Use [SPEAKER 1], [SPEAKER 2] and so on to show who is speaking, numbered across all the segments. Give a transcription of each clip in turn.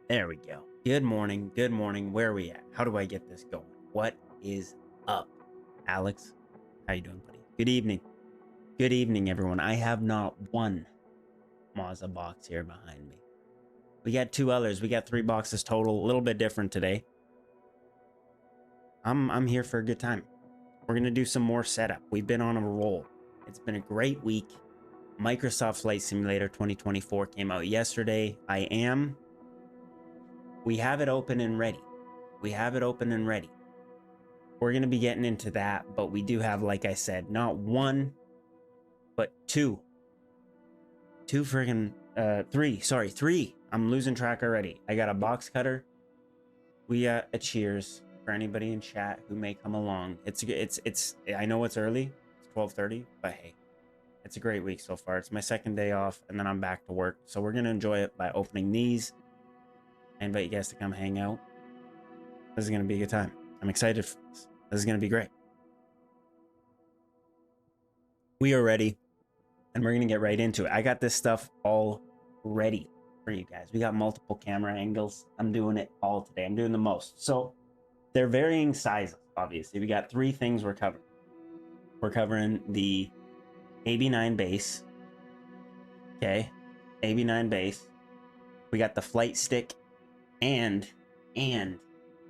[SPEAKER 1] There we go. Good morning. Good morning. Where are we at? How do I get this going? What is up? Alex, how you doing, buddy? Good evening. Good evening, everyone. I have not one MOZA box here behind me. We got two others. We got 3 boxes total. A little bit different today. I'm here for a good time. We're gonna do some more setup. We've been on a roll. It's been a great week. Microsoft Flight Simulator 2024 came out yesterday. We have it open and ready. We have it open and ready. We're going to be getting into that, but we do have, like I said, not one, but two friggin' three. I'm losing track already. I got a box cutter. We got a cheers for anybody in chat who may come along. It's I know it's early. It's 12:30, but hey, it's a great week so far. It's my second day off, and then I'm back to work. So we're going to enjoy it by opening these. I invite you guys to come hang out. This is going to be a good time. I'm excited for this. This is going to be great. We are ready, and we're going to get right into it. I got this stuff all ready for you guys. We got multiple camera angles. I'm doing it all today. I'm doing the most. So they're varying sizes, obviously. We got 3 things we're covering. We're covering the AB9 base. Okay, AB9 base. We got the Flightstick, and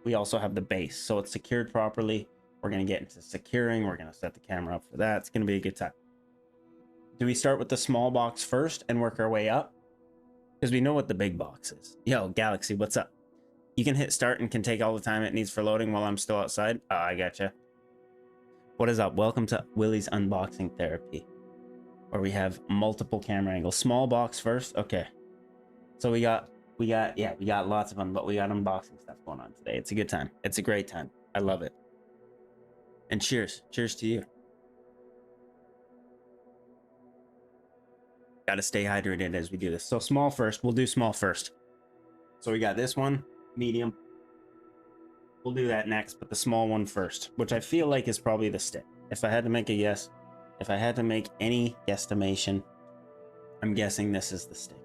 [SPEAKER 1] we also have the base, so it's secured properly. We're going to get into securing. We're going to set the camera up for that. It's going to be a good time. Do we start with the small box first and work our way up? Because we know what the big box is. Yo, Galaxy, what's up? You can hit start and can take all the time it needs for loading while I'm still outside. Oh, I gotcha. What is up? Welcome to Willie's Unboxing Therapy, where we have multiple camera angles. Small box first. Okay. So we got lots of them, but we got unboxing stuff going on today. It's a good time. It's a great time. I love it. And cheers to you. Got to stay hydrated as we do this. So small first. We'll do small first. So we got this one, medium. We'll do that next, but the small one first, which I feel like is probably the stick. If I had to make a guess, if I had to make any guesstimation, I'm guessing this is the stick.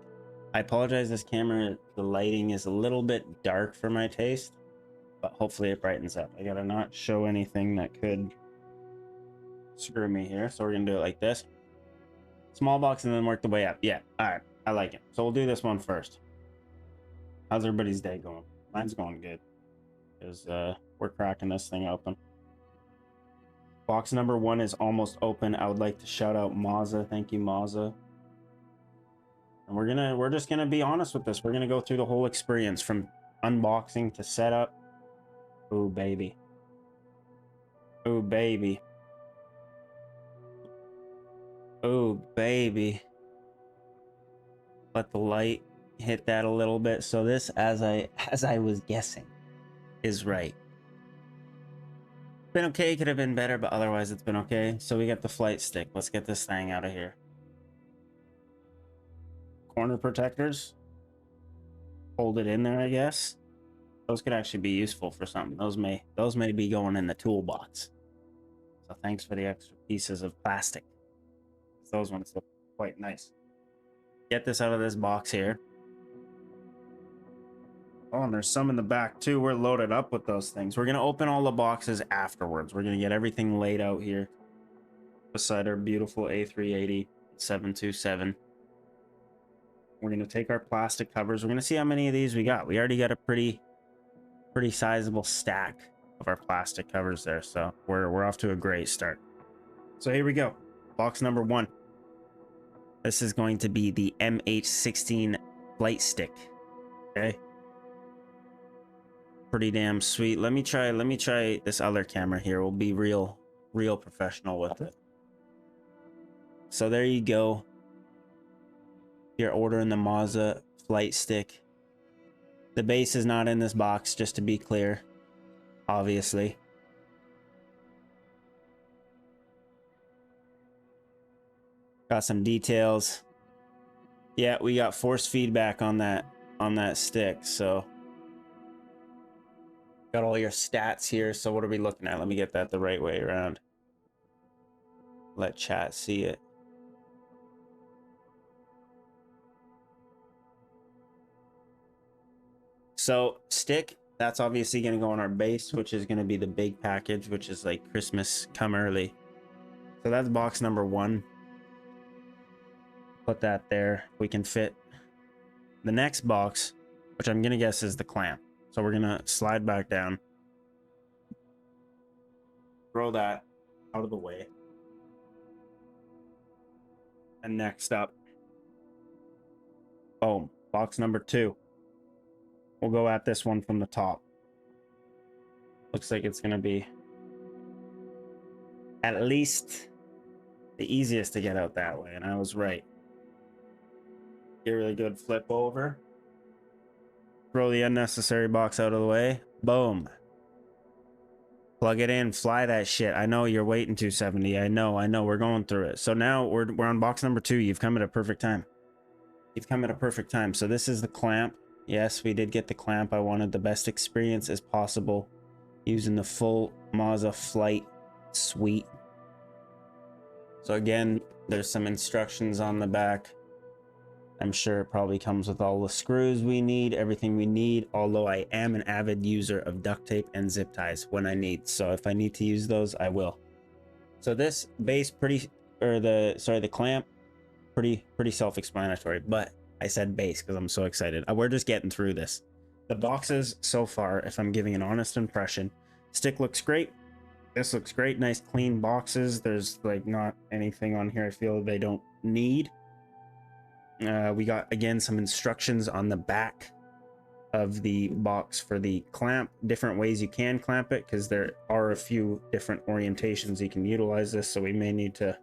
[SPEAKER 1] I apologize, this camera, the lighting is a little bit dark for my taste, but hopefully it brightens up. I gotta not show anything that could screw me here, so we're gonna do it like this. Small box and then work the way up. Yeah, all right, I like it. So we'll do this one first. How's everybody's day going? Mine's going good, because we're cracking this thing open. Box number 1 is almost open. I would like to shout out MOZA. Thank you, MOZA. And we're just gonna be honest with this. We're gonna go through the whole experience from unboxing to setup. Oh baby. Oh baby. Oh baby. Let the light hit that a little bit. So this, as I was guessing, is right. Been okay, could have been better, but otherwise it's been okay. So we got the Flightstick. Let's get this thing out of here. Corner protectors. Hold it in there, I guess. Those could actually be useful for something. Those may be going in the toolbox. So thanks for the extra pieces of plastic. Those ones look quite nice. Get this out of this box here. Oh, and there's some in the back too. We're loaded up with those things. We're gonna open all the boxes afterwards. We're gonna get everything laid out here beside our beautiful A380 727. We're gonna take our plastic covers. We're gonna see how many of these we got. We already got a pretty sizable stack of our plastic covers there, so we're off to a great start. So here we go. Box number 1. This is going to be the MH16 Flightstick. Okay. Pretty damn sweet. Let me try this other camera here. We'll be real professional with it. So there you go. You're ordering the MOZA Flightstick. The base is not in this box, just to be clear, obviously. Got some details. Yeah, we got force feedback on that stick, so got all your stats here. So what are we looking at? Let me get that the right way around. Let chat see it. So stick, that's obviously going to go on our base, which is going to be the big package, which is like Christmas come early. So that's box number 1. Put that there. We can fit the next box, which I'm going to guess is the clamp. So we're going to slide back down. Throw that out of the way. And next up, boom, box number 2. We'll go at this one from the top. Looks like it's going to be at least the easiest to get out that way, and I was right. Get a really good flip over. Throw the unnecessary box out of the way. Boom. Plug it in, fly that shit. I know you're waiting 270. I know, we're going through it. So now we're on box number 2. You've come at a perfect time. You've come at a perfect time. So this is the clamp. Yes, we did get the clamp. I wanted the best experience as possible using the full MOZA Flight suite. So again, there's some instructions on the back. I'm sure it probably comes with all the screws we need, everything we need, although I am an avid user of duct tape and zip ties when I need. So if I need to use those, I will. So this base the clamp, pretty self-explanatory, but I said base because I'm so excited. We're just getting through this. The boxes so far, if I'm giving an honest impression, stick looks great. This looks great. Nice clean boxes. There's like not anything on here I feel they don't need. We got, again, some instructions on the back of the box for the clamp, different ways you can clamp it, because there are a few different orientations you can utilize this, so we may need to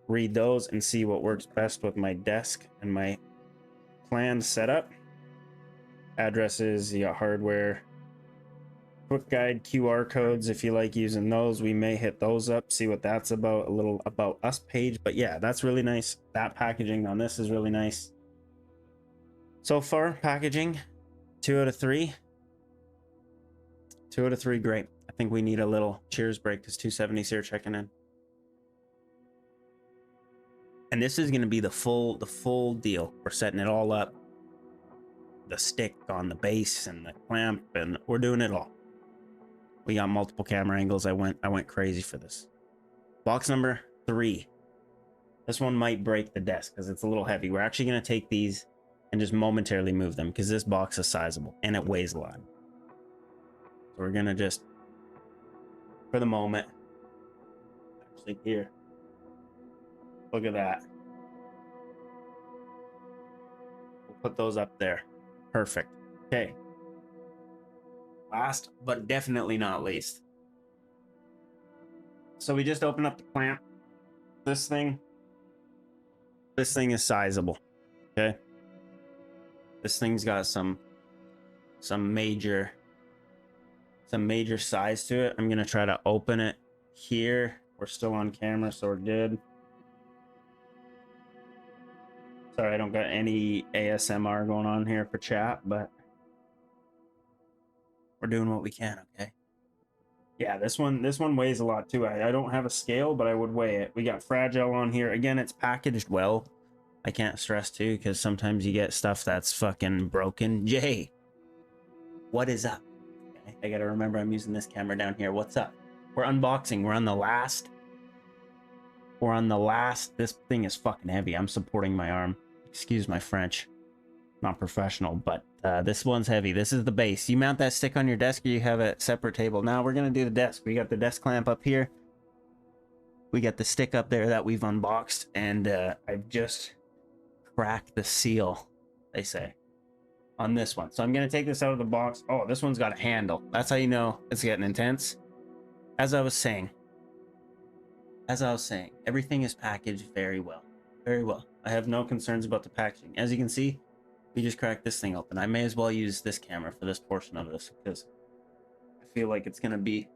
[SPEAKER 1] read those and see what works best with my desk and my planned setup. Addresses, you got hardware, quick guide, QR codes. If you like using those, we may hit those up, see what that's about, a little about us page. But yeah, that's really nice. That packaging on this is really nice. So far, packaging, 2 out of 3. 2 out of 3, great. I think we need a little cheers break because 270's here checking in. And this is going to be the full deal. We're setting it all up. The stick on the base and the clamp, and we're doing it all. We got multiple camera angles. I went crazy for this. Box number 3. This one might break the desk because it's a little heavy. We're actually going to take these and just momentarily move them because this box is sizable and it weighs a lot. So we're going to just, for the moment, actually here. Look at that. We'll put those up there. Perfect. Okay. Last, but definitely not least. So we just opened up the clamp. This thing is sizable. Okay. This thing's got some major size to it. I'm gonna try to open it here. We're still on camera, so we're good. Sorry, I don't got any ASMR going on here for chat, but we're doing what we can, okay? Yeah, this one weighs a lot too. I don't have a scale, but I would weigh it. We got fragile on here. Again, it's packaged well. I can't stress too, because sometimes you get stuff that's fucking broken. Jay, what is up? Okay, I gotta remember I'm using this camera down here. What's up? We're unboxing. We're on the last. This thing is fucking heavy. I'm supporting my arm. Excuse my French. Not professional, but this one's heavy. This is the base. You mount that stick on your desk, or you have a separate table. Now we're gonna do the desk. We got the desk clamp up here. We got the stick up there that we've unboxed, and I've just cracked the seal, they say, on this one. So I'm gonna take this out of the box. Oh, this one's got a handle. That's how you know it's getting intense. As I was saying, everything is packaged very well. Very well. I have no concerns about the packaging. As you can see, we just cracked this thing open. I may as well use this camera for this portion of this because I feel like it's going to be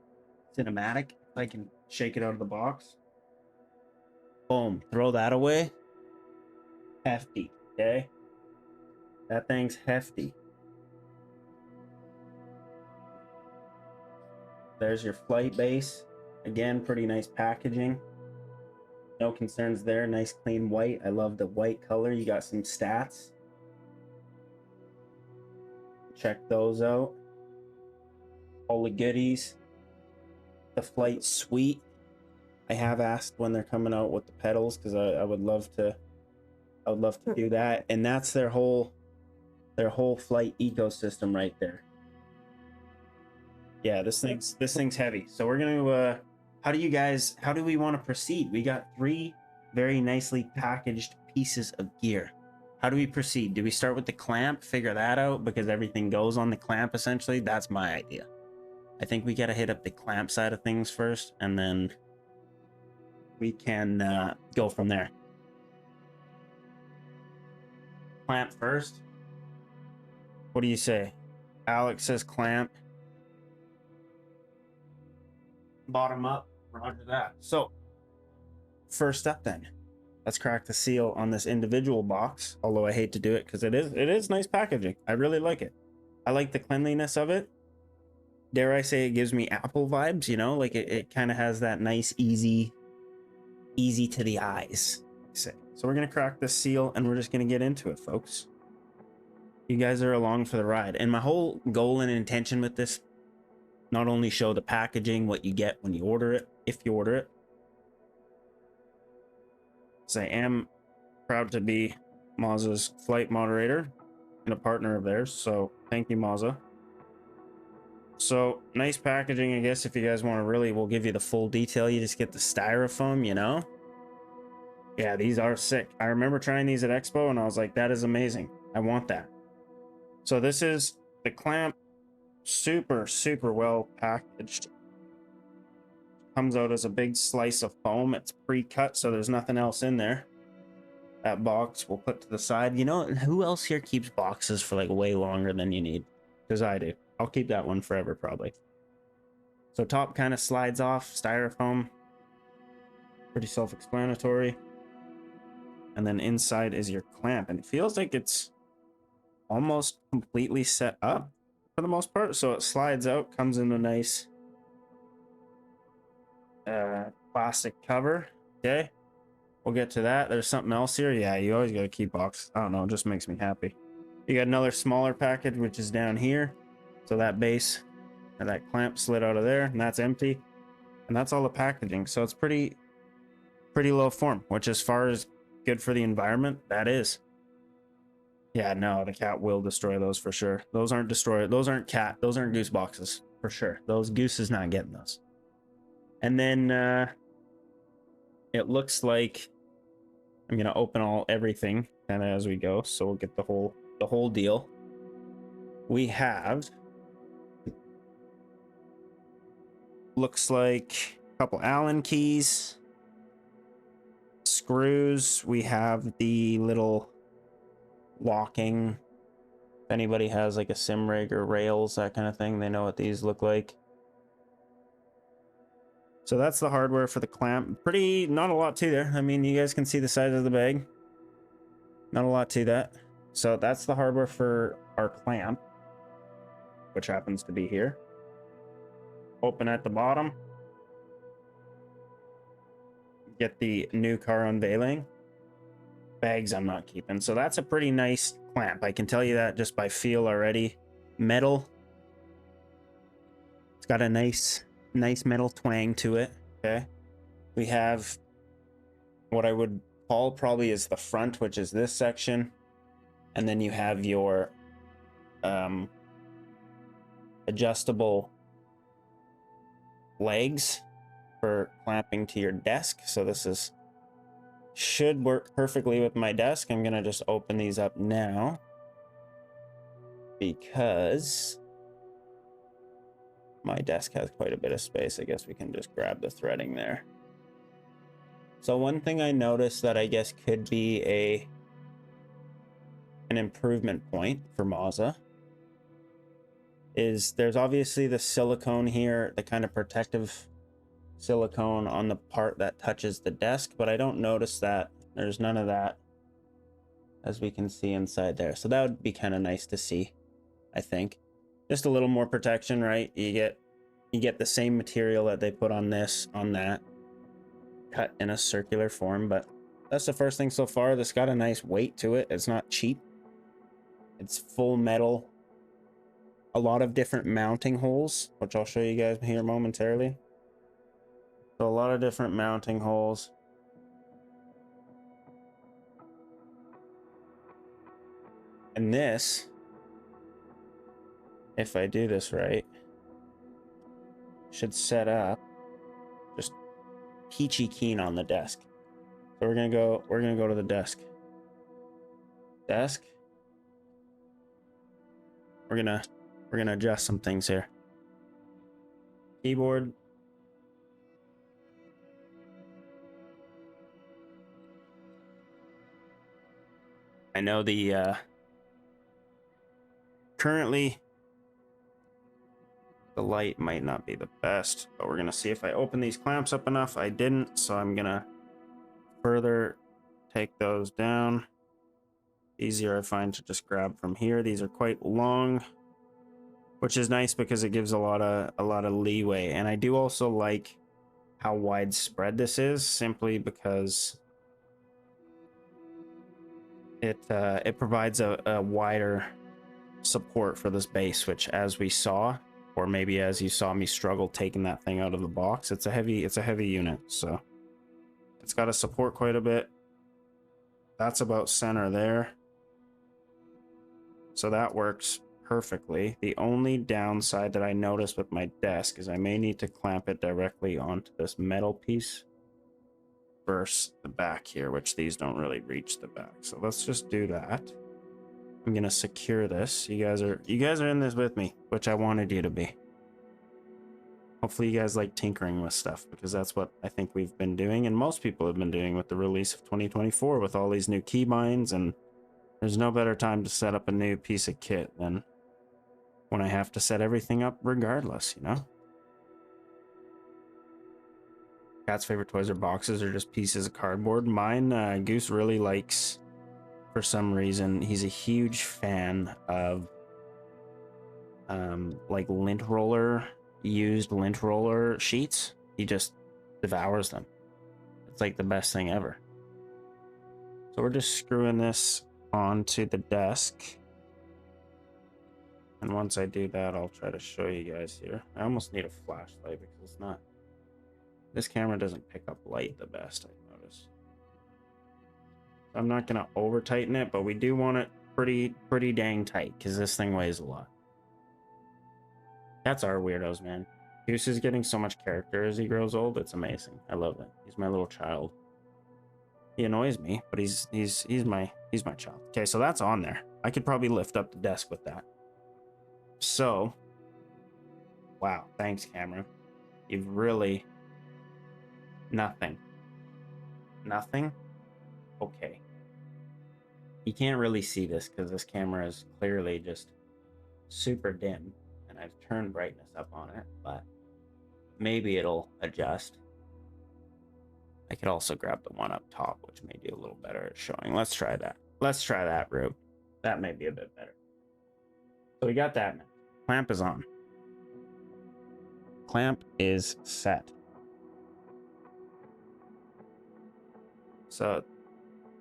[SPEAKER 1] cinematic if I can shake it out of the box. Boom. Throw that away. Hefty. Okay? That thing's hefty. There's your flight base. Again, pretty nice packaging. No concerns there. Nice clean white. I love the white color. You got some stats. check those out. All the goodies. The Flight Suite. I have asked when they're coming out with the pedals, because I would love to do that. And that's their whole flight ecosystem right there. Yeah, this thing's heavy. So we're gonna how do we want to proceed? We got 3 very nicely packaged pieces of gear. How do we proceed? Do we start with the clamp, figure that out, because everything goes on the clamp essentially? That's my idea. I think we gotta hit up the clamp side of things first, and then we can go from there. Clamp first. What do you say? Alex says clamp. Bottom up. Roger that. So first up then, let's crack the seal on this individual box, although I hate to do it because it is nice packaging. I really like it. I like the cleanliness of it. Dare I say it gives me Apple vibes, you know, like it kind of has that nice easy to the eyes. So we're gonna crack this seal and we're just gonna get into it, folks. You guys are along for the ride, and my whole goal and intention with this, not only show the packaging, what you get when you order it, if you order it. So I am proud to be MOZA's flight moderator and a partner of theirs, so thank you, MOZA. So nice packaging, I guess. If you guys want to really, we'll give you the full detail. You just get the styrofoam, you know. Yeah, these are sick. I remember trying these at Expo and I was like, that is amazing. I want that. So this is the clamp. Super well packaged. Comes out as a big slice of foam. It's pre-cut, so there's nothing else in there. That box we'll put to the side. You know, who else here keeps boxes for like way longer than you need? Because I do. I'll keep that one forever probably. So top kind of slides off, styrofoam. Pretty self-explanatory. And then inside is your clamp, and it feels like it's almost completely set up for the most part. So it slides out, comes in a nice plastic cover. Okay, we'll get to that. There's something else here. Yeah, you always got to keep boxes. I don't know, it just makes me happy. You got another smaller package which is down here. So that base and that clamp slid out of there, and that's empty, and that's all the packaging. So it's pretty low form, which as far as good for the environment, that is. Yeah, no, the cat will destroy those for sure. Those aren't destroyed. Those aren't goose boxes for sure. Those goose is not getting those. And then it looks like I'm gonna open everything kind of as we go, so we'll get the whole deal. We have, looks like a couple Allen keys, screws. We have the little locking. If anybody has like a sim rig or rails, that kind of thing, they know what these look like. So that's the hardware for the clamp. Not a lot to there. I mean, you guys can see the size of the bag. Not a lot to that. So that's the hardware for our clamp, which happens to be here. Open at the bottom. Get the new car unveiling. Bags I'm not keeping. So that's a pretty nice clamp. I can tell you that just by feel already. Metal. It's got a nice metal twang to it. Okay. We have what I would call probably is the front, which is this section. And then you have your adjustable legs for clamping to your desk. So this should work perfectly with my desk. I'm gonna just open these up now because my desk has quite a bit of space. I guess we can just grab the threading there. So one thing I noticed that I guess could be an improvement point for MOZA is there's obviously the silicone here, the kind of protective silicone on the part that touches the desk, but I don't notice that there's none of that as we can see inside there. So that would be kind of nice to see, I think. Just a little more protection, right? You get the same material that they put on this, on that, cut in a circular form, but that's the first thing so far. This got a nice weight to it. It's not cheap. It's full metal. a lot of different mounting holes, which I'll show you guys here momentarily. So a lot of different mounting holes. And this, if I do this right, should set up just peachy keen on the desk. So we're gonna go to the desk. We're gonna adjust some things here. Keyboard. I know the currently the light might not be the best, but we're gonna see if I open these clamps up enough. I didn't, so I'm gonna further take those down. Easier, I find, to just grab from here. These are quite long, which is nice because it gives a lot of leeway. And I do also like how widespread this is, simply because it provides a wider support for this base, which, as we saw, or maybe as you saw me struggle taking that thing out of the box, it's a heavy unit, so it's got to support quite a bit. That's about center there, so that works perfectly. The only downside that I noticed with my desk is I may need to clamp it directly onto this metal piece versus the back here, which these don't really reach the back. So let's just do that. I'm gonna secure this. You guys are in this with me, which I wanted you to be. Hopefully you guys like tinkering with stuff, because that's what I think we've been doing, and most people have been doing with the release of 2024 with all these new keybinds. And there's no better time to set up a new piece of kit than when I have to set everything up regardless, you know? Cat's favorite toys are boxes or just pieces of cardboard. Mine, Goose really likes, for some reason, he's a huge fan of like used lint roller sheets. He just devours them. It's like the best thing ever. So we're just screwing this onto the desk. And once I do that, I'll try to show you guys here. I almost need a flashlight because it's not... This camera doesn't pick up light the best, I notice. I'm not going to over tighten it, but we do want it pretty dang tight, because this thing weighs a lot. That's our weirdos, man. Goose is getting so much character as he grows old. It's amazing. I love it. He's my little child. He annoys me, but he's my child. Okay, so that's on there. I could probably lift up the desk with that. So, wow, thanks, camera. You've really... Nothing. Okay. You can't really see this because this camera is clearly just super dim, and I've turned brightness up on it, but maybe it'll adjust. I could also grab the one up top, which may do a little better at showing. Let's try that. Let's try that route. That may be a bit better. So we got that now. Clamp is on. Clamp is set. So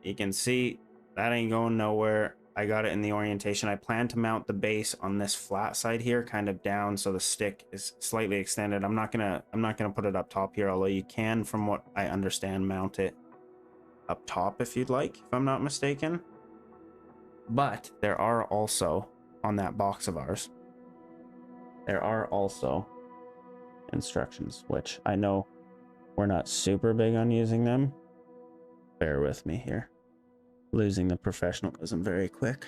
[SPEAKER 1] you can see that ain't going nowhere. I got it in the orientation. I plan to mount the base on this flat side here, kind of down, so the stick is slightly extended. I'm not gonna put it up top here, although you can, from what I understand, mount it up top if you'd like, if I'm not mistaken. But there are also, on that box of ours, there are also instructions, which I know we're not super big on using them. Bear with me here. Losing the professionalism very quick.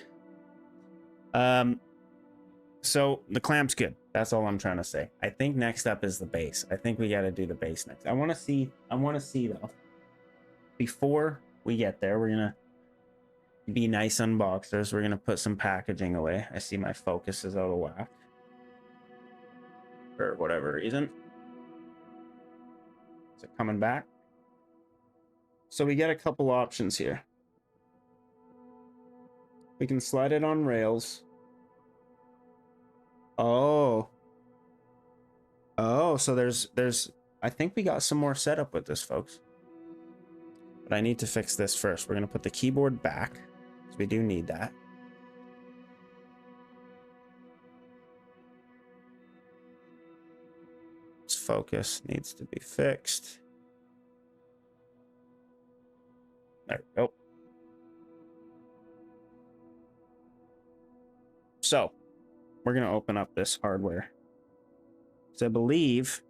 [SPEAKER 1] So the clamp's good. That's all I'm trying to say. I think next up is the base. I think we got to do the base next. I want to see though, before we get there, we're gonna be nice unboxers. We're gonna put some packaging away. I see my focus is out of whack for whatever reason. Is it coming back? So we get a couple options here. We can slide it on rails. Oh, so there's I think we got some more setup with this, folks. But I need to fix this first. We're gonna put the keyboard back, because we do need that. focus needs to be fixed. There we go. So we're going to open up this hardware. So I believe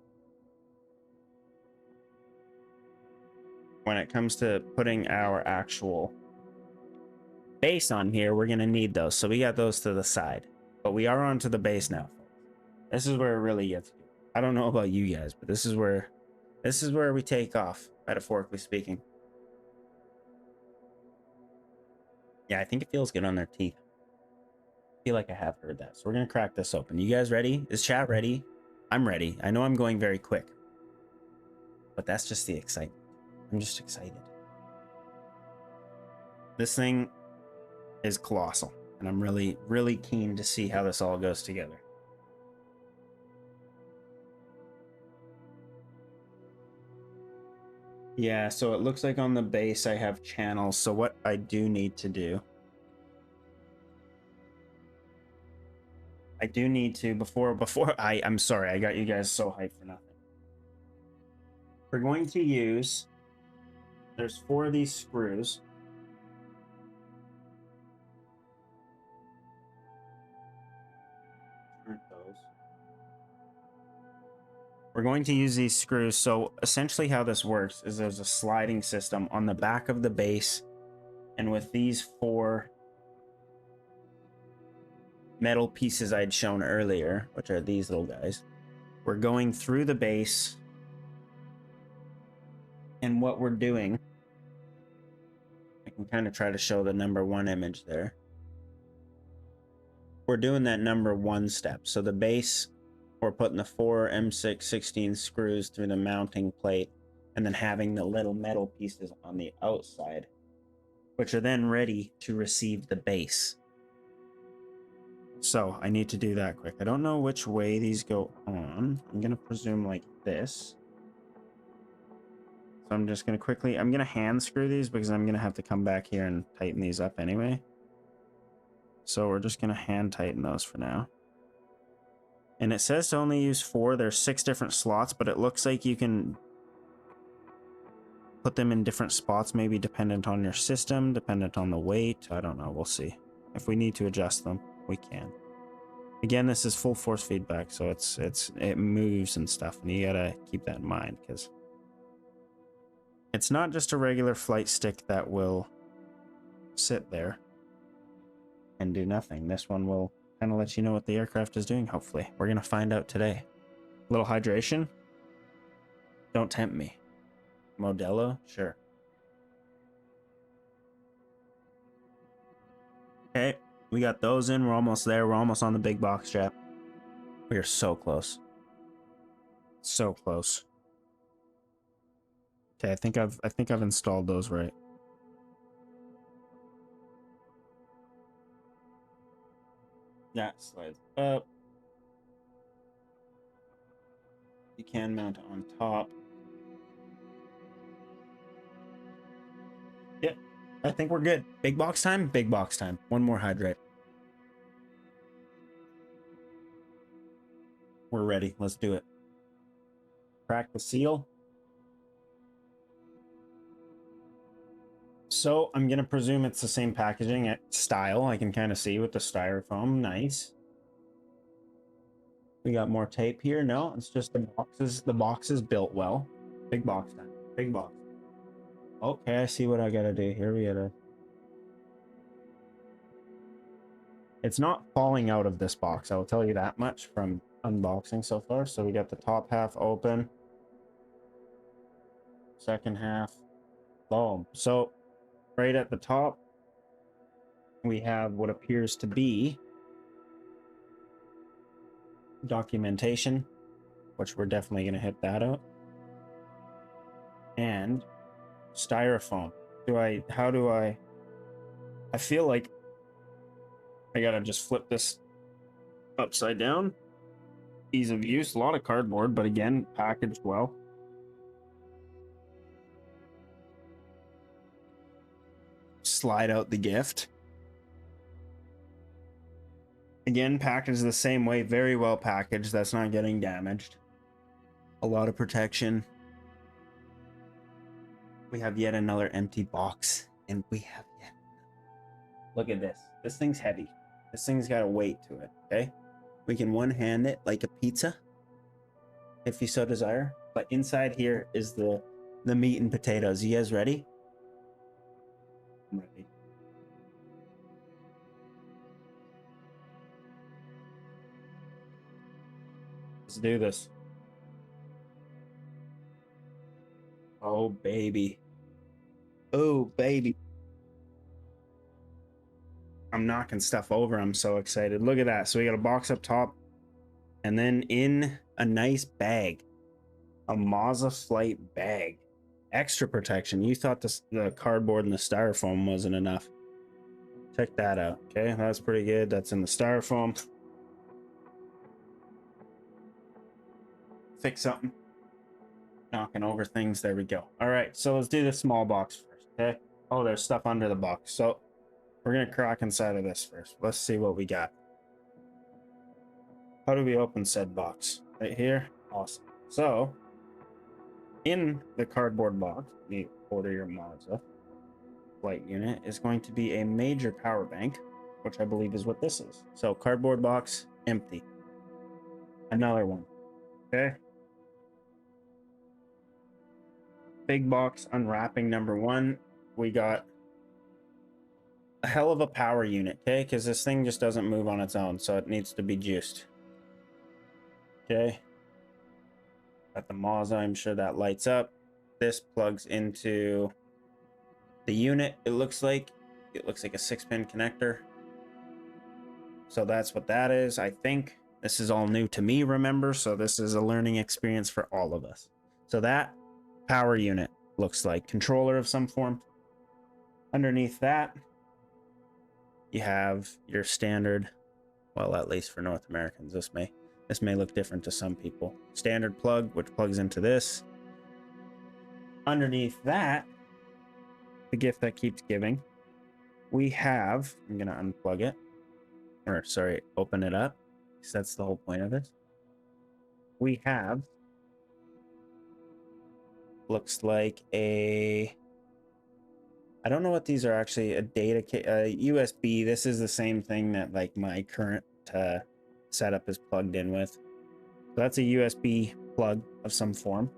[SPEAKER 1] when it comes to putting our actual base on here, we're going to need those. So we got those to the side, but we are onto the base now. This is where it really gets good. I don't know about you guys, but this is where we take off, metaphorically speaking. Yeah, I think it feels good on their teeth. I feel like I have heard that. So we're going to crack this open. You guys ready? Is chat ready? I'm ready. I know I'm going very quick, but that's just the excitement. I'm just excited. This thing is colossal, and I'm really, really keen to see how this all goes together. Yeah, so it looks like on the base I have channels. So what I do need to do, I do need to, I'm sorry, I got you guys so hyped for nothing. We're going to use, there's 4 of these screws. Aren't those? We're going to use these screws. So essentially how this works is there's a sliding system on the back of the base, and with these 4 metal pieces I'd shown earlier, which are these little guys, we're going through the base, and what we're doing, I can kind of try to show the number 1 image there. We're doing that number 1 step. So the base, we're putting the 4 MH16 screws through the mounting plate, and then having the little metal pieces on the outside, which are then ready to receive the base. So I need to do that quick. I don't know which way these go on. I'm going to presume like this. So I'm just going to quickly, I'm going to hand screw these because I'm going to have to come back here and tighten these up anyway. So we're just going to hand tighten those for now. And it says to only use 4. There's 6 different slots, but it looks like you can put them in different spots, maybe dependent on your system, dependent on the weight. I don't know. We'll see. If we need to adjust them, we can. Again, this is full force feedback, so it moves and stuff, and you gotta keep that in mind because it's not just a regular flight stick that will sit there and do nothing. This one will kind of let you know what the aircraft is doing, hopefully. We're gonna find out today. A little hydration. Don't tempt me. Modelo? Sure. Okay, we got those in. We're almost there. We're almost on the big box, chap. We are so close. So close. Okay, I think I've installed those right. That slides up. You can mount it on top. Yep, I think we're good. Big box time? Big box time. One more hydrate. We're ready. Let's do it. Crack the seal. So I'm going to presume it's the same packaging style. I can kind of see with the styrofoam. Nice. We got more tape here. No, it's just the boxes. The box is built well. Big box time. Big box. Okay, I see what I got to do here. We got to... It's not falling out of this box. I will tell you that much from unboxing so far. So we got the top half open. Second half. Boom. So right at the top, we have what appears to be documentation, which we're definitely going to hit that out. And styrofoam. I feel like I gotta just flip this upside down. Ease of use, a lot of cardboard, but again, packaged well. Slide out the gift. Again, packaged the same way, very well packaged. That's not getting damaged. A lot of protection. We have yet another empty box, and we have yet. Look at this. This thing's heavy. This thing's got a weight to it. Okay, we can one-hand it like a pizza, if you so desire. But inside here is the meat and potatoes. You guys ready? I'm ready. Let's do this. Oh, baby. Oh, baby. I'm knocking stuff over. I'm so excited. Look at that. So we got a box up top, and then in a nice bag, a MOZA Flight bag. Extra protection. You thought the cardboard and the styrofoam wasn't enough. Check that out. Okay, that's pretty good. That's in the styrofoam. Fix something. Knocking over things. There we go. All right, so let's do the small box first. Okay. Oh, there's stuff under the box. So we're gonna crack inside of this first. Let's see what we got. How do we open said box? Right here. Awesome. So in the cardboard box, you order your MOZA Flight unit, is going to be a major power bank, which I believe is what this is. So cardboard box, empty. Another one. Okay. Big box unwrapping number one. We got a hell of a power unit, okay? Because this thing just doesn't move on its own, so it needs to be juiced. Okay. Got the MOZA, I'm sure that lights up. This plugs into the unit. It looks like a 6-pin connector. So that's what that is. I think this is all new to me, remember? So this is a learning experience for all of us. So that power unit looks like controller of some form. Underneath that, you have your standard, well, at least for North Americans, this may look different to some people. Standard plug, which plugs into this. Underneath that, the gift that keeps giving, we have, I'm gonna unplug it, or sorry, open it up, because that's the whole point of this. We have, looks like a, I don't know what these are actually, a USB. This is the same thing that like my current setup is plugged in with. So that's a USB plug of some form.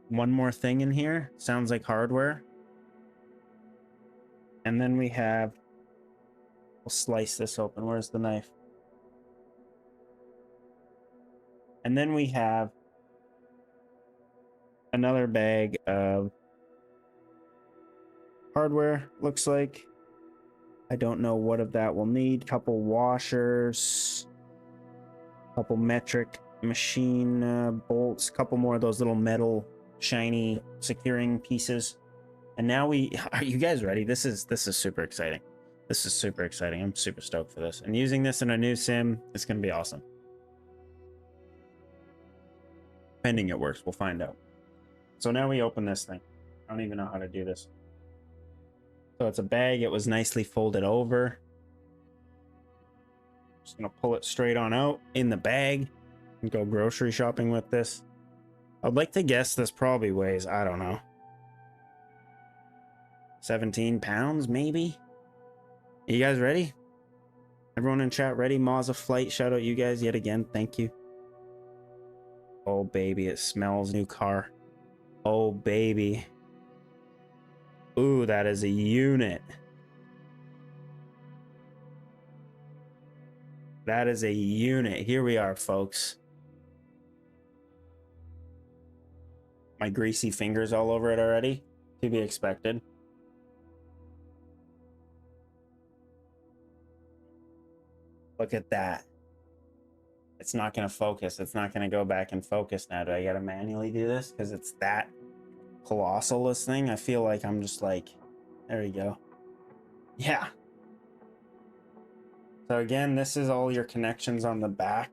[SPEAKER 1] One more thing in here, sounds like hardware. And then we have, we'll slice this open. Where's the knife? And then we have another bag of hardware, looks like. I don't know what of that we'll need. Couple washers, couple metric machine bolts, couple more of those little metal shiny securing pieces. And now are you guys ready? This is super exciting. This is super exciting. I'm super stoked for this. And using this in a new sim, it's gonna be awesome. Pending it works, we'll find out. So now we open this thing. I don't even know how to do this. So it's a bag. It was nicely folded over. Just gonna pull it straight on out in the bag and go grocery shopping with this. I'd like to guess this probably weighs, I don't know, 17 pounds maybe. Are you guys ready? Everyone in chat ready? MOZA Flight, shout out you guys yet again. Thank you. Oh baby, it smells new car. Oh baby. Ooh, that is a unit. That is a unit. Here we are, folks. My greasy fingers all over it already. To be expected. Look at that. It's not going to focus. It's not going to go back and focus now. Do I got to manually do this? Because it's that colossal, this thing. I feel like I'm just like, there we go. Yeah. So again, this is all your connections on the back.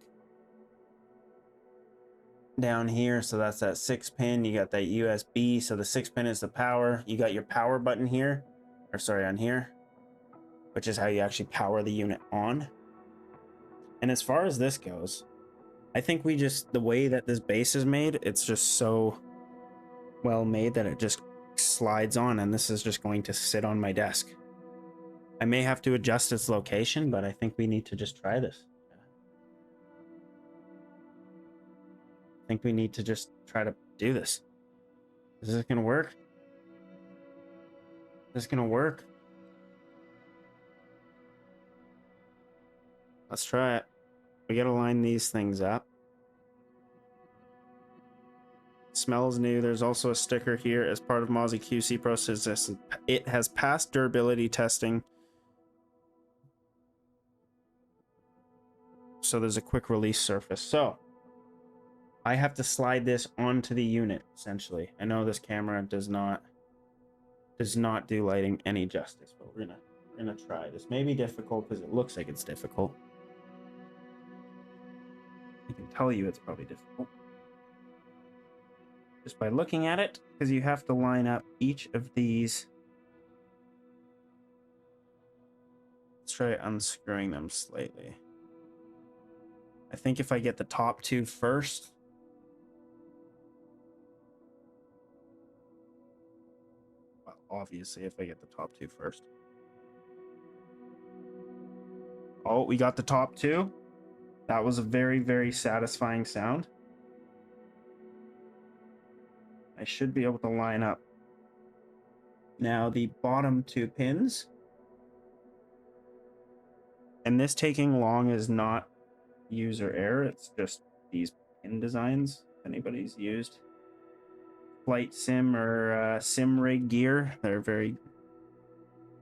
[SPEAKER 1] Down here, so that's that 6-pin. You got that USB, so the 6-pin is the power. You got your power button here, or sorry, on here, which is how you actually power the unit on. And as far as this goes, I think we just, the way that this base is made, it's just so well made that it just slides on, and this is just going to sit on my desk. I may have to adjust its location, but I think we need to just try this. I think we need to just try to do this. Is this gonna work? Is this gonna work? Let's try it. We gotta line these things up. Smells new. There's also a sticker here as part of MOZA QC process. It has passed durability testing. So there's a quick release surface. So I have to slide this onto the unit, essentially. I know this camera does not do lighting any justice, but we're gonna try. This may be difficult because it looks like it's difficult. I can tell you it's probably difficult just by looking at it, because you have to line up each of these. Let's try unscrewing them slightly. I think if I get the top two first, well, obviously if I get the top two first. Oh, we got the top two. That was a very, very satisfying sound. I should be able to line up. Now the bottom two pins. And this taking long is not user error. It's just these pin designs. If anybody's used flight sim or sim rig gear, they're very,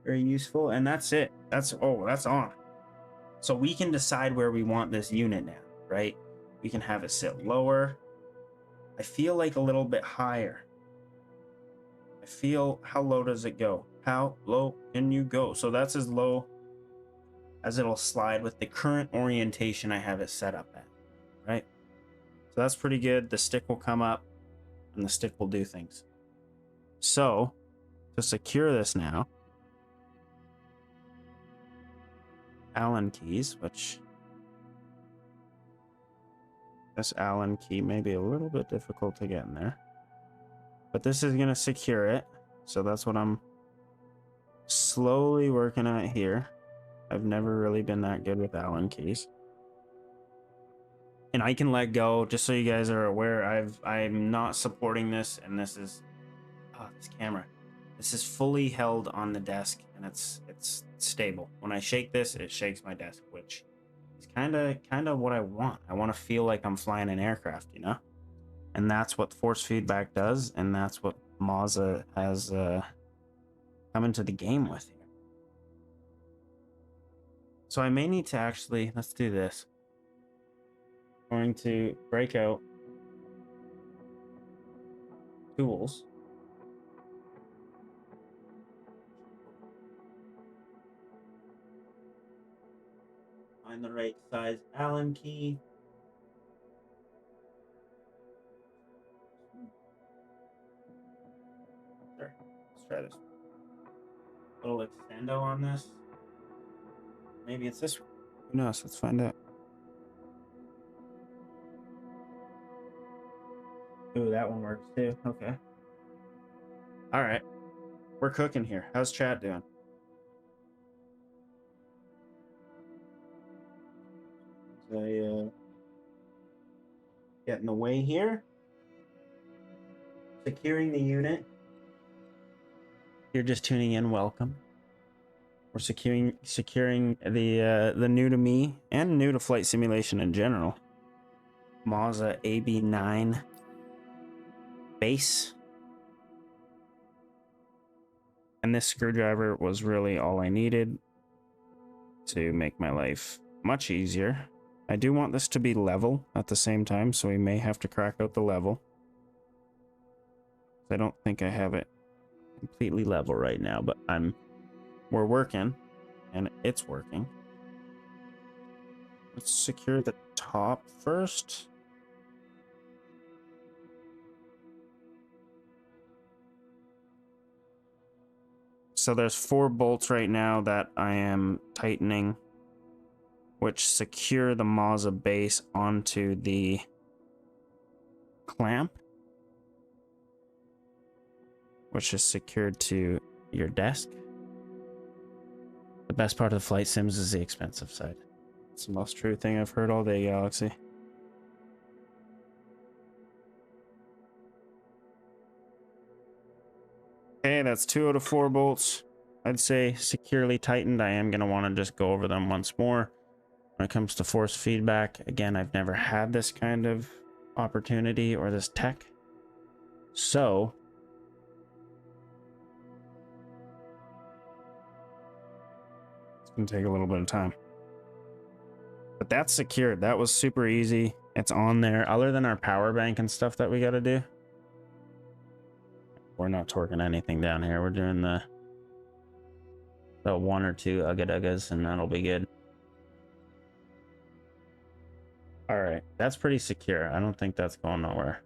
[SPEAKER 1] very useful. And that's it. That's on. So we can decide where we want this unit now, right? We can have it sit lower. I feel like a little bit higher. I feel, how low does it go? How low can you go? So that's as low as it'll slide with the current orientation I have it set up at, right? So that's pretty good. The stick will come up and the stick will do things. So to secure this now, Allen keys, which this Allen key may be a little bit difficult to get in there, but this is going to secure it. So that's what I'm slowly working at here. I've never really been that good with Allen keys. And I can let go, just so you guys are aware, I'm not supporting this, and this is, oh, this camera. This is fully held on the desk, and it's stable. When I shake this, it shakes my desk, which is kind of what I want. I want to feel like I'm flying an aircraft, you know? And that's what force feedback does, and that's what MOZA has come into the game with here. So I may need to actually, let's do this. I'm going to break out tools. Find the right size Allen key. There. Let's try this. Little extendo on this. Maybe it's this one. Who knows? Let's find out. Ooh, that one works too. Okay. All right. We're cooking here. How's chat doing? I get in the way here. Securing the unit. You're just tuning in, welcome. We're securing the new to me and new to flight simulation in general MOZA AB9 base. And this screwdriver was really all I needed to make my life much easier. I do want this to be level at the same time, so we may have to crack out the level. I don't think I have it completely level right now, but we're working, and it's working. Let's secure the top first. So there's 4 bolts right now that I am tightening. which secure the MOZA base onto the clamp, which is secured to your desk. The best part of the flight sims is the expensive side. It's the most true thing I've heard all day, Galaxy. Okay, that's 2 out of 4 bolts. I'd say securely tightened. I am going to want to just go over them once more. When it comes to force feedback, again, I've never had this kind of opportunity or this tech. So it's going to take a little bit of time. But that's secured. That was super easy. It's on there. Other than our power bank and stuff that we got to do, we're not torquing anything down here. We're doing the 1 or 2 ugga-duggas, and that'll be good. All right, that's pretty secure. I don't think that's going nowhere.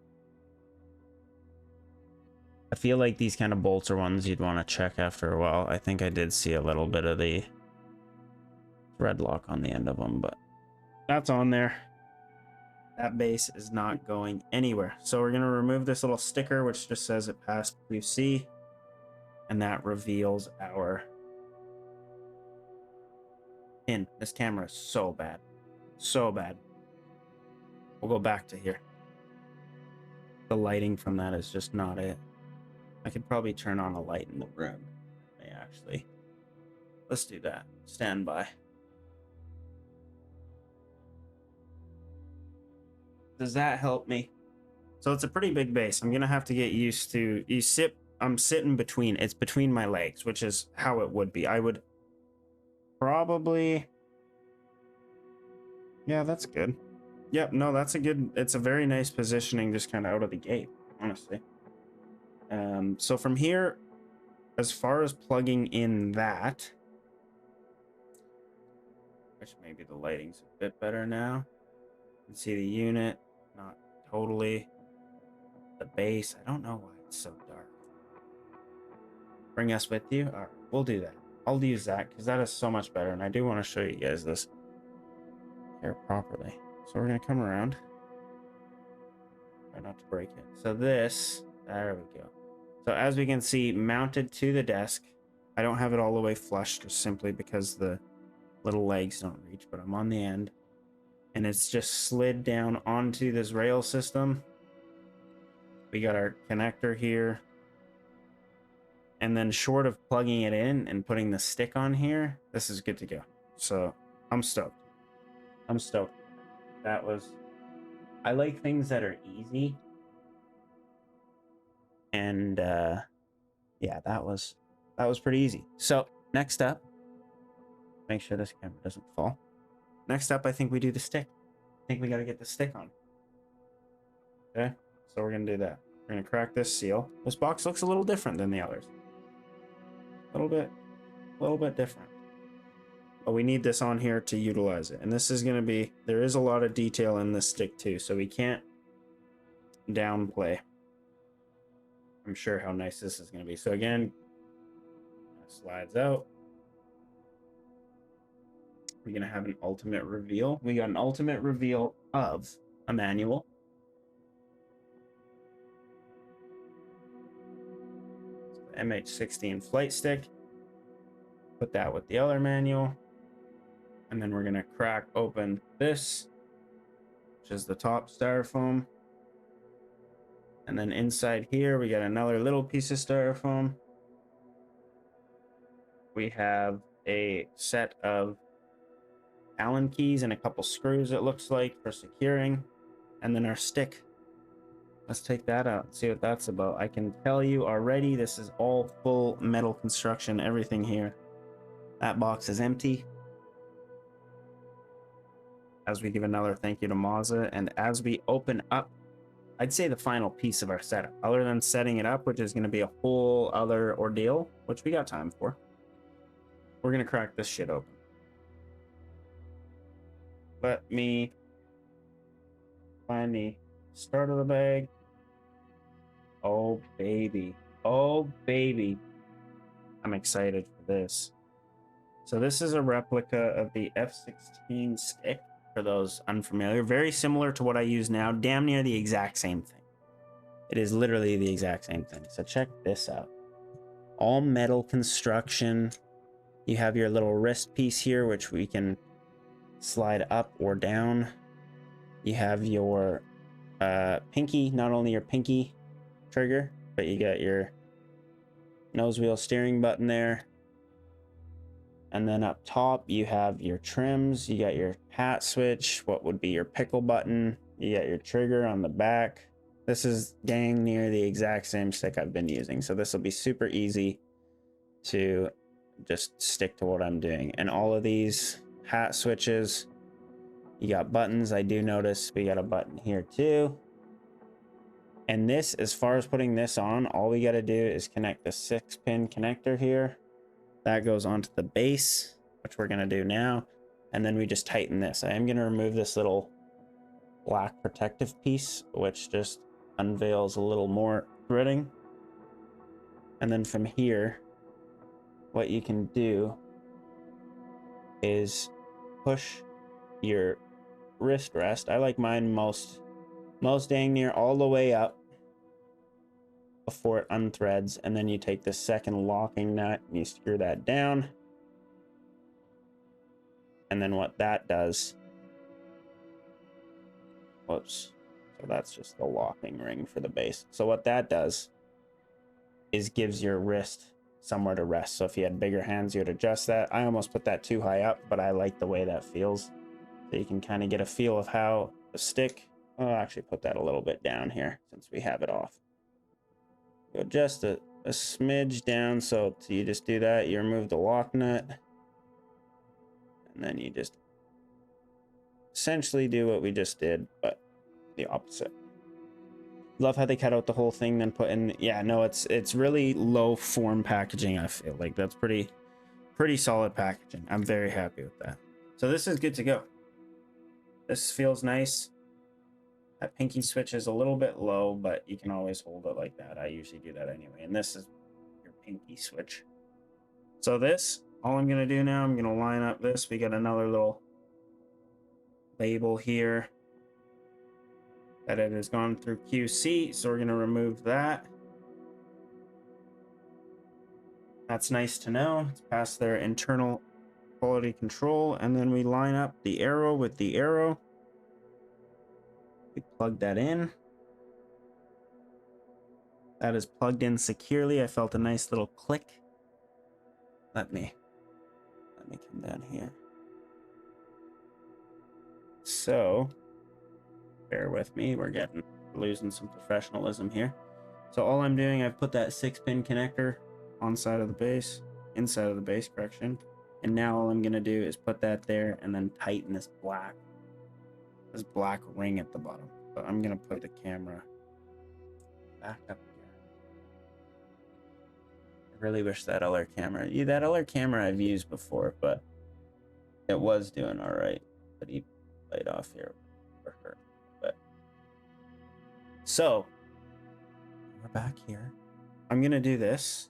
[SPEAKER 1] I feel like these kind of bolts are ones you'd want to check after a while. I think I did see a little bit of the thread lock on the end of them, but that's on there. That base is not going anywhere. So we're going to remove this little sticker, which just says it passed QC, and that reveals our pin. This camera is so bad. So bad. We'll go back to here. The lighting from that is just not it. I could probably turn on a light in the room. Actually, let's do that. Stand by. Does that help me? So it's a pretty big base. I'm gonna have to get used to. I'm sitting between. It's between my legs, which is how it would be. I would probably. Yeah, that's good. Yep, no, that's a good. It's a very nice positioning, just kind of out of the gate, honestly. So from here, as far as plugging in that, which maybe the lighting's a bit better now. You can see the unit, not totally. The base, I don't know why it's so dark. Bring us with you? All right, we'll do that. I'll use that because that is so much better, and I do want to show you guys this here properly. So we're gonna come around. Try not to break it. So this, there we go. So as we can see, mounted to the desk. I don't have it all the way flush, just simply because the little legs don't reach, but I'm on the end. And it's just slid down onto this rail system. We got our connector here. And then short of plugging it in and putting the stick on here, this is good to go. So I'm stoked. I'm stoked. That was... I like things that are easy. And yeah, that was pretty easy. So next up, make sure this camera doesn't fall. Next up, I think we do the stick. I think we got to get the stick on. Okay, so we're gonna do that. We're gonna crack this seal. This box looks a little different than the others. A little bit different. But we need this on here to utilize it. And this is gonna be, there is a lot of detail in this stick too, so we can't downplay. I'm sure how nice this is gonna be. So again, slides out. We're gonna have an ultimate reveal. We got an ultimate reveal of a manual. The MH16 Flight Stick. Put that with the other manual. And then we're gonna crack open this, which is the top styrofoam. And then inside here, we got another little piece of styrofoam. We have a set of Allen keys and a couple screws, it looks like, for securing. And then our stick. Let's take that out and see what that's about. I can tell you already, this is all full metal construction, everything here. That box is empty. As we give another thank you to MOZA, and as we open up, I'd say the final piece of our setup, other than setting it up, which is going to be a whole other ordeal, which we got time for. We're going to crack this shit open. Let me find the start of the bag. Oh, baby. Oh, baby. I'm excited for this. So this is a replica of the F-16 stick, for those unfamiliar. Very similar to what I use now, damn near the exact same thing. It is literally the exact same thing. So check this out. All metal construction. You have your little wrist piece here, which we can slide up or down. You have your pinky, not only your pinky trigger, but you got your nose wheel steering button there. And then up top, you have your trims. You got your hat switch, what would be your pickle button. You got your trigger on the back. This is dang near the exact same stick I've been using. So this will be super easy to just stick to what I'm doing. And all of these hat switches, you got buttons. I do notice we got a button here too. And this, as far as putting this on, all we got to do is connect the 6-pin connector here. That goes onto the base, which we're going to do now. And then we just tighten this. I am going to remove this little black protective piece, which just unveils a little more threading. And then from here, what you can do is push your wrist rest. I like mine most dang near all the way up before it unthreads, and then you take the second locking nut and you screw that down. And then what that does, whoops, so that's just the locking ring for the base. So what that does is gives your wrist somewhere to rest. So if you had bigger hands, you would adjust that. I almost put that too high up, but I like the way that feels. So you can kind of get a feel of how the stick, I'll actually put that a little bit down here since we have it off. Go just a smidge down. So you just do that, you remove the lock nut, and then you just essentially do what we just did, but the opposite. Love how they cut out the whole thing, then put in, yeah, no, it's really low form packaging. I feel like that's pretty solid packaging. I'm very happy with that. So this is good to go. This feels nice. That pinky switch is a little bit low, but you can always hold it like that. I usually do that anyway. And this is your pinky switch. So this, all I'm going to do now, I'm going to line up this. We got another little label here that it has gone through QC. So we're going to remove that. That's nice to know. It's past their internal quality control. And then we line up the arrow with the arrow. We plug that in. That is plugged in securely. I felt a nice little click. Let me come down here. So bear with me, we're losing some professionalism here. So all I'm doing, I've put that 6-pin connector inside of the base, correction. And now all I'm gonna do is put that there and then tighten this black ring at the bottom. But I'm gonna put the camera back up here. I really wish that other camera I've used before, but it was doing all right. But he played off here for her. But so we're back here. I'm gonna do this,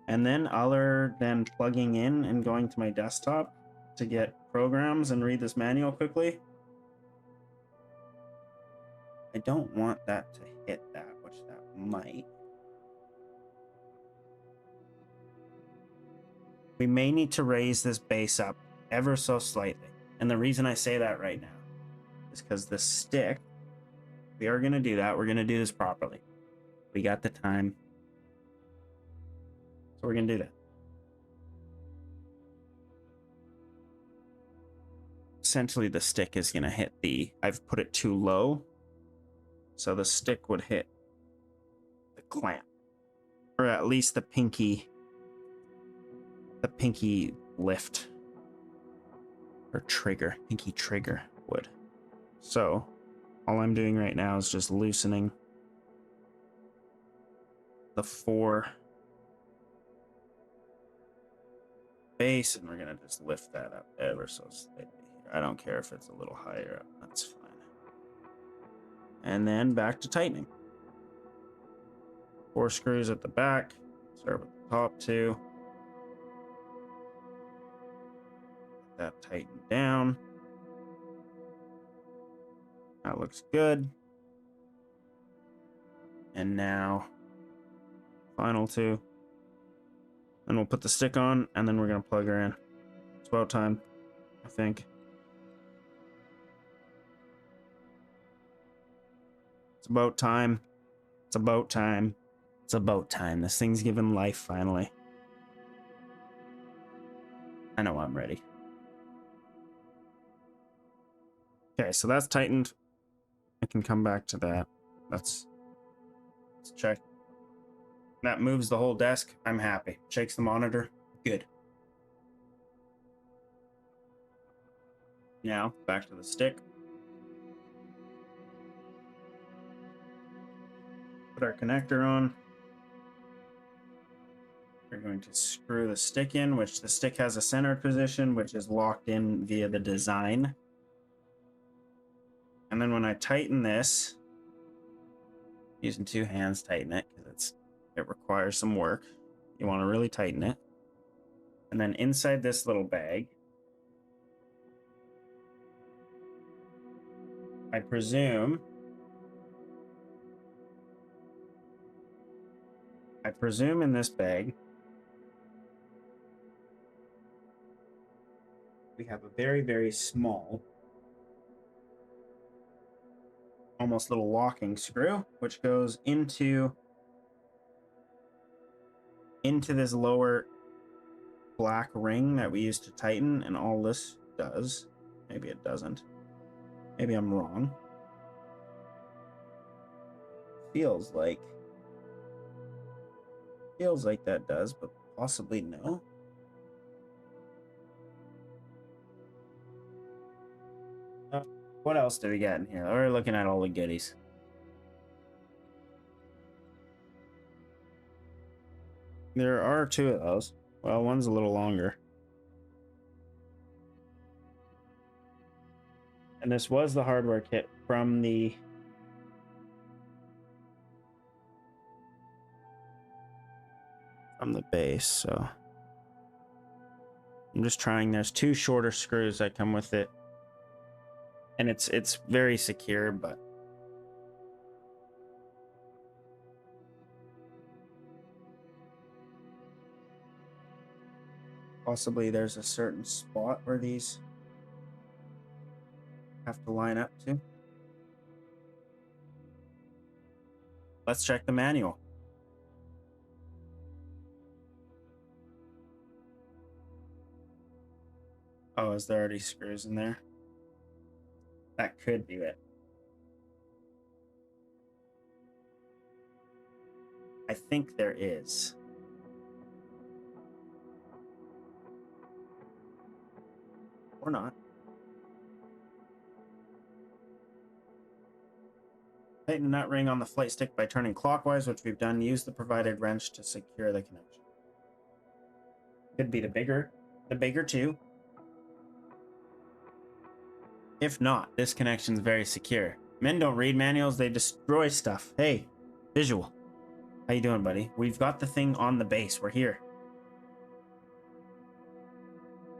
[SPEAKER 1] and then other than plugging in and going to my desktop to get programs and read this manual quickly, I don't want that to hit that, which that might. We may need to raise this base up ever so slightly. And the reason I say that right now is because the stick, we are going to do that. We're going to do this properly. We got the time. So we're going to do that. Essentially, the stick is going to hit I've put it too low. So the stick would hit the clamp, or at least the pinky lift or trigger, pinky trigger would. So all I'm doing right now is just loosening the 4 base, and we're gonna just lift that up ever so slightly here. I don't care if it's a little higher up, that's fine. And then back to tightening. 4 screws at the back. Start with the top 2. that tightened down. That looks good. And now, final two. And we'll put the stick on, and then we're going to plug her in. It's about time, I think. It's about time. It's about time. It's about time. This thing's given life, finally. I know I'm ready. Okay, so that's tightened. I can come back to that. Let's check. That moves the whole desk. I'm happy. Shakes the monitor. Good. Now, back to the stick. Put our connector on. We're going to screw the stick in, which the stick has a centered position, which is locked in via the design. And then when I tighten this, using two hands, tighten it because it requires some work. You want to really tighten it. And then inside this little bag, I presume in this bag, we have a very, very small, almost little locking screw, which goes into this lower black ring that we used to tighten, and all this does, maybe it doesn't, maybe I'm wrong, feels like that does, but possibly no. What else do we got in here? We're looking at all the goodies. There are two of those. Well, one's a little longer. And this was the hardware kit from the base, so I'm just trying. There's two shorter screws that come with it. And it's very secure, but possibly there's a certain spot where these have to line up to. Let's check the manual. Oh, is there already screws in there? That could be it. I think there is. Or not. Tighten the nut ring on the flight stick by turning clockwise, which we've done. Use the provided wrench to secure the connection. Could be the bigger two. If not, this connection's very secure. Men don't read manuals, they destroy stuff. Hey, visual. How you doing, buddy? We've got the thing on the base. We're here.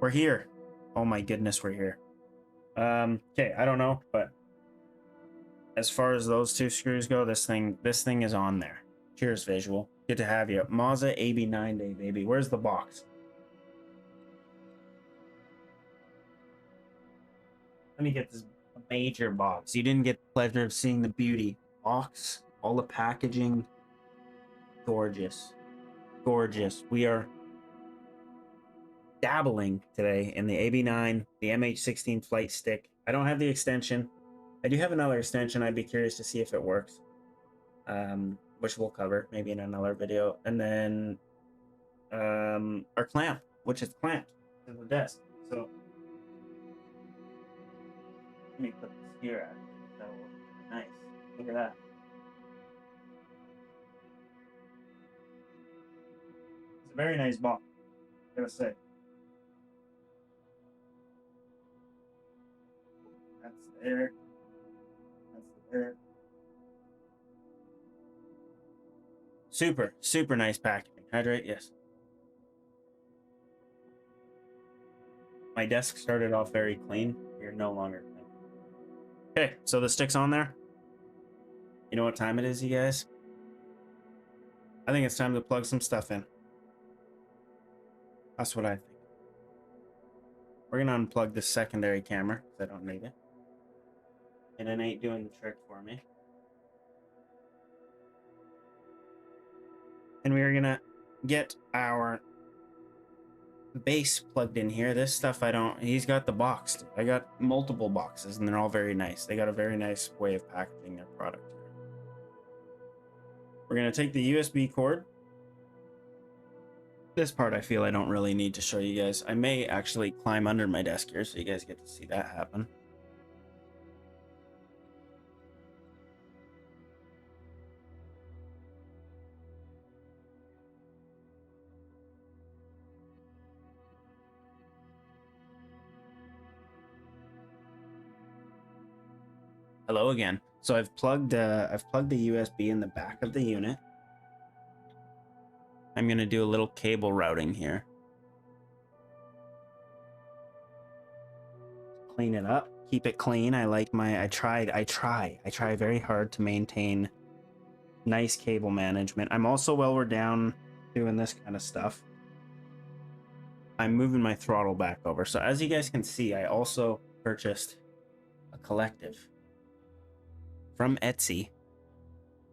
[SPEAKER 1] We're here. Oh my goodness, we're here. Okay, I don't know, but as far as those two screws go, this thing is on there. Cheers, visual. Good to have you. MOZA AB9 day, baby. Where's the box? Let me get this major box. You didn't get the pleasure of seeing the beauty. Box, all the packaging. Gorgeous. Gorgeous. We are dabbling today in the AB9, the MH16 Flight stick. I don't have the extension. I do have another extension. I'd be curious to see if it works. Which we'll cover maybe in another video. And then our clamp, which is clamped to the desk. So let me put this here. That'll look nice. Look at that. It's a very nice box, I gotta say. That's there. That's there. Super, super nice packaging. Hydrate, yes. My desk started off very clean. You're no longer clean. Okay, so the stick's on there. You know what time it is, you guys? I think it's time to plug some stuff in. That's what I think. We're gonna unplug the secondary camera because I don't need it. And it ain't doing the trick for me. And we are gonna get our base plugged in here. This stuff I don't, he's got the box. I got multiple boxes and they're all very nice. They got a very nice way of packaging their product here. We're gonna take the USB cord. This part I feel I don't really need to show you guys. I may actually climb under my desk here so you guys get to see that happen. Hello again. So I've plugged the USB in the back of the unit. I'm gonna do a little cable routing here. Clean it up, keep it clean. I try very hard to maintain nice cable management. I'm also, while we're down doing this kind of stuff, I'm moving my throttle back over. So as you guys can see, I also purchased a collective from Etsy,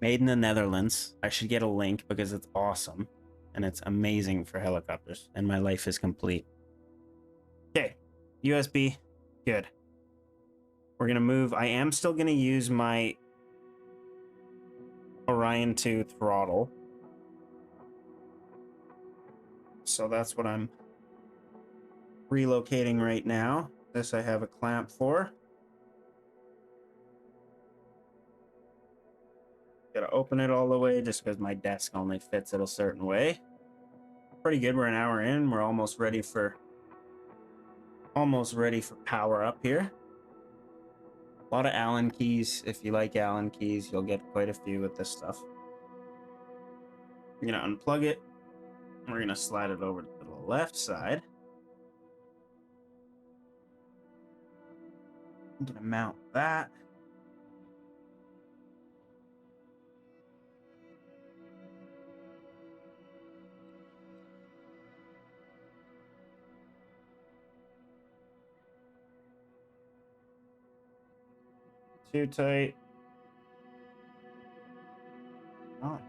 [SPEAKER 1] made in the Netherlands. I should get a link because it's awesome and it's amazing for helicopters, and my life is complete. Okay, USB, good. We're gonna move. I am still gonna use my Orion 2 throttle. So that's what I'm relocating right now. This I have a clamp for. Gotta open it all the way just because my desk only fits it a certain way. Pretty good. We're an hour in. We're almost ready for power up here. A lot of Allen keys. If you like Allen keys, you'll get quite a few with this stuff. I'm gonna unplug it. We're gonna slide it over to the left side. I'm gonna mount that. Too tight. Oh,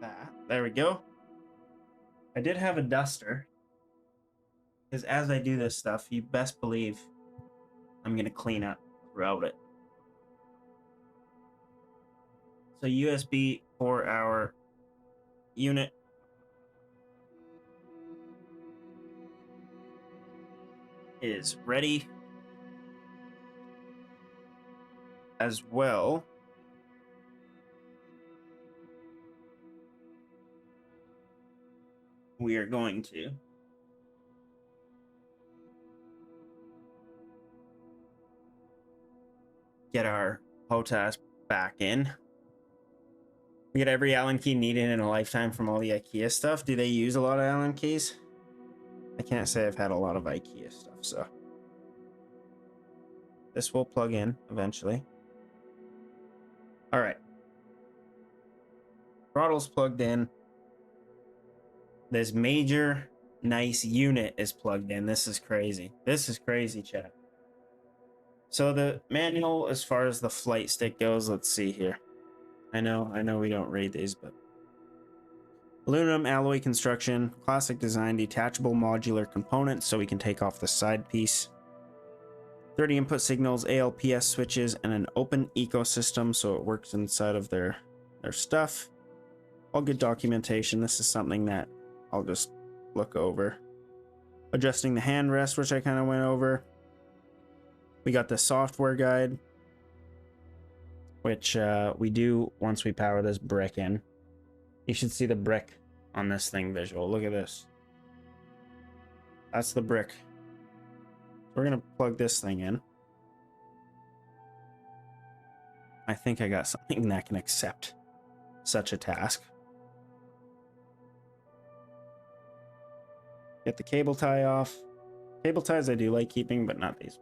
[SPEAKER 1] that. There we go. I did have a duster, because as I do this stuff, you best believe I'm gonna clean up throughout it. So USB for our unit. Is ready. As well, we are going to get our HOTAS back in. We get every Allen key needed in a lifetime from all the IKEA stuff. Do they use a lot of Allen keys? I can't say I've had a lot of IKEA stuff, so this will plug in eventually. All right. Throttle's plugged in. This major nice unit is plugged in. This is crazy. This is crazy, chat. So the manual, as far as the flight stick goes, let's see here. I know we don't read these, but aluminum alloy construction, classic design, detachable modular components, so we can take off the side piece. 30 input signals, ALPS switches, and an open ecosystem, so it works inside of their stuff. All good documentation. This is something that I'll just look over. Adjusting the hand rest, which I kind of went over. We got the software guide, which we do once we power this brick in. You should see the brick on this thing visual. Look at this. That's the brick. We're gonna plug this thing in. I think I got something that can accept such a task. Get the cable tie off. Cable ties I do like keeping, but not these.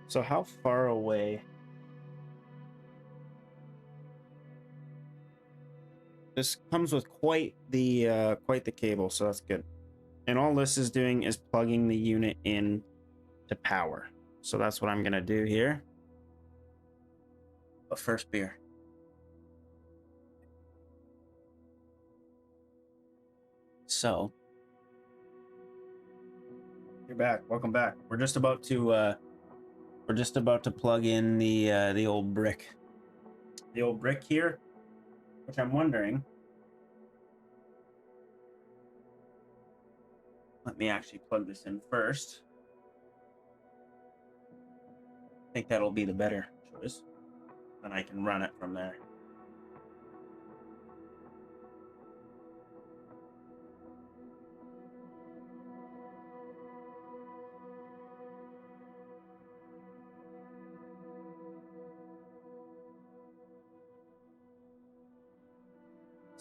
[SPEAKER 1] So how far away? This comes with quite the cable, so that's good. And all this is doing is plugging the unit in to power. So that's what I'm gonna do here. But first, beer. So you're back. Welcome back. We're just about to plug in the old brick. The old brick here, which I'm wondering. Let me actually plug this in first. I think that'll be the better choice. And I can run it from there.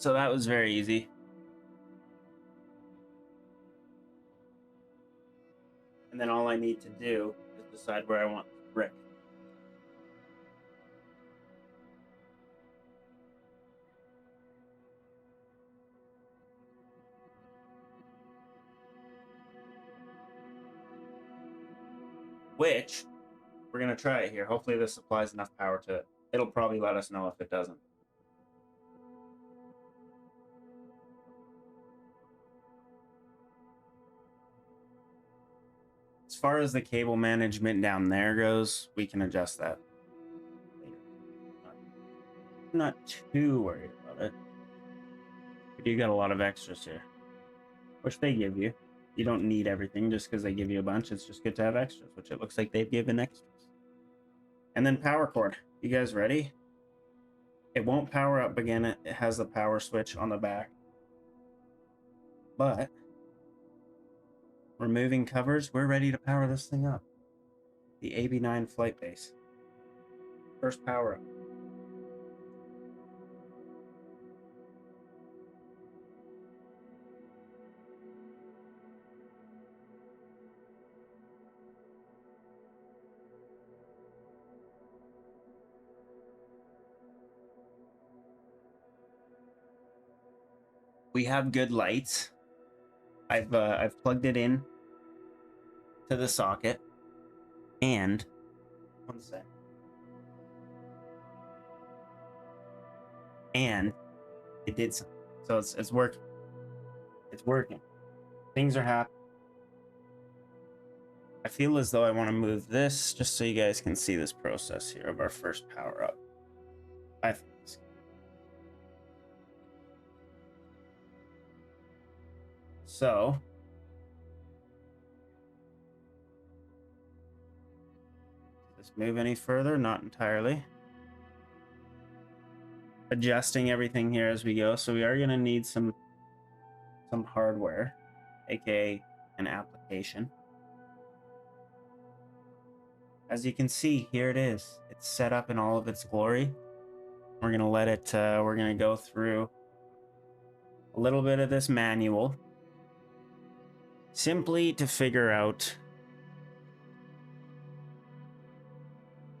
[SPEAKER 1] So that was very easy. And then all I need to do is decide where I want the brick. Which, we're going to try it here. Hopefully this supplies enough power to it. It'll probably let us know if it doesn't. As far as the cable management down there goes, we can adjust that later. I'm not too worried about it. But you got a lot of extras here, which they give you. You don't need everything just because they give you a bunch. It's just good to have extras, which it looks like they've given extras. And then power cord. You guys ready? It won't power up again. It has the power switch on the back. But removing covers, we're ready to power this thing up. The AB9 flight base. First power up. We have good lights. I've plugged it in to the socket, and one sec. And it did something. So it's working. It's working. Things are happening. I feel as though I want to move this just so you guys can see this process here of our first power up. I think it's good. So does this move any further? Not entirely. Adjusting everything here as we go. So we are going to need some hardware, aka an application. As you can see, here it is. It's set up in all of its glory. We're going to let it, we're going to go through a little bit of this manual simply to figure out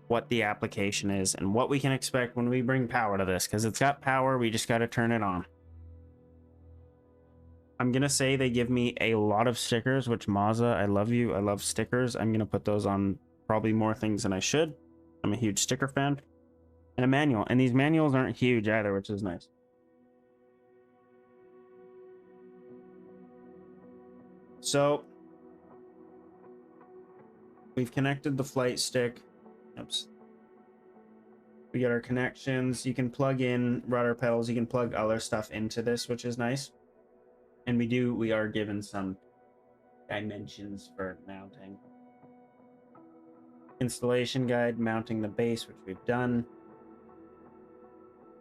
[SPEAKER 1] what the application is and what we can expect when we bring power to this, because it's got power, we just got to turn it on. I'm going to say they give me a lot of stickers, which MOZA, I love you. I love stickers. I'm going to put those on probably more things than I should. I'm a huge sticker fan. And a manual. And these manuals aren't huge either, which is nice. So we've connected the flight stick. Oops. We got our connections. You can plug in rudder pedals. You can plug other stuff into this, which is nice. And we are given some dimensions for mounting. Installation guide, mounting the base, which we've done.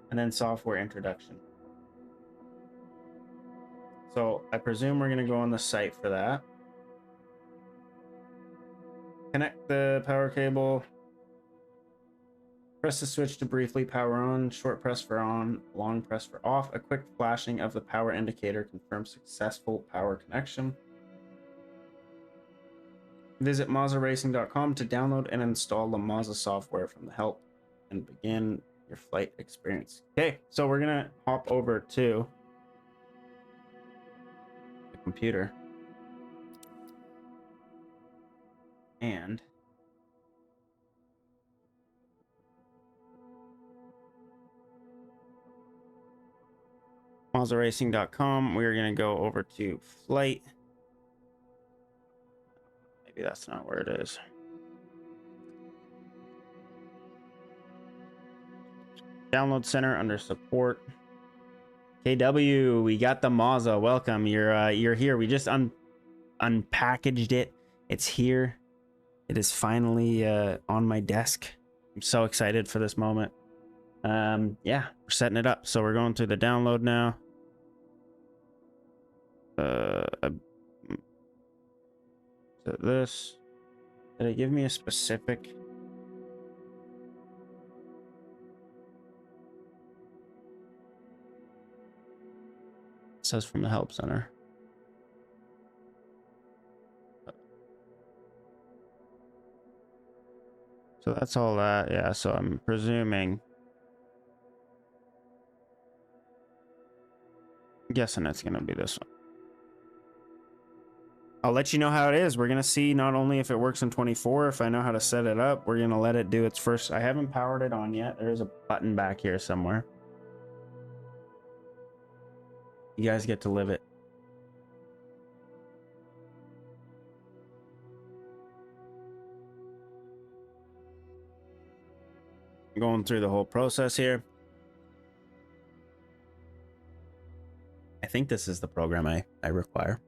[SPEAKER 1] And then software introduction. So I presume we're going to go on the site for that. Connect the power cable. Press the switch to briefly power on, short press for on, long press for off. A quick flashing of the power indicator confirms successful power connection. Visit MOZARacing.com to download and install the MOZA software from the help and begin your flight experience. Okay, so we're gonna hop over to the computer and MOZARacing.com. We're gonna go over to flight. Maybe that's not where it is. Download center under support. KW, we got the MOZA. Welcome. You're here. We just unpackaged it. It's here. It is finally on my desk. I'm so excited for this moment. Yeah, we're setting it up. So we're going through the download now. So this. Did it give me a specific? It says from the help center. So that's all that. Yeah, so I'm presuming. I'm guessing it's going to be this one. I'll let you know how it is. We're going to see not only if it works in 24, if I know how to set it up. We're going to let it do its first. I haven't powered it on yet. There's a button back here somewhere. You guys get to live it. I'm going through the whole process here. I think this is the program I require.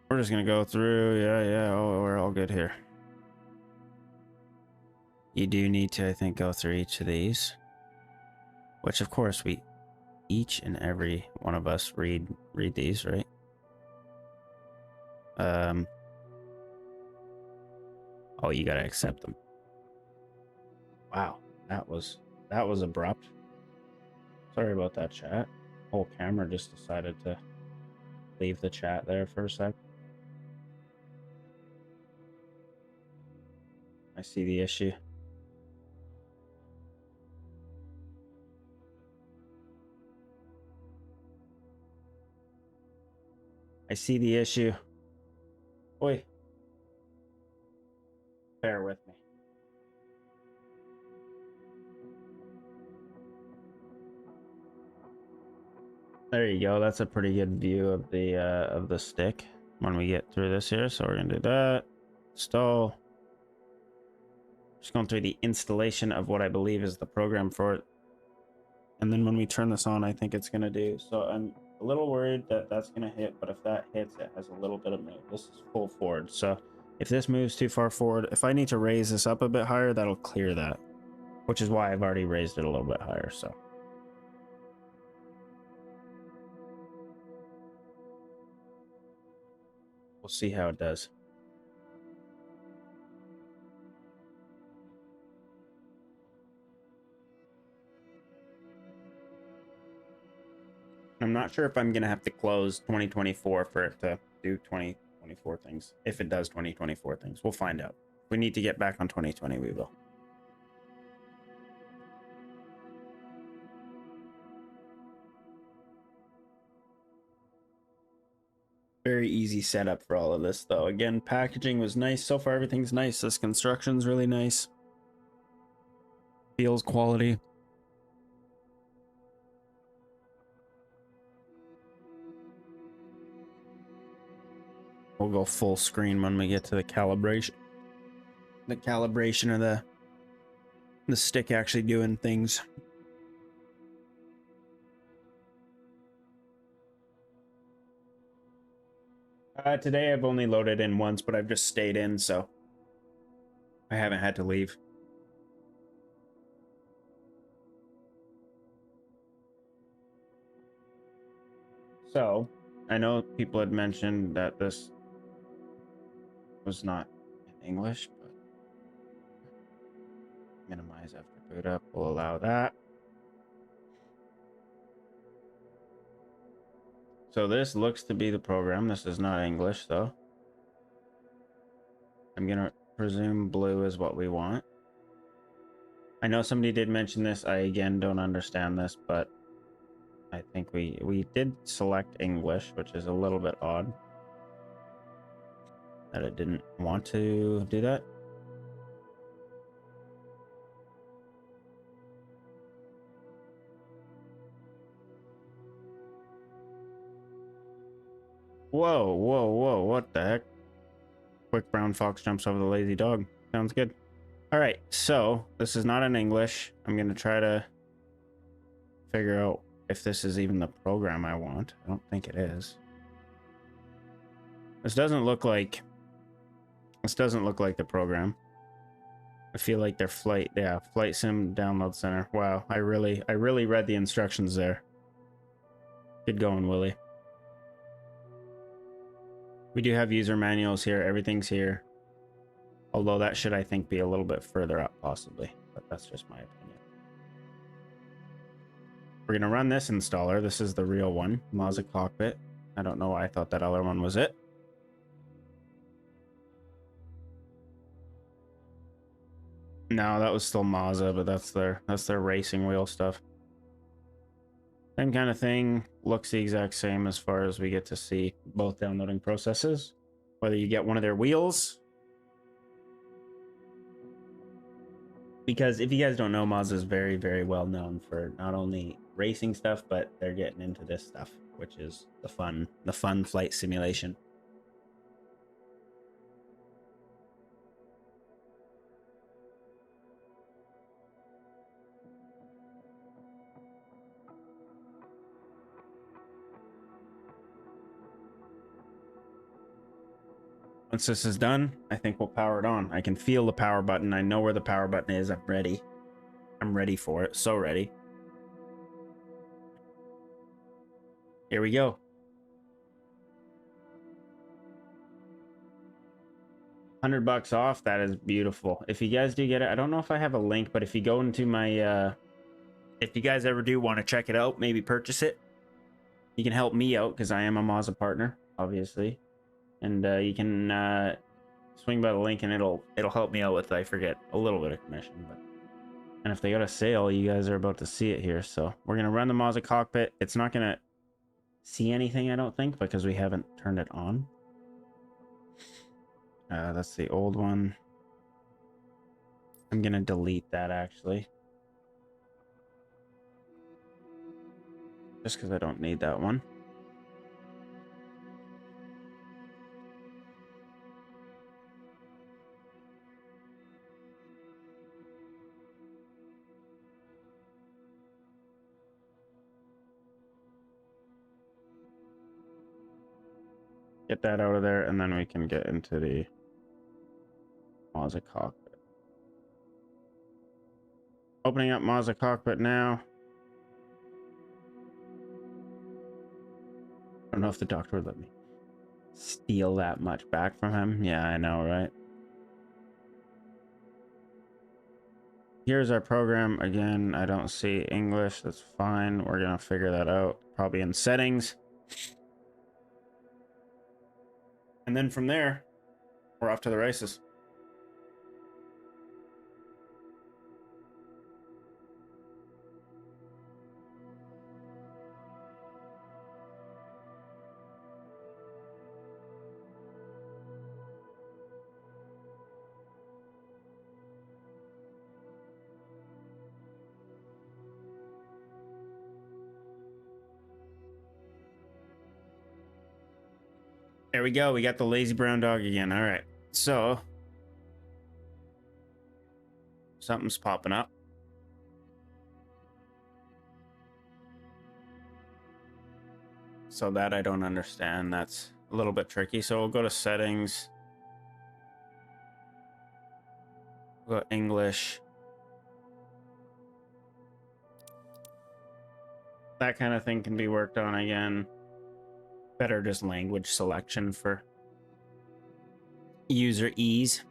[SPEAKER 1] We're just going to go through. Yeah. Oh, we're all good here. You do need to, I think, go through each of these. Which, of course, we each and every one of us read these, right? Oh, you gotta accept them. Wow, that was abrupt. Sorry about that, chat. Whole camera just decided to leave the chat there for a sec. I see the issue. I see the issue. Oi. Bear with me. There you go. That's a pretty good view of the stick when we get through this here. So we're gonna do that. Install. Just going through the installation of what I believe is the program for it. And then when we turn this on, I think it's gonna do. So I'm a little worried that that's gonna hit, but if that hits, it has a little bit of move. This is full forward. So if this moves too far forward, if I need to raise this up a bit higher, that'll clear that, which is why I've already raised it a little bit higher. So we'll see how it does. I'm not sure if I'm going to have to close 2024 for it to do 2024 things. If it does 2024 things, we'll find out. If we need to get back on 2020, we will. Very easy setup for all of this, though. Again, packaging was nice. So far, everything's nice. This construction's really nice. Feels quality. We'll go full screen when we get to the calibration. The calibration of the stick actually doing things. Today I've only loaded in once, but I've just stayed in, so I haven't had to leave. So, I know people had mentioned that this was not in English, but Minimize after boot up. We'll allow that. So this looks to be the program. This is not English though. I'm gonna presume blue is what we want. I know somebody did mention this. I again don't understand this, but I think we did select English, which is a little bit odd that it didn't want to do that. Whoa, whoa, whoa, what the heck? Quick brown fox jumps over the lazy dog. Sounds good. All right, so this is not in English. I'm gonna try to figure out if this is even the program I want. I don't think it is. This doesn't look like the program. I feel like they're flight sim download center. Wow, I really read the instructions there. Good going, Willie. We do have user manuals here. Everything's here. Although that should, I think, be a little bit further up, possibly. But that's just my opinion. We're going to run this installer. This is the real one. MOZA Cockpit. I don't know why I thought that other one was it. No, that was still MOZA, but that's their racing wheel stuff. Same kind of thing. Looks the exact same as far as we get to see both downloading processes. Whether you get one of their wheels. Because if you guys don't know, MOZA is very, very well known for not only racing stuff, but they're getting into this stuff, which is the fun flight simulation. Once this is done, I think we'll power it on. I can feel the power button. I know where the power button is. I'm ready. I'm ready for it. So ready. Here we go. $100 off. That is beautiful. If you guys do get it, I don't know if I have a link, but if you go into my, if you guys ever do want to check it out, maybe purchase it, you can help me out because I am a MOZA partner, obviously. And you can swing by the link and it'll help me out with, I forget, a little bit of commission. But and if they got a sale, you guys are about to see it here. So we're gonna run the MOZA cockpit. It's not gonna see anything, I don't think, because we haven't turned it on. That's the old one. I'm gonna delete that actually, just because I don't need that one. Get that out of there, and then we can get into the MOZA cockpit. Opening up MOZA cockpit now. I don't know if the doctor would let me steal that much back from him. Yeah, I know, right? Here's our program. Again, I don't see English. That's fine. We're gonna figure that out. Probably in settings. And then from there, we're off to the races. There we go. We got the lazy brown dog again. All right. So something's popping up. So that I don't understand. That's a little bit tricky. So we'll go to settings. We'll go English. That kind of thing can be worked on again. Better just language selection for user ease.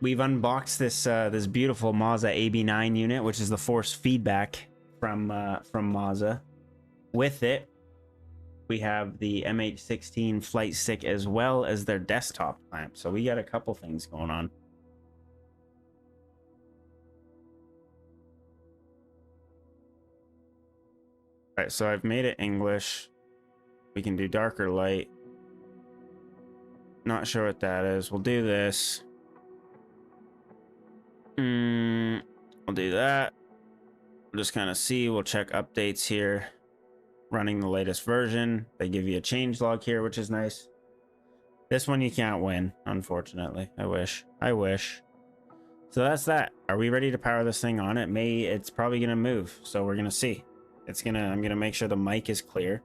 [SPEAKER 1] we've unboxed this this beautiful MOZA AB9 unit, which is the force feedback from MOZA. With it, we have the MH16 Flight Stick as well as their desktop clamp. So we got a couple things going on. All right, so I've made it English. We can do dark or light. Not sure what that is. We'll do this. We'll do that. We'll just kind of see. We'll check updates here. Running the latest version. They give you a change log here, which is nice. This one you can't win, unfortunately. I wish. So that's that. Are we ready to power this thing on? It's probably gonna move, so we're gonna see. I'm gonna make sure the mic is clear.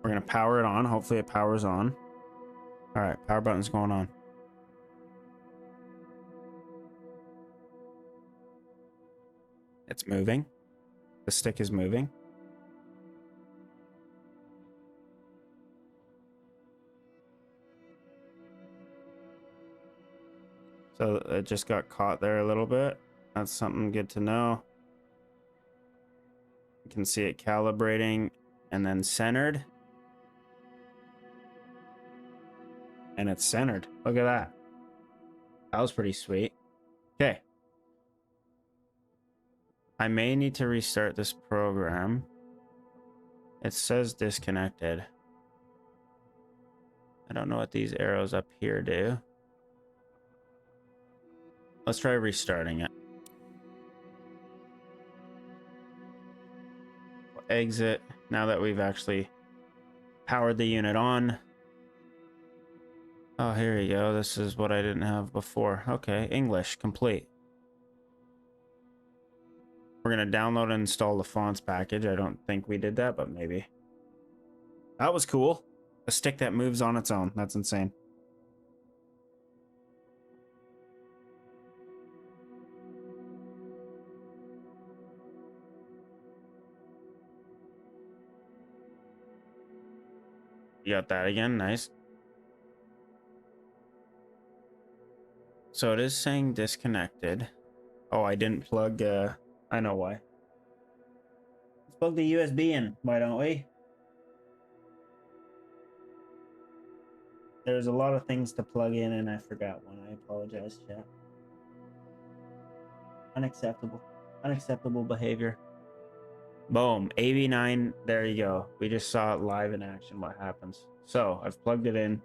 [SPEAKER 1] We're gonna power it on. Hopefully it powers on. All right, power button's going on. It's moving. The stick is moving. So it just got caught there a little bit. That's something good to know. You can see it calibrating and then centered. And it's centered. Look at that. That was pretty sweet. Okay. I may need to restart this program. It says disconnected. I don't know what these arrows up here do. Let's try restarting it. We'll exit now that we've actually powered the unit on. Oh, here you go. This is what I didn't have before. Okay, English complete. We're going to download and install the fonts package. I don't think we did that, but maybe. That was cool. A stick that moves on its own. That's insane. You got that again. Nice. So it is saying disconnected. Oh, I didn't plug... I know why. Let's plug the USB in. Why don't we? There's a lot of things to plug in and I forgot one. I apologize, chat. Unacceptable. Unacceptable behavior. Boom. AB9. There you go. We just saw it live in action. What happens? So I've plugged it in.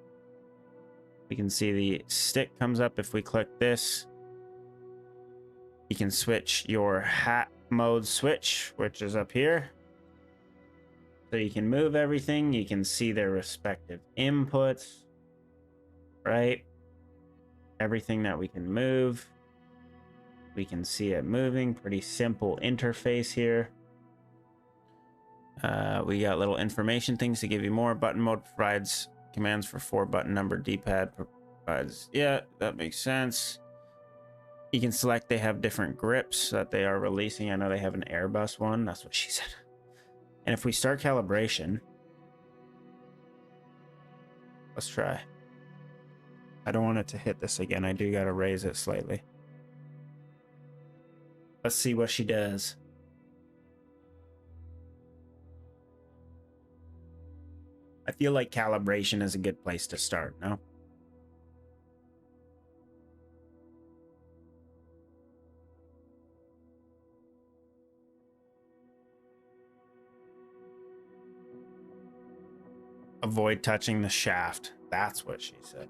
[SPEAKER 1] We can see the stick comes up if we click this. You can switch your hat mode switch, which is up here. So you can move everything. You can see their respective inputs, right? Everything that we can move. We can see it moving. Pretty simple interface here. We got little information things to give you more. Button mode provides commands for 4-button number. D-pad provides, yeah, that makes sense. You can select, they have different grips that they are releasing. I know they have an Airbus one. That's what she said. And if we start calibration, let's try. I don't want it to hit this again. I do got to raise it slightly. Let's see what she does. I feel like calibration is a good place to start, no? Avoid touching the shaft. That's what she said.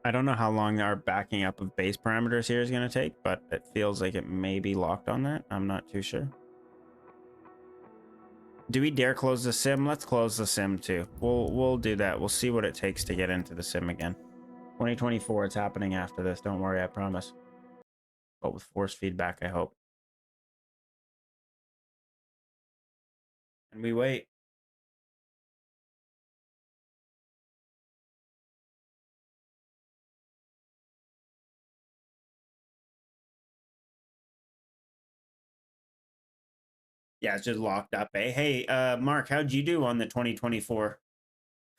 [SPEAKER 1] I don't know how long our backing up of base parameters here is going to take, but it feels like it may be locked on that. I'm not too sure. Do we dare close the sim? Let's close the sim too. We'll do that. We'll see what it takes to get into the sim again. 2024, it's happening after this. Don't worry, I promise. But with force feedback, I hope. And we wait. Yeah, it's just locked up. Hey, Mark, how'd you do on the 2024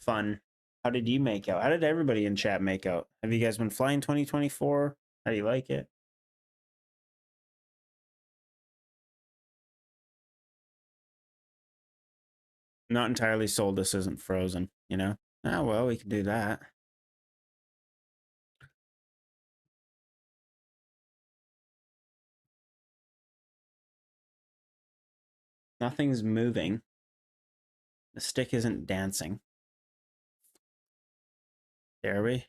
[SPEAKER 1] fun? How did you make out? How did everybody in chat make out? Have you guys been flying 2024? How do you like it? Not entirely sold. This isn't frozen, you know? Oh, well, we can do that. Nothing's moving. The stick isn't dancing. Dare we?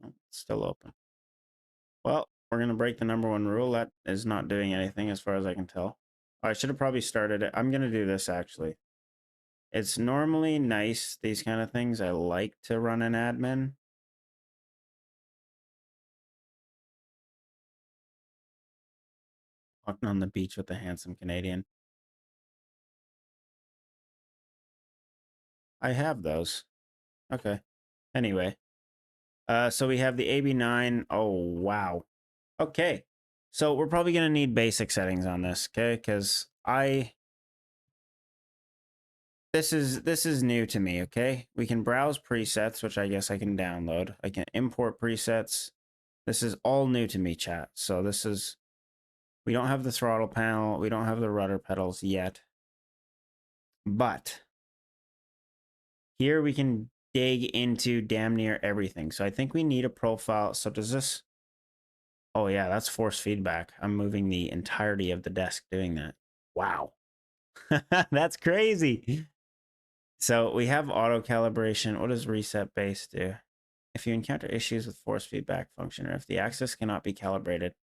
[SPEAKER 1] Oh, it's still open. Well, we're going to break the number one rule. That is not doing anything as far as I can tell. I should have probably started it. I'm going to do this actually. It's normally nice, these kind of things. I like to run an admin. Walking on the beach with a handsome Canadian. I have those. Okay. Anyway, so we have the AB9. Oh, wow. Okay. So we're probably going to need basic settings on this, okay? Because this is new to me, okay? We can browse presets, which I guess I can download. I can import presets. This is all new to me, chat. So this is, we don't have the throttle panel. We don't have the rudder pedals yet. But here we can dig into damn near everything. So I think we need a profile. So does this, oh yeah, that's force feedback. I'm moving the entirety of the desk doing that. Wow. That's crazy. So we have auto calibration. What does reset base do? If you encounter issues with force feedback function, or if the axis cannot be calibrated,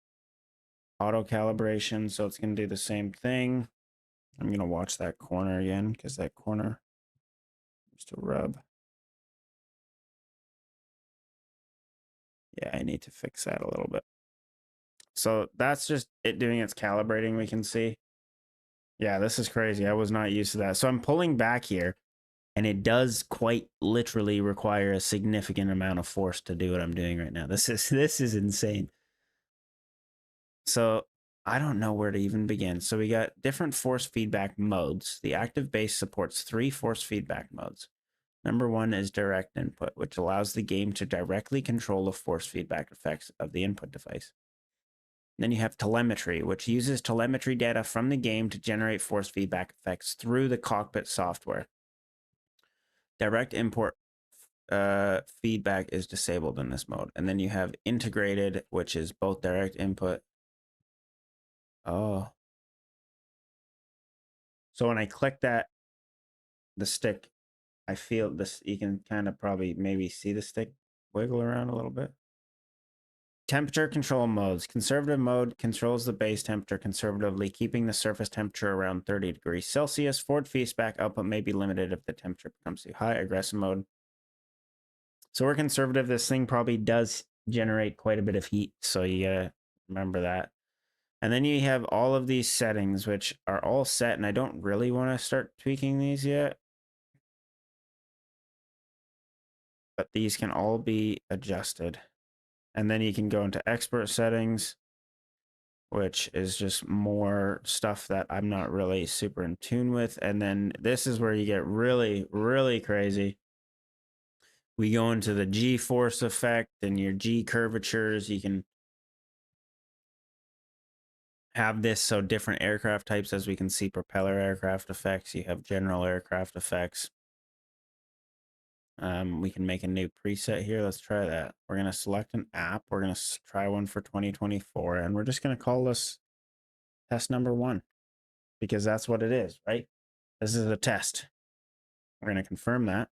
[SPEAKER 1] auto calibration. So it's going to do the same thing. I'm going to watch that corner again because that corner used to rub. Yeah, I need to fix that a little bit. So that's just it doing its calibrating, we can see. Yeah, this is crazy. I was not used to that. So I'm pulling back here, and it does quite literally require a significant amount of force to do what I'm doing right now. This is insane. So I don't know where to even begin. So we got different force feedback modes. The active base supports 3 force feedback modes. Number 1 is direct input, which allows the game to directly control the force feedback effects of the input device. Then you have telemetry, which uses telemetry data from the game to generate force feedback effects through the cockpit software. Direct import feedback is disabled in this mode. And then you have integrated, which is both direct input. Oh. So when I click that, the stick, I feel this, you can kind of probably maybe see the stick wiggle around a little bit. Temperature control modes. Conservative mode controls the base temperature conservatively, keeping the surface temperature around 30 degrees Celsius. Forward feedback output may be limited if the temperature becomes too high. Aggressive mode. So we're conservative. This thing probably does generate quite a bit of heat, so you gotta remember that. And then you have all of these settings, which are all set, and I don't really want to start tweaking these yet. But these can all be adjusted. And then you can go into expert settings, which is just more stuff that I'm not really super in tune with. And then this is where you get really, really crazy. We go into the G-force effect and your G curvatures. You can have this, so different aircraft types, as we can see, propeller aircraft effects. You have general aircraft effects. We can make a new preset here. Let's try that. We're going to select an app. We're going to try one for 2024, and we're just going to call this test number 1 because that's what it is, right? This is a test. We're going to confirm that.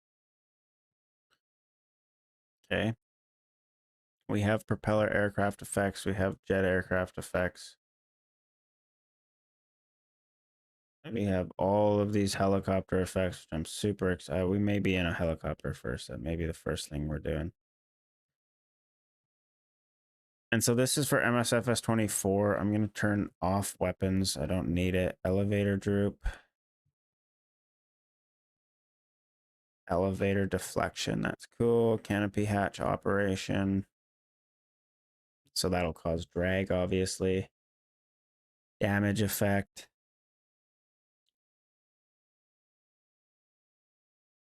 [SPEAKER 1] Okay. We have propeller aircraft effects. We have jet aircraft effects. We have all of these helicopter effects, which I'm super excited. We may be in a helicopter first. That may be the first thing we're doing. And so this is for MSFS 24. I'm going to turn off weapons. I don't need it. Elevator droop. Elevator deflection. That's cool. Canopy hatch operation. So that'll cause drag, obviously. Damage effect.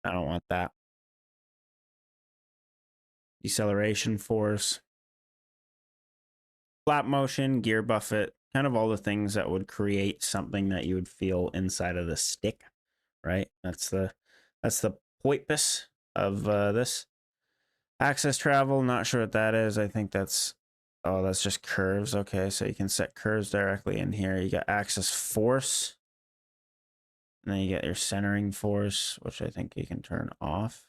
[SPEAKER 1] I don't want that. Deceleration force. Flap motion, gear buffet, kind of all the things that would create something that you would feel inside of the stick, right? That's the purpose of this. Access travel, not sure what that is. I think that's, oh, that's just curves. Okay, so you can set curves directly in here. You got access force, and then you get your centering force, which I think you can turn off.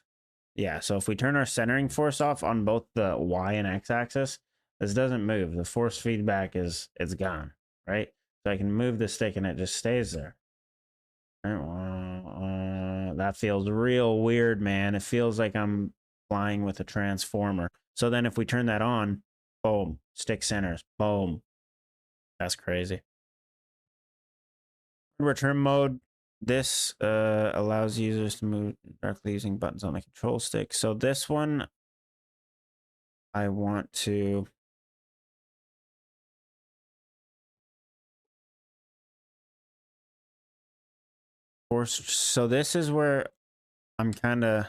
[SPEAKER 1] Yeah, so if we turn our centering force off on both the Y and X axis, this doesn't move. The force feedback it's gone, right? So I can move the stick and it just stays there. That feels real weird, man. It feels like I'm flying with a transformer. So then if we turn that on, boom, stick centers, boom. That's crazy. Return mode. This allows users to move directly using buttons on the control stick. So this one, I want to force. So this is where I'm kind of,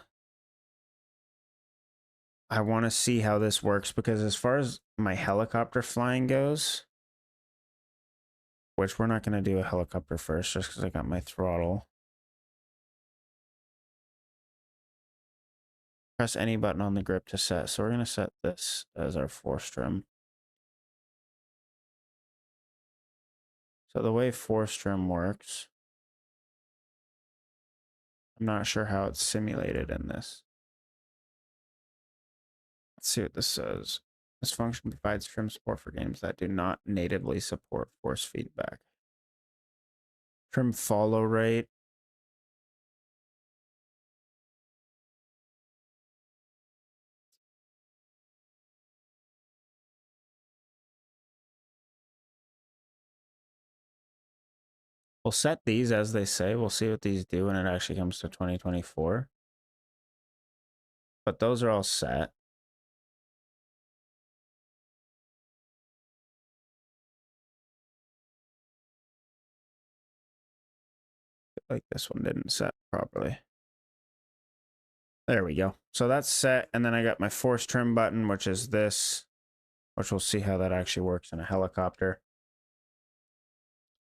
[SPEAKER 1] I want to see how this works, because as far as my helicopter flying goes, which we're not going to do a helicopter first just because I got my throttle. Press any button on the grip to set. So we're going to set this as our force trim. So the way force trim works, I'm not sure how it's simulated in this. Let's see what this says. This function provides trim support for games that do not natively support force feedback. Trim follow rate. We'll set these as they say. We'll see what these do when it actually comes to 2024. But those are all set. Like this one didn't set properly. There we go. So that's set. And then I got my force trim button, which is this, which we'll see how that actually works in a helicopter.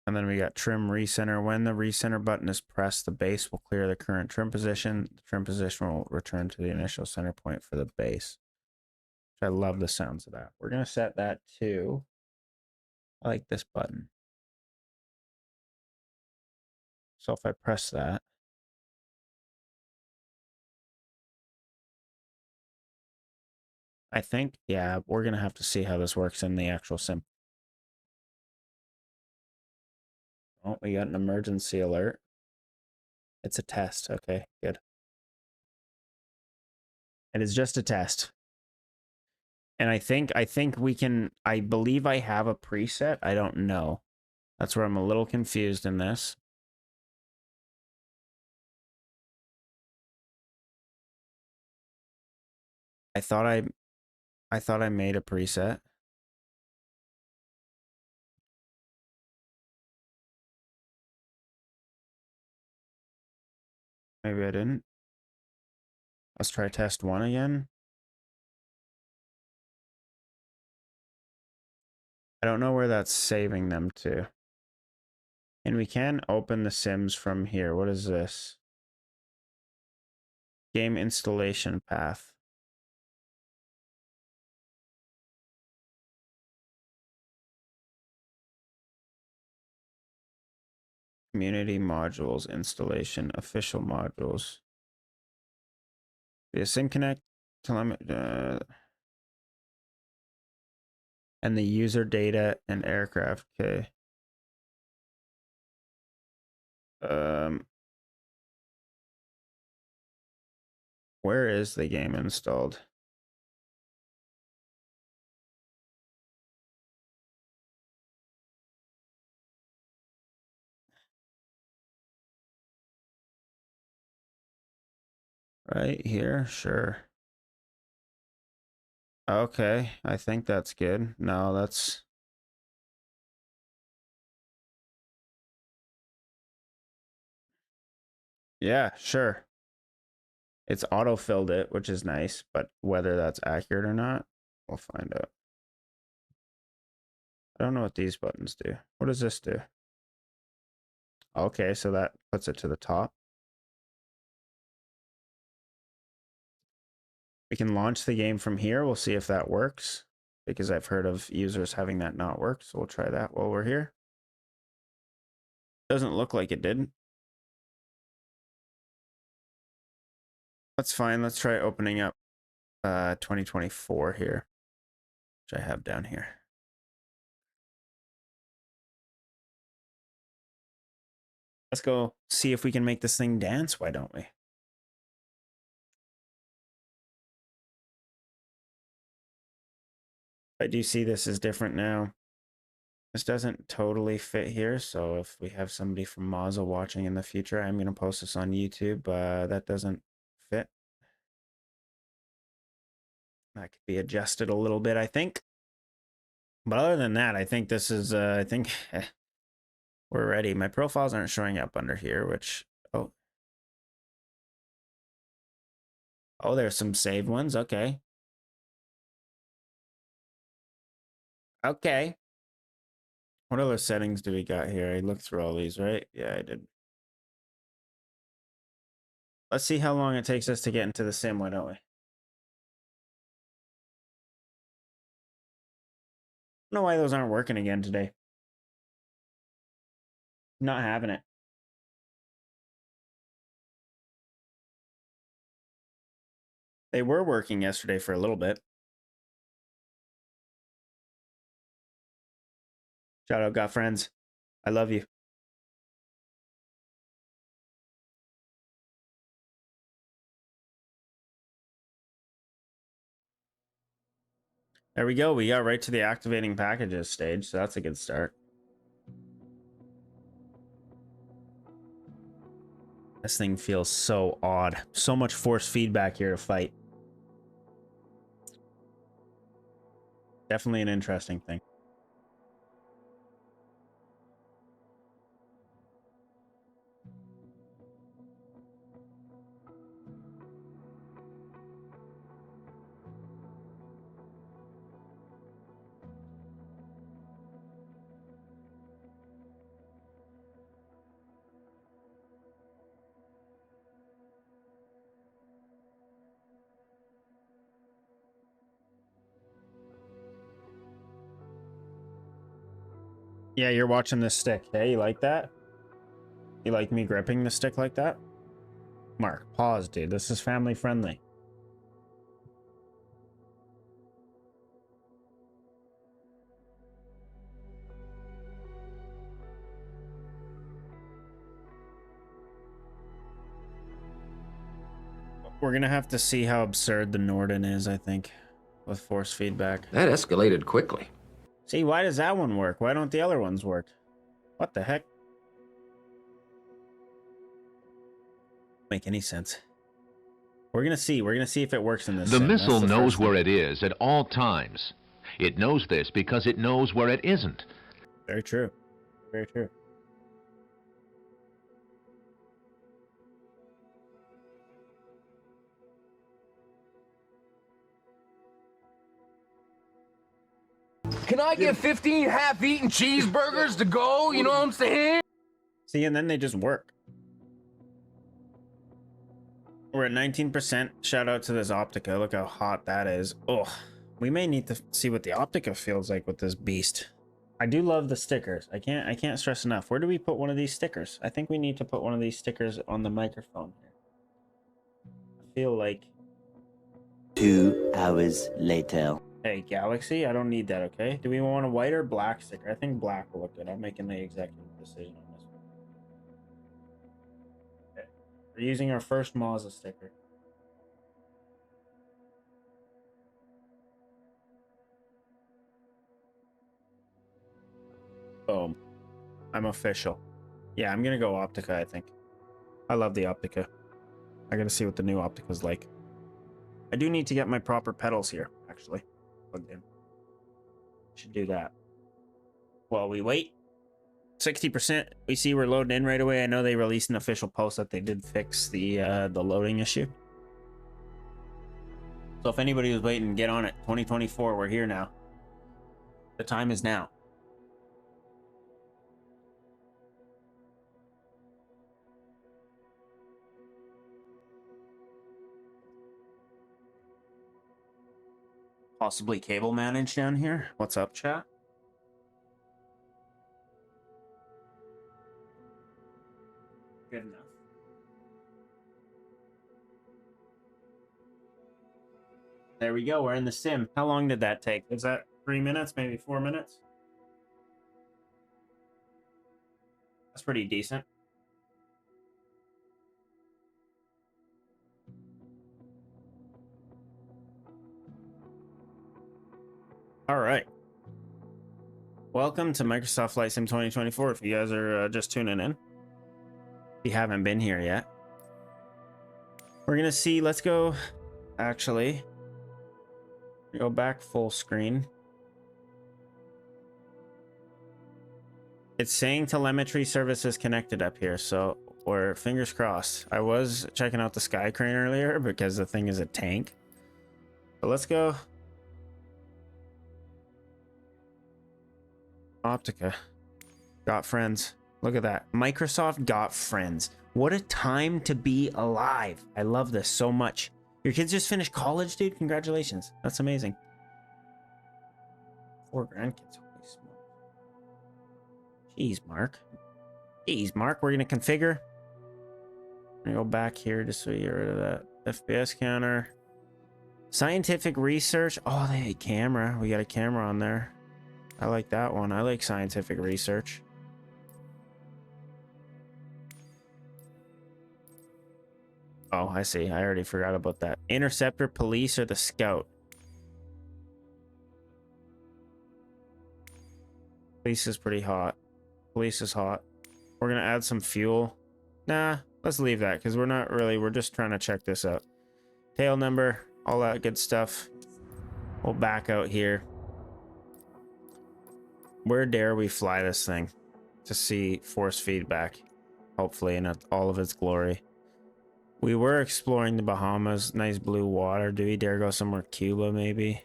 [SPEAKER 1] And then we got trim recenter. When the recenter button is pressed, the base will clear the current trim position. The trim position will return to the initial center point for the base. Which I love the sounds of that. We're going to set that to, I like this button. So if I press that, I think, yeah, we're going to have to see how this works in the actual sim. Oh, we got an emergency alert. It's a test. Okay, good. It is just a test. And I think we can, I believe I have a preset. I don't know. That's where I'm a little confused in this. I thought I made a preset. Maybe I didn't. Let's try test one again. I don't know where that's saving them to. And we can open the sims from here. What is this? Game installation path. Community modules installation, official modules. Via sim connect, and the user data and aircraft. Okay. Where is the game installed? Right here, sure. Okay, I think that's good. No, that's... Yeah, sure. It's auto-filled it, which is nice, but whether that's accurate or not, we'll find out. I don't know what these buttons do. What does this do? Okay, so that puts it to the top. We can launch the game from here. We'll see if that works, because I've heard of users having that not work. So we'll try that while we're here. Doesn't look like it did. That's fine. Let's try opening up 2024 here, which I have down here. Let's go see if we can make this thing dance. Why don't we? I do see this is different now. This doesn't totally fit here, so if we have somebody from MOZA watching in the future, I'm going to post this on YouTube. That doesn't fit. That could be adjusted a little bit, I think. But other than that, I think this is, I think we're ready. My profiles aren't showing up under here, which, oh, there's some saved ones. Okay. Okay. What other settings do we got here? I looked through all these, right? Yeah, I did. Let's see how long it takes us to get into the sim, why don't we? I don't know why those aren't working again today. Not having it. They were working yesterday for a little bit. Shout out, got friends. I love you. There we go. We got right to the activating packages stage, so that's a good start. This thing feels so odd. So much force feedback here to fight. Definitely an interesting thing. Yeah, you're watching this stick. Hey, you like that? You like me gripping the stick like that? Mark, pause, dude. This is family friendly. We're gonna have to see how absurd the Norden is, I think, with force feedback.
[SPEAKER 2] That escalated quickly.
[SPEAKER 1] See, why does that one work? Why don't the other ones work? What the heck? Make any sense. We're gonna see. We're gonna see if it works in this.
[SPEAKER 3] The missile knows where it is at all times. It knows this because it knows where it isn't.
[SPEAKER 1] Very true. Very true.
[SPEAKER 2] Can I get 15 half-eaten cheeseburgers to go? You know what I'm saying?
[SPEAKER 1] See, and then they just work. We're at 19%. Shout out to this Optica. Look how hot that is. Oh, we may need to see what the Optica feels like with this beast. I do love the stickers. I can't stress enough. Where do we put one of these stickers? I think we need to put one of these stickers on the microphone here. I feel like
[SPEAKER 4] 2 hours later.
[SPEAKER 1] Hey, Galaxy, I don't need that, okay? Do we want a white or black sticker? I think black will look good. I'm making the executive decision on this one. Okay. We're using our first MOZA sticker. Boom. I'm official. Yeah, I'm gonna go Optica, I think. I love the Optica. I gotta see what the new Optica's like. I do need to get my proper pedals here, actually. plugged in. Should do that. While we wait. 60%. We see we're loading in right away. I know they released an official post that they did fix the loading issue. So if anybody was waiting, get on it. 2024, we're here now. The time is now. Possibly cable managed down here. What's up, chat? Good enough. There we go. We're in the sim. How long did that take? Was that 3 minutes? Maybe 4 minutes? That's pretty decent. All right. Welcome to Microsoft Flight Sim 2024. If you guys are just tuning in, if you haven't been here yet, we're going to see. Let's go. Actually, go back full screen. It's saying telemetry services connected up here, so we're fingers crossed. I was checking out the sky crane earlier because the thing is a tank. But let's go. Optica. Got friends. Look at that. Microsoft got friends. What a time to be alive. I love this so much. Your kids just finished college, dude? Congratulations. That's amazing. 4 grandkids. Holy smokes. Jeez, Mark. Jeez, Mark. We're going to configure. I'm going to go back here just so you get rid of that FPS counter. Scientific research. Oh, they had camera. We got a camera on there. I like that one. I like scientific research. Oh, I see. I already forgot about that. Interceptor, police, or the scout? Police is pretty hot. Police is hot. We're going to add some fuel. Nah, let's leave that because we're not really, we're just trying to check this out. Tail number, all that good stuff. We'll back out here. Where dare we fly this thing to see force feedback, hopefully in all of its glory. We were exploring the Bahamas, nice blue water. Do we dare go somewhere? Cuba, maybe?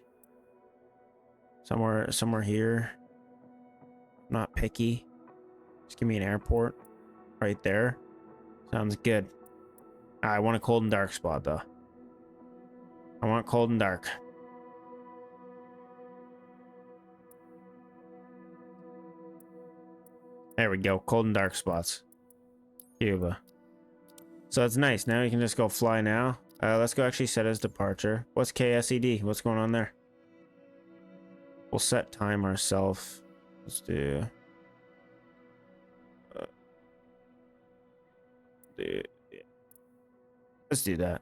[SPEAKER 1] Somewhere here. Not picky. Just give me an airport right there. Sounds good. I want a cold and dark spot, though. I want cold and dark. There we go. Cold and dark spots. Cuba. So it's nice. Now you can just go fly now. Let's go actually set as departure. What's KSED? What's going on there? We'll set time ourselves. Let's do... Let's do that.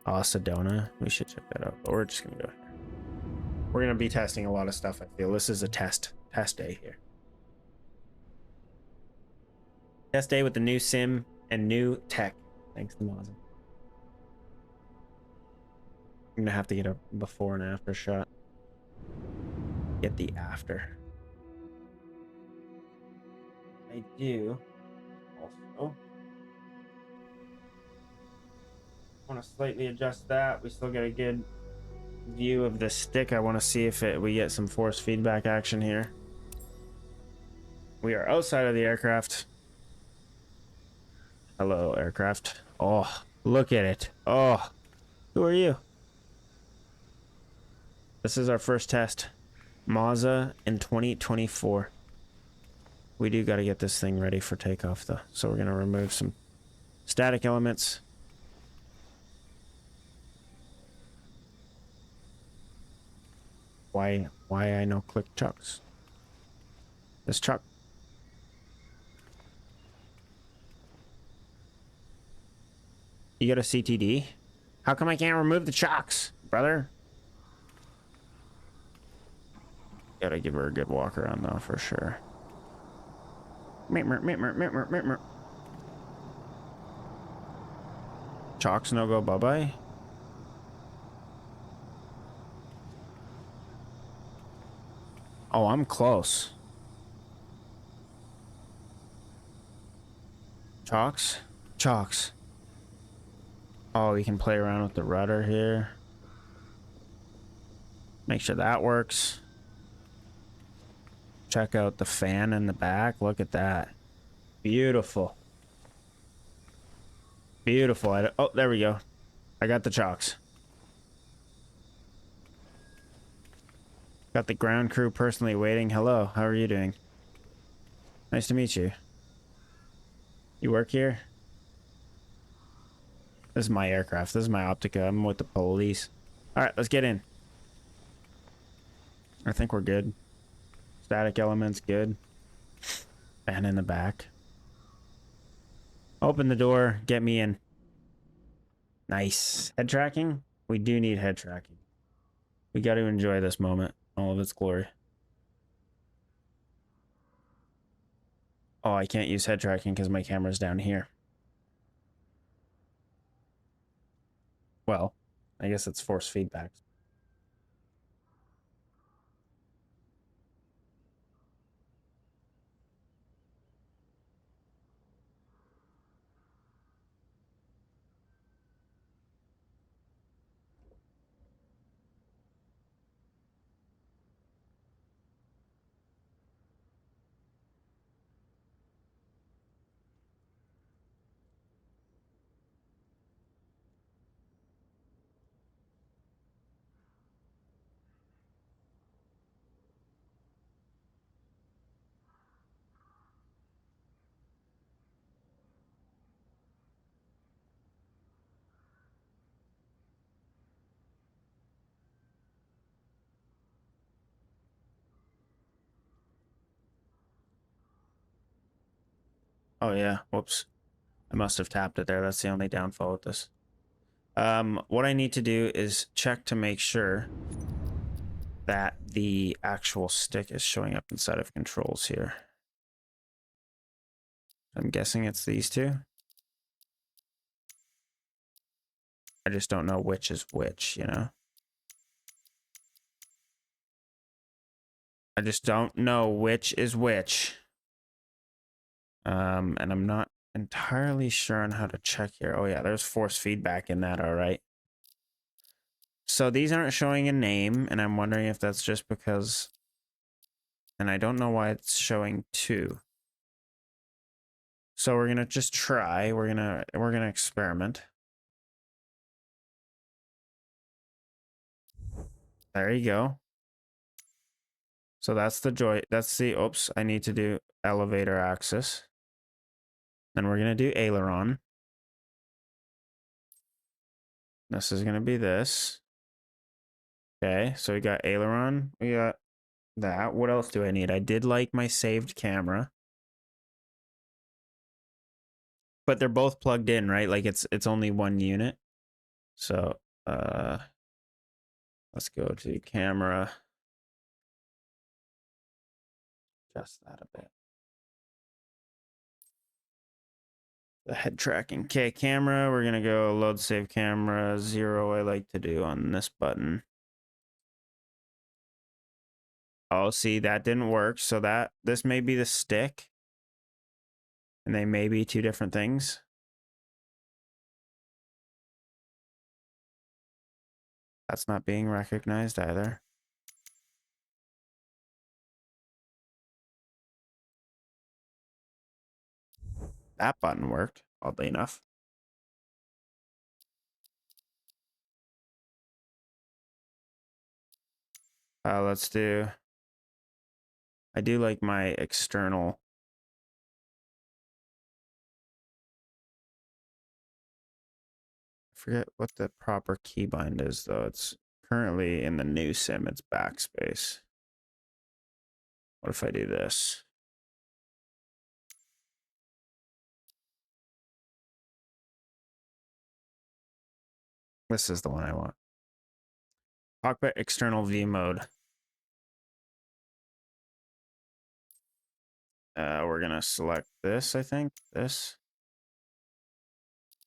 [SPEAKER 1] Sedona. We should check that out. But we're just going to go here. We're going to be testing a lot of stuff, I feel. This is a test day here. Test day with the new sim and new tech. Thanks to MOZA. I'm gonna have to get a before and after shot. Get the after. I do also want to slightly adjust that. We still get a good view of the stick. I want to see if we get some force feedback action here. We are outside of the aircraft. Hello, aircraft. Oh, look at it. Oh, who are you? This is our first test. MOZA in 2024. We do got to get this thing ready for takeoff, though. So we're going to remove some static elements. Why I no click chucks? This chuck. You got a CTD? How come I can't remove the chocks, brother? Gotta give her a good walk around though, for sure. Chocks no go bye-bye. Oh, I'm close. Chalks? Chalks. Oh, we can play around with the rudder here. Make sure that works. Check out the fan in the back. Look at that. Beautiful. Beautiful. Oh, there we go. I got the chocks. Got the ground crew personally waiting. Hello, how are you doing? Nice to meet you. You work here? This is my aircraft. This is my Optica. I'm with the police. Alright, let's get in. I think we're good. Static elements, good. Fan in the back. Open the door. Get me in. Nice. Head tracking? We do need head tracking. We got to enjoy this moment. All of its glory. Oh, I can't use head tracking because my camera's down here. Well, I guess it's force feedback. Oh yeah, whoops. I must have tapped it there. That's the only downfall with this. What I need to do is check to make sure that the actual stick is showing up inside of controls here. I'm guessing it's these two. I just don't know which is which, you know? I just don't know which is which. And I'm not entirely sure on how to check here. Oh yeah, there's force feedback in that, all right. So these aren't showing a name, and I'm wondering if that's just because, and I don't know why it's showing two. So we're gonna just try. We're gonna experiment. There you go. So that's the joy. That's the, oops, I need to do elevator axis. Then we're going to do aileron. This is going to be this. Okay, so we got aileron. We got that. What else do I need? I did like my saved camera. But they're both plugged in, right? Like it's only one unit. So, let's go to camera. Adjust that a bit. The head tracking. Okay, camera. We're gonna go load save camera 0. I like to do on this button. Oh, see, that didn't work. So this may be the stick, and they may be two different things. That's not being recognized either. That button worked, oddly enough. Let's do, I do like my external. I forget what the proper keybind is though. It's currently in the new sim, it's backspace. What if I do this? This is the one I want. Cockpit external view mode. We're gonna select this, I think. This.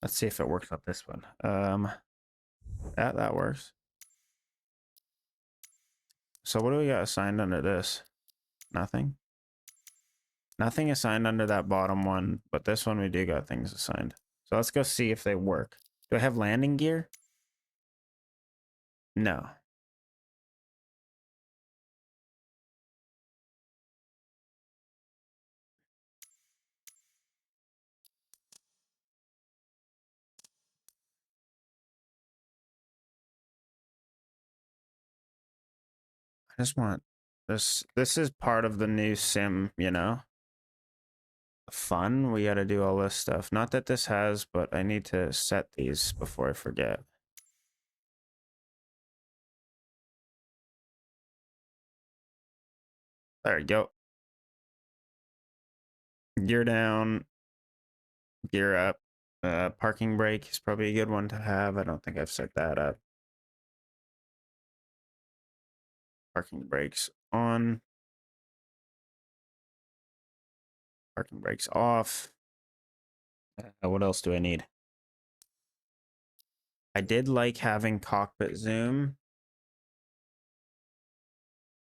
[SPEAKER 1] Let's see if it works on this one. That works. So what do we got assigned under this? Nothing. Nothing assigned under that bottom one, but this one we do got things assigned. So let's go see if they work. Do I have landing gear? No. I just want this. This is part of the new sim, you know? Fun. We got to do all this stuff. Not that this has, but I need to set these before I forget. There we go. Gear down, gear up. Parking brake is probably a good one to have. I don't think I've set that up. Parking brakes on. Parking brakes off. What else do I need? I did like having cockpit zoom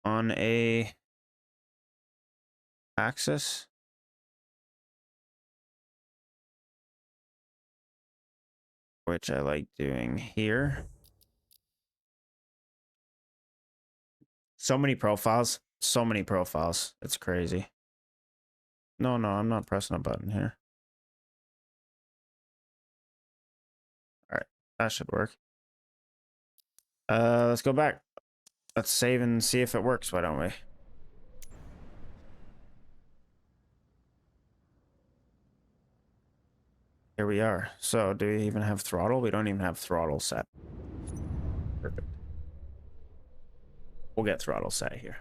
[SPEAKER 1] on a axis. Which I like doing here. So many profiles. So many profiles. It's crazy. No, I'm not pressing a button here. All right, that should work. Let's go back. Let's save and see if it works. Why don't we? Here we are. So do we even have throttle? We don't even have throttle set. Perfect. We'll get throttle set here.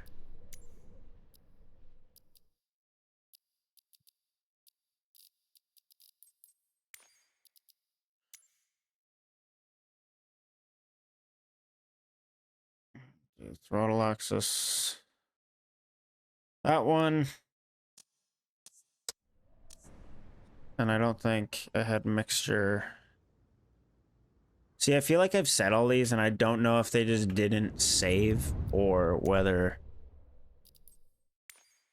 [SPEAKER 1] Throttle axis. That one. And I don't think I had mixture. See, I feel like I've said all these and I don't know if they just didn't save or whether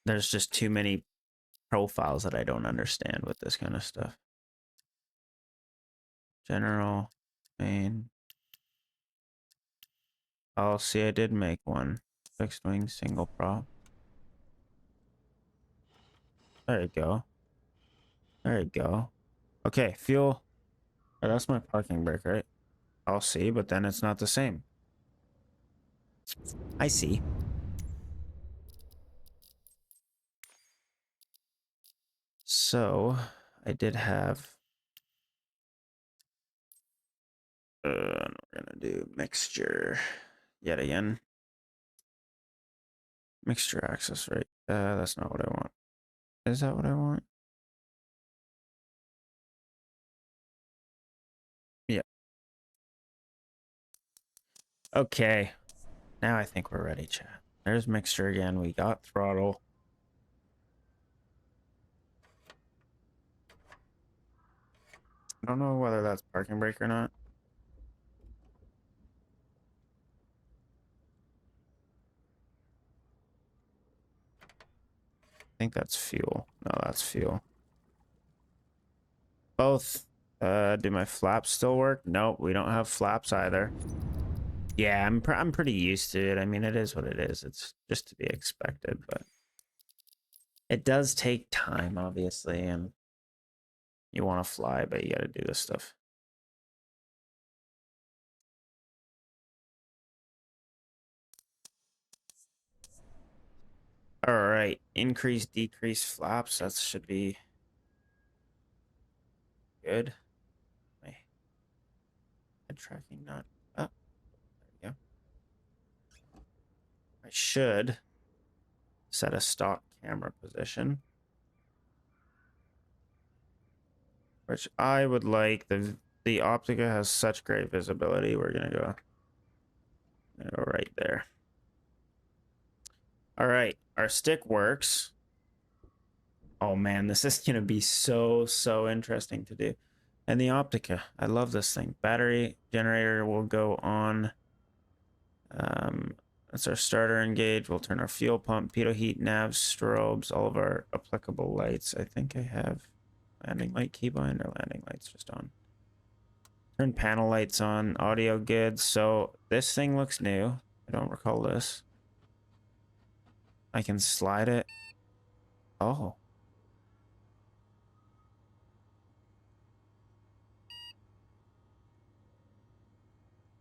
[SPEAKER 1] there's just too many profiles that I don't understand with this kind of stuff. General, main. Oh, see, I did make one. Fixed wing, single prop. There you go. There you go. Okay, fuel. Oh, that's my parking brake, right? I'll see, but then it's not the same. I see. So, I did have... we're gonna do mixture yet again. Mixture axis, right? That's not what I want. Is that what I want? Yeah. Okay. Now I think we're ready, chat. There's mixture again. We got throttle. I don't know whether that's parking brake or not. I think that's fuel. No, that's fuel. Both. Do my flaps still work? Nope, we don't have flaps either. Yeah, I'm pretty used to it. I mean, it is what it is. It's just to be expected, but it does take time, obviously, and you want to fly, but you got to do this stuff. All right, increase, decrease flaps. That should be good. My head tracking not up. There we go. I should set a stock camera position, which I would like. The Optica has such great visibility. We're gonna go right there. All right, our stick works. Oh man, this is gonna be so interesting to do. And the Optica, I love this thing. Battery generator will go on That's our starter engage. We'll turn our fuel pump, pitot heat, navs, strobes, all of our applicable lights. I think I have landing light keybind or landing lights just on. Turn panel lights on, audio good. So this thing looks new. I don't recall this. I can slide it. Oh.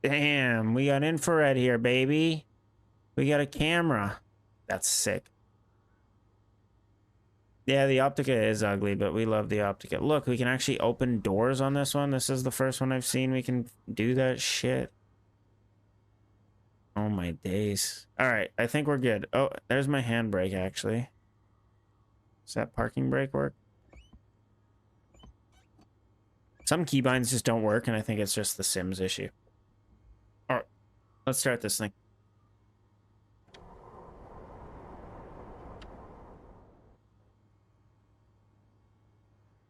[SPEAKER 1] Damn, we got infrared here, baby. We got a camera. That's sick. Yeah, the Optica is ugly, but we love the Optica. Look, we can actually open doors on this one. This is the first one I've seen we can do that shit. Oh my days. All right, I think we're good. Oh, there's my handbrake, actually. Does that parking brake work? Some keybinds just don't work, and I think it's just the Sims issue. All right, let's start this thing.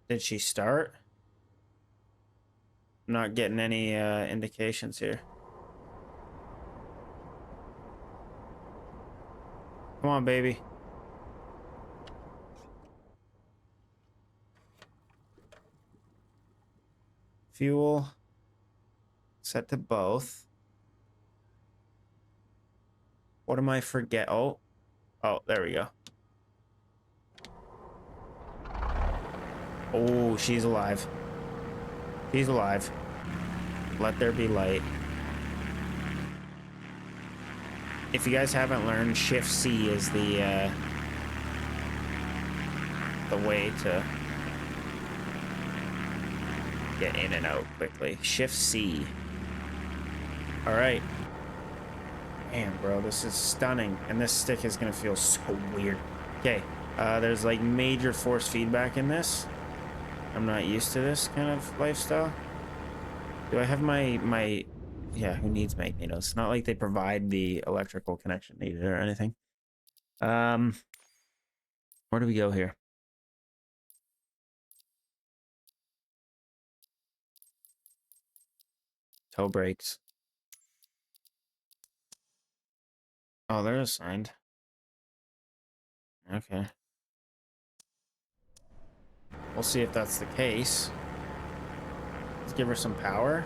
[SPEAKER 1] Did she start? I'm not getting any indications here. Come on, baby. Fuel. Set to both. What am I forget? Oh, there we go. Oh, she's alive. She's alive. Let there be light. If you guys haven't learned, Shift C is the way to get in and out quickly. Shift C. All right. Man, bro, this is stunning, and this stick is gonna feel so weird. Okay, there's like major force feedback in this. I'm not used to this kind of lifestyle. Do I have my yeah, who needs magnetos? It's not like they provide the electrical connection needed or anything. Where do we go here? Toe brakes. Oh, they're assigned. Okay. We'll see if that's the case. Let's give her some power.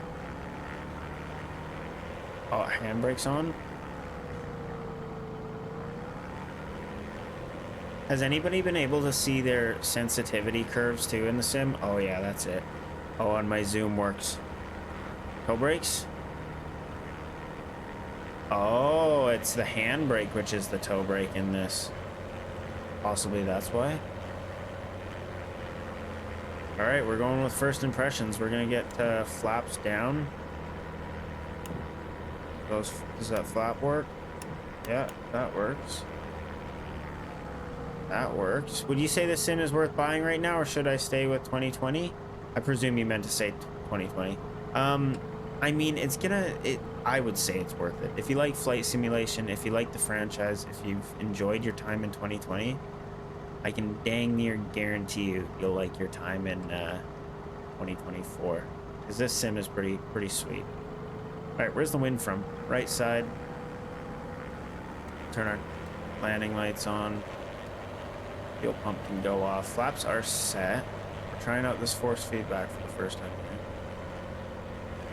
[SPEAKER 1] Oh, handbrake's on. Has anybody been able to see their sensitivity curves too in the sim? Oh yeah, that's it. Oh, and my zoom works. Toe brakes? Oh, it's the handbrake which is the toe brake in this. Possibly that's why. All right, we're going with first impressions. We're gonna get flaps down. Does that flap work? Yeah, that works. That works. Would you say this sim is worth buying right now, or should I stay with 2020? I presume you meant to say 2020. I mean, I would say it's worth it. If you like flight simulation, if you like the franchise, if you've enjoyed your time in 2020, I can dang near guarantee you'll like your time in 2024, because this sim is pretty sweet. All right, where's the wind from? Right side. Turn our landing lights on. Fuel pump can go off. Flaps are set. We're trying out this force feedback for the first time.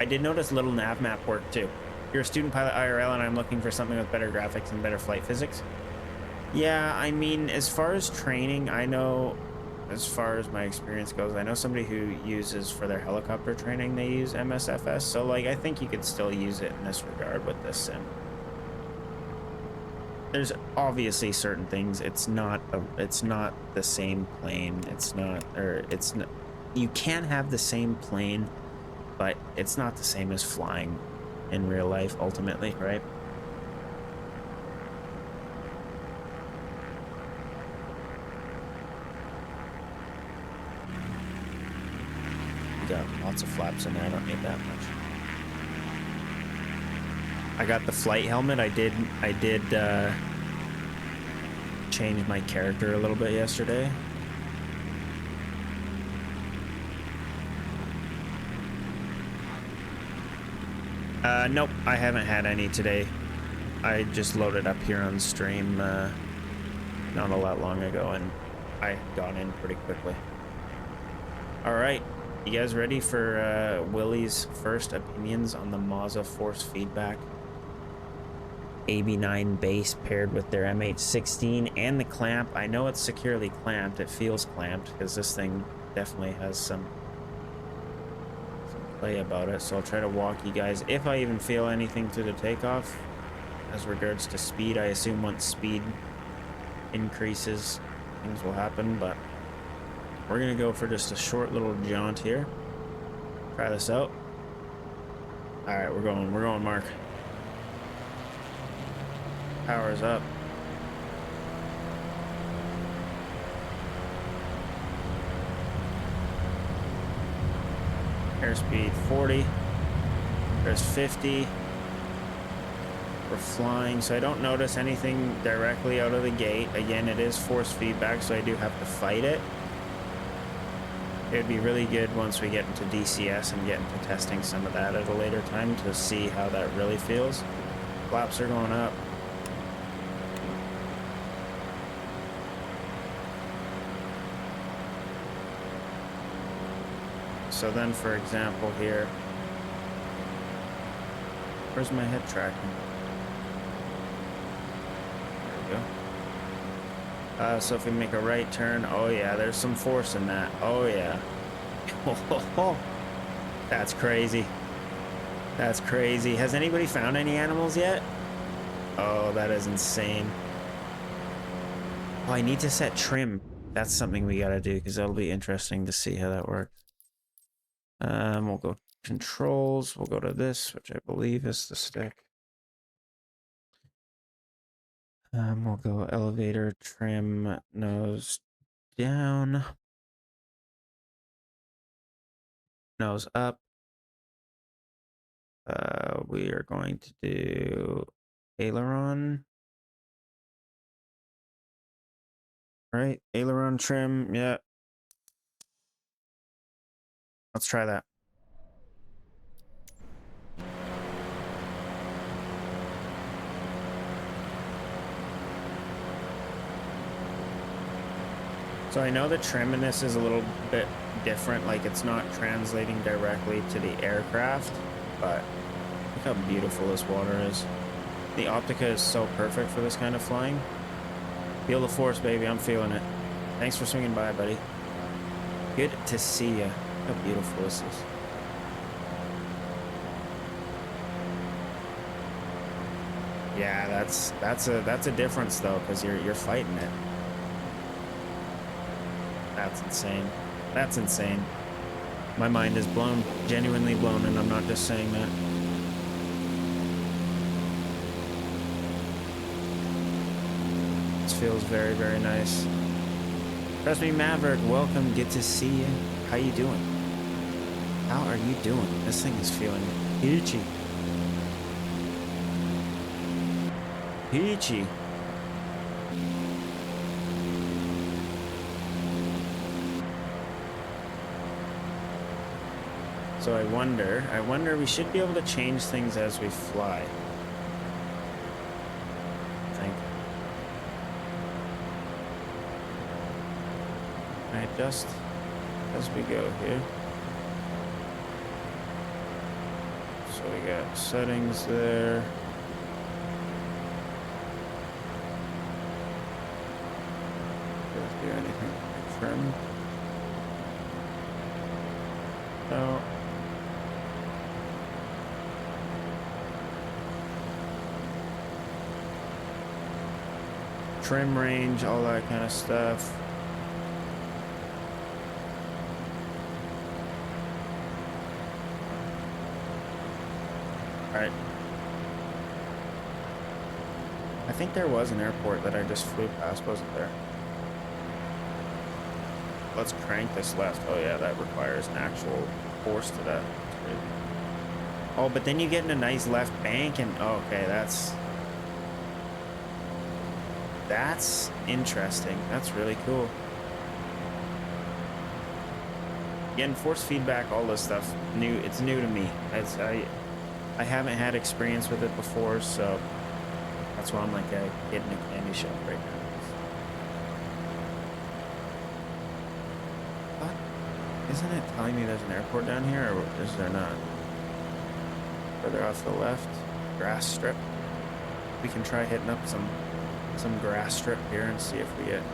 [SPEAKER 1] I did notice little nav map work too. You're a student pilot IRL, and I'm looking for something with better graphics and better flight physics. Yeah, I mean, as far as training, I know, as far as my experience goes, I know somebody who uses for their helicopter training, they use MSFS. So, like, I think you could still use it in this regard with this sim. There's obviously certain things. It's not the same plane. You can have the same plane, but it's not the same as flying in real life, ultimately, right? We got lots of flaps in there. I don't need that much. I got the flight helmet. I did change my character a little bit yesterday. Nope, I haven't had any today. I just loaded up here on stream not a lot long ago, and I got in pretty quickly. All right, you guys ready for Willie's first opinions on the MOZA force feedback AB9 base paired with their MH16 and the clamp? I know it's securely clamped. It feels clamped because this thing definitely has some play about it. So I'll try to walk you guys, if I even feel anything through the takeoff. As regards to speed, I assume once speed increases, things will happen, but we're gonna go for just a short little jaunt here. Try this out. All right, we're going, Mark. Power's up. Airspeed 40. There's 50. We're flying, so I don't notice anything directly out of the gate. Again, it is force feedback, so I do have to fight it. It would be really good once we get into DCS and get into testing some of that at a later time to see how that really feels. Flaps are going up. So then, for example, here, where's my head tracking? So if we make a right turn, oh yeah, there's some force in that. Oh yeah. That's crazy. That's crazy. Has anybody found any animals yet? Oh, that is insane. Oh, I need to set trim. That's something we gotta do because that'll be interesting to see how that works. We'll go controls. We'll go to this, which I believe is the stick. We'll go elevator, trim, nose down, nose up. We are going to do aileron. Right, aileron trim, yeah. Let's try that. So I know the trim in this is a little bit different, like it's not translating directly to the aircraft, but look how beautiful this water is. The Optica is so perfect for this kind of flying. Feel the force, baby, I'm feeling it. Thanks for swinging by, buddy. Good to see you. How beautiful this is. Yeah, that's a difference though, because you're fighting it. That's insane. That's insane. My mind is blown, genuinely blown, and I'm not just saying that. This feels very, very nice. Trust me, Maverick, welcome, good to see you. How you doing? How are you doing? This thing is feeling peachy. Peachy. So I wonder, we should be able to change things as we fly. I think. I adjust as we go here. So we got settings there. Does do anything like trim? No. Trim range, all that kind of stuff. All right. I think there was an airport that I just flew past, wasn't there? Let's crank this left. Oh yeah, that requires an actual force to that. Oh, but then you get in a nice left bank and oh, okay, that's interesting. That's really cool. Again, force feedback, all this stuff, new. It's new to me. I haven't had experience with it before, so That's why I'm like a kid in a candy shop right now. What? Isn't it telling me there's an airport down here, or is there not? Further off to the left, grass strip. We can try hitting up some grass strip here and see if we get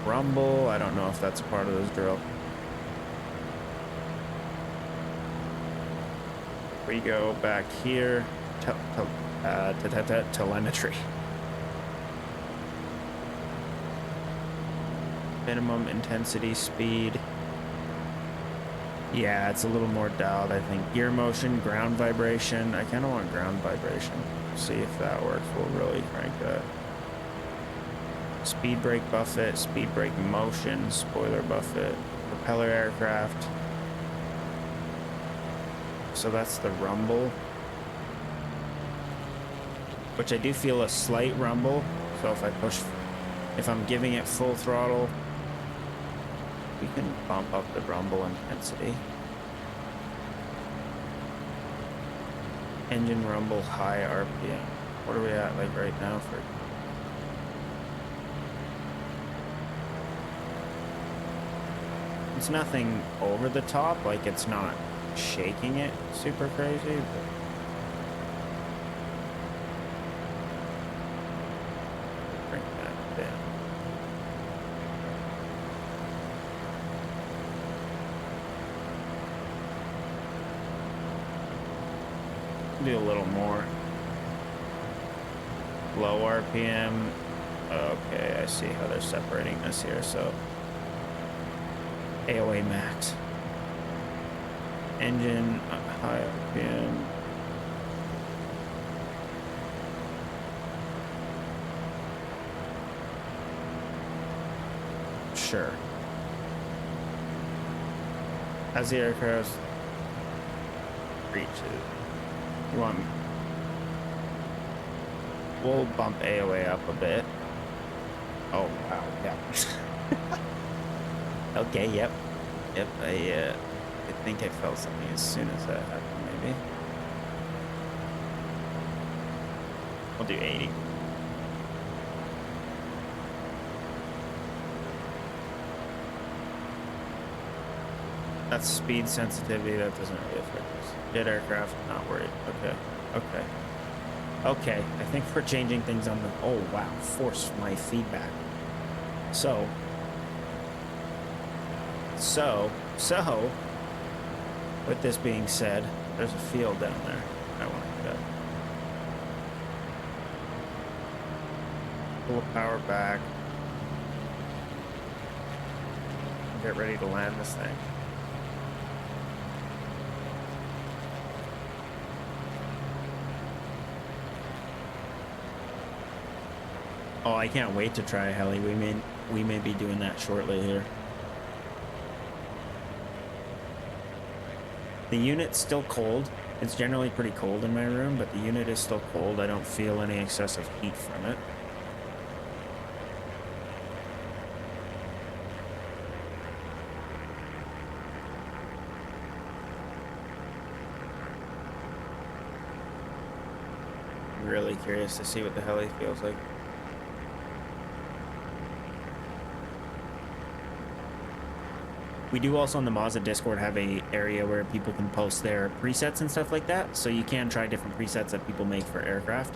[SPEAKER 1] rumble. I don't know if that's a part of this drill. We go back here, telemetry. Minimum intensity speed. Yeah, it's a little more dialed, I think. Gear motion, ground vibration. I kind of want ground vibration. See if that works. We'll really crank that. Speed brake buffet, speed brake motion, spoiler buffet, propeller aircraft. So that's the rumble, which I do feel a slight rumble. So if I push, if I'm giving it full throttle, we can bump up the rumble intensity. Engine rumble, high RPM. What are we at like right now for? It's nothing over the top, like it's not shaking it super crazy, but bring that down. Do a little more. Low RPM. Okay, I see how they're separating this here. So AOA max. Engine high RPM. Sure. As the aircraft reaches, you want? We'll bump AOA up a bit. Oh wow! Yeah. Okay. Yep. Yep. I think I felt something as soon as that happened, maybe. We'll do 80. That's speed sensitivity, that doesn't really affect us. Jet aircraft, not worried. Okay, okay. Okay, I think we're changing things on the... Oh, wow, force my feedback. So, with this being said, there's a field down there. I want to get. Pull the power back. Get ready to land this thing. Oh, I can't wait to try a heli. We may be doing that shortly here. The unit's still cold. It's generally pretty cold in my room, but the unit is still cold. I don't feel any excessive heat from it. I'm really curious to see what the heli feels like. We do also on the MOZA Discord have a area where people can post their presets and stuff like that, so you can try different presets that people make for aircraft.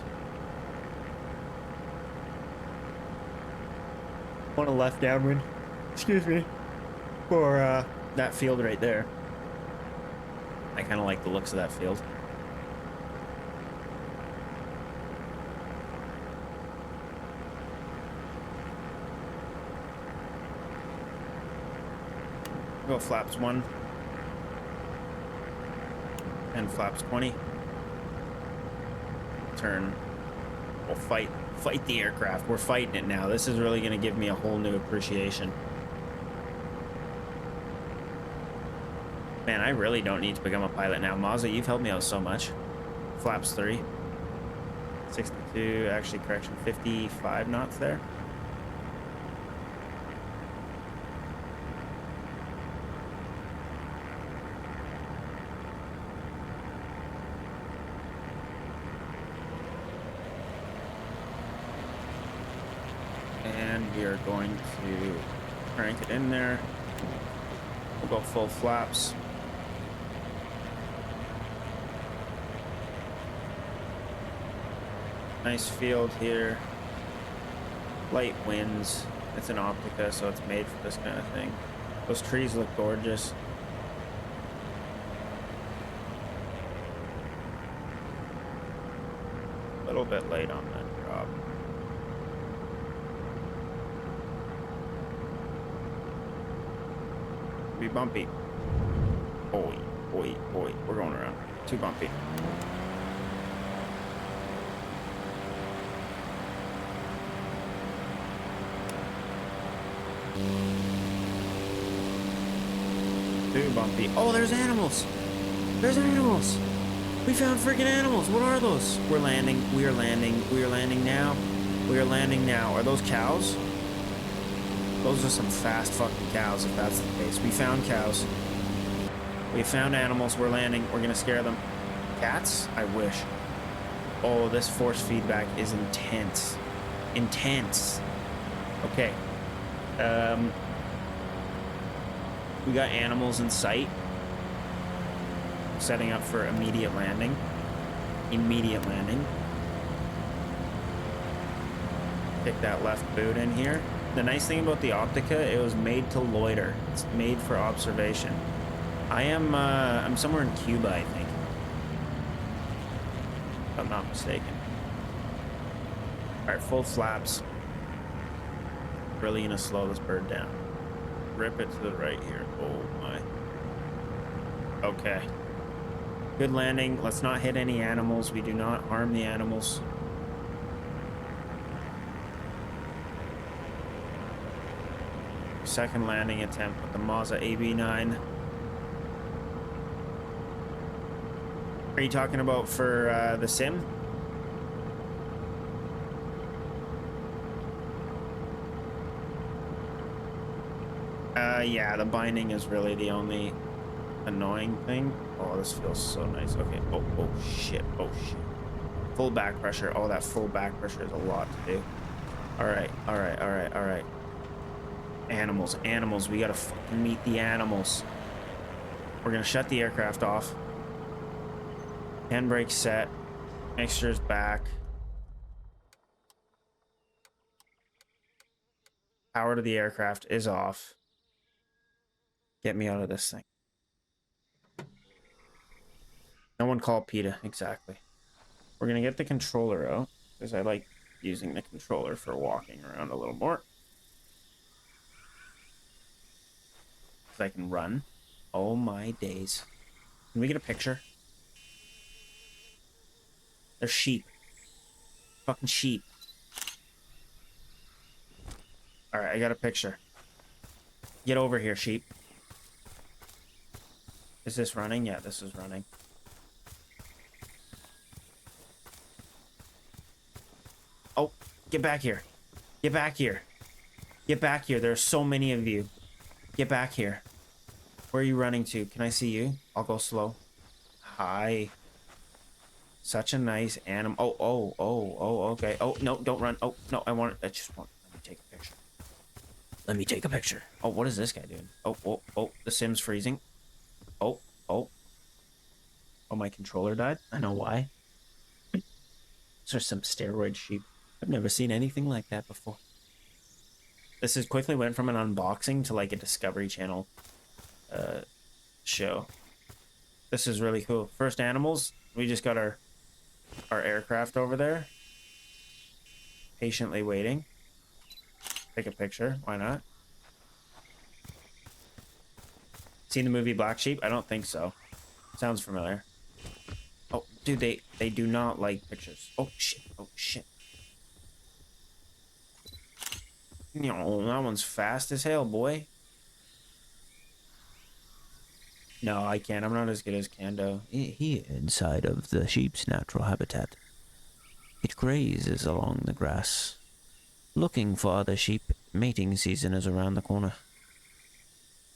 [SPEAKER 1] Want a left downwind, excuse me, for that field right there. I kind of like the looks of that field. Go flaps 1 and flaps 20. Turn. We'll fight the aircraft. We're fighting it now. This is really going to give me a whole new appreciation. Man, I really don't need to become a pilot now. MOZA, you've helped me out so much. Flaps 3. 62, actually correction, 55 knots there. and we are going to crank it in there. We'll go full flaps. Nice field here. Light winds. It's an Optica, so it's made for this kind of thing. Those trees look gorgeous. A little bit late on that drop. Be bumpy. Oi, oi, oi. We're going around. Too bumpy. Too bumpy. Oh, there's animals. There's animals. We found freaking animals. What are those? We're landing. We are landing. We are landing now. We are landing now. Are those cows? Those are some fast fucking cows, if that's the case. We found cows. We found animals. We're landing. We're gonna scare them. Cats? I wish. Oh, this force feedback is intense. Intense. Okay. We got animals in sight. Setting up for immediate landing. Immediate landing. Pick that left boot in here. The nice thing about the Optica, it was made to loiter. It's made for observation. I'm somewhere in Cuba, I think. If I'm not mistaken. Alright, full flaps. Really gonna slow this bird down. Rip it to the right here. Oh my. Okay. Good landing. Let's not hit any animals. We do not harm the animals. Second landing attempt with the MOZA AB9. Are you talking about for the sim? Yeah, the binding is really the only annoying thing. Oh, this feels so nice. Okay. Oh, oh shit. Oh shit. Full back pressure. Oh, that full back pressure is a lot to do. All right. All right. All right. All right. Animals. Animals. We gotta fucking meet the animals. We're gonna shut the aircraft off. Handbrake set. Mixture's back. Power to the aircraft is off. Get me out of this thing. No one called PETA. Exactly. We're gonna get the controller out because I like using the controller for walking around a little more. Because I can run. Oh my days. Can we get a picture? There's sheep. Fucking sheep. Alright, I got a picture. Get over here, sheep. Is this running? Yeah, this is running. Oh, get back here. Get back here. Get back here. There are so many of you. Get back here. Where are you running to? Can I see you? I'll go slow. Hi. Such a nice animal. Oh, okay. Oh, no, don't run. Oh, no, let me take a picture. Let me take a picture. Oh, what is this guy doing? Oh, the sim's freezing. Oh. Oh, my controller died? I know why. These are some steroid sheep. I've never seen anything like that before. This has quickly went from an unboxing to like a Discovery Channel show. This is really cool. First animals. We just got our aircraft over there. Patiently waiting. Take a picture. Why not? Seen the movie Black Sheep? I don't think so. Sounds familiar. Oh, dude, they do not like pictures. Oh shit. Oh shit. You know, that one's fast as hell, boy. No, I can't. I'm not as good as Kando.
[SPEAKER 5] Here, inside of the sheep's natural habitat, it grazes along the grass, looking for other sheep. Mating season is around the corner.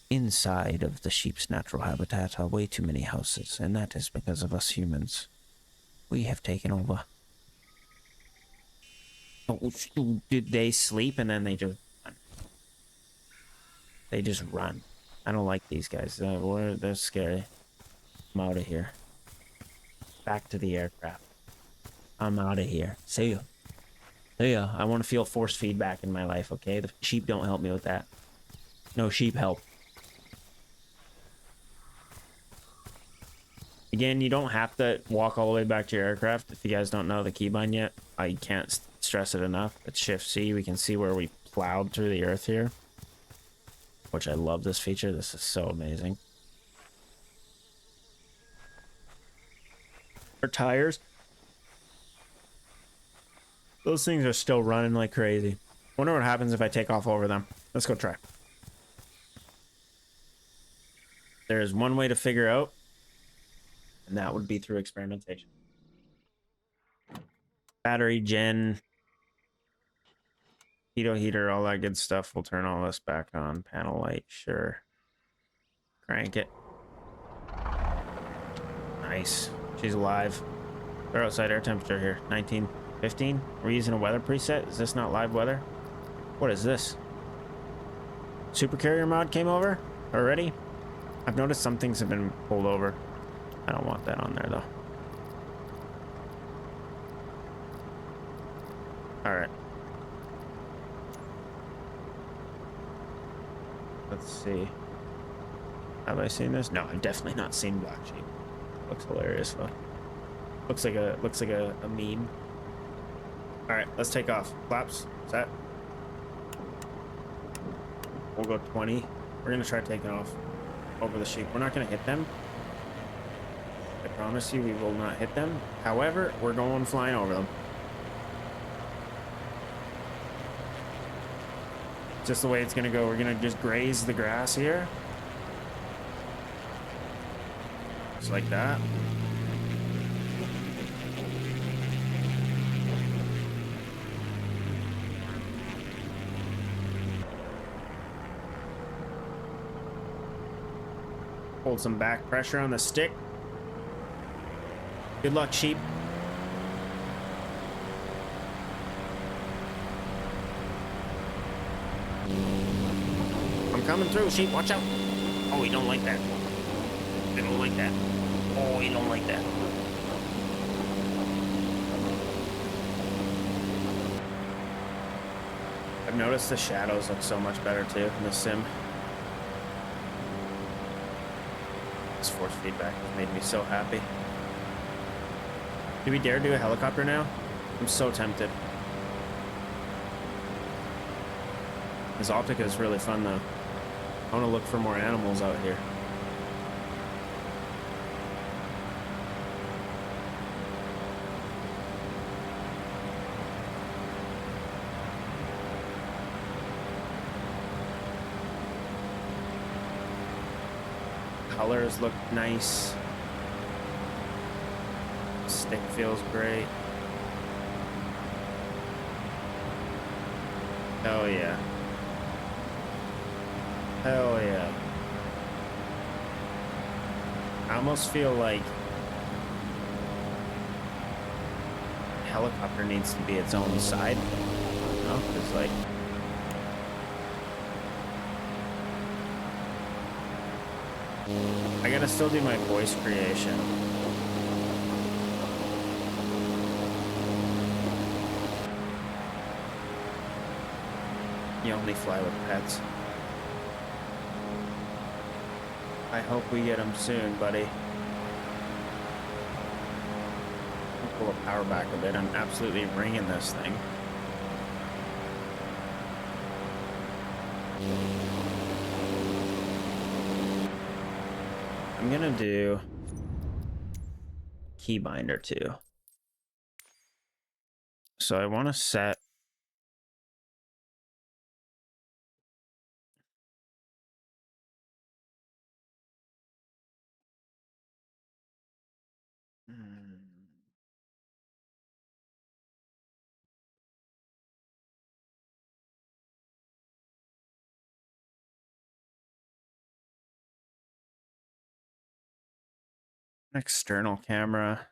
[SPEAKER 5] Inside of the sheep's natural habitat are way too many houses, and that is because of us humans. We have taken over. Oh, did they sleep and then they just run? They just run. I don't like these guys. They're scary. I'm out of here. Back to the aircraft. I'm out of here. See ya. See ya. I want to feel force feedback in my life, okay? The sheep don't help me with that. No sheep help. Again, you don't have to walk all the way back to your aircraft. If you guys don't know the keybind yet, I can't stress it enough. It's Shift C. We can see where we plowed through the earth here, which I love this feature. This is so amazing. Our tires, those things are still running like crazy. Wonder what happens if I take off over them. Let's go try. There's one way to figure out, and that would be through experimentation. Battery, gen, pitot heater, all that good stuff. We'll turn all this back on. Panel light, sure. Crank it. Nice. She's alive. Our outside air temperature here, 19, 15. We're using a weather preset. Is this not live weather? What is this? Super carrier mod came over already? I've noticed some things have been pulled over. I don't want that on there though. All right. Let's see. Have I seen this? No, I've definitely not seen Black Sheep. Looks hilarious though. Looks like a meme. All right, let's take off. Flaps set. We'll go 20. We're gonna try taking off over the sheep. We're not gonna hit them. I promise you, we will not hit them. However, we're going flying over them. Just the way it's gonna go. We're gonna just graze the grass here. Just like that. Hold some back pressure on the stick. Good luck, sheep. I'm coming through, sheep. Watch out. Oh, he don't like that. They don't like that. Oh, he don't like that. I've noticed the shadows look so much better too in the sim. This force feedback has made me so happy. Do we dare do a helicopter now? I'm so tempted. This Optica is really fun though. I want to look for more animals out here. Colors look nice. Stick feels great. Hell yeah. Hell yeah. I almost feel like helicopter needs to be its own side. You know? 'Cause like I gotta still do my voice creation. You only fly with pets. I hope we get them soon, buddy. I'll pull the power back a bit. I'm absolutely ringing this thing. I'm gonna do keybinder too. So I want to set external camera.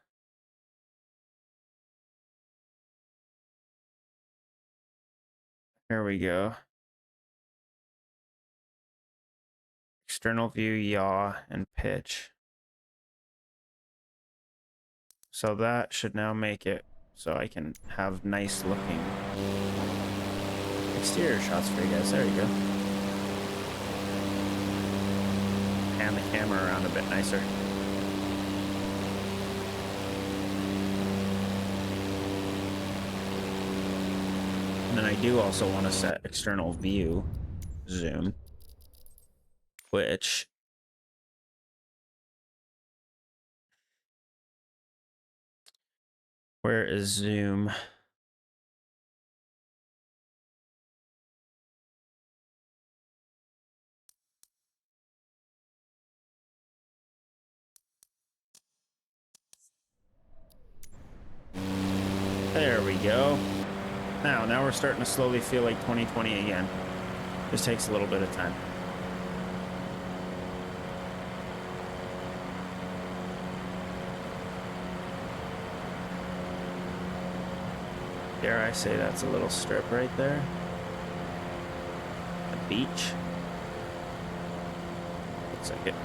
[SPEAKER 5] Here we go. External view, yaw, and pitch. So that should now make it so I can have nice looking exterior shots for you guys. There you go. Pan the camera around a bit nicer. And then I do also want to set external view zoom, which where is zoom? There we go. Now we're starting to slowly feel like 2020 again. Just takes a little bit of time. Dare I say that's a little strip right there? A beach? Looks like it.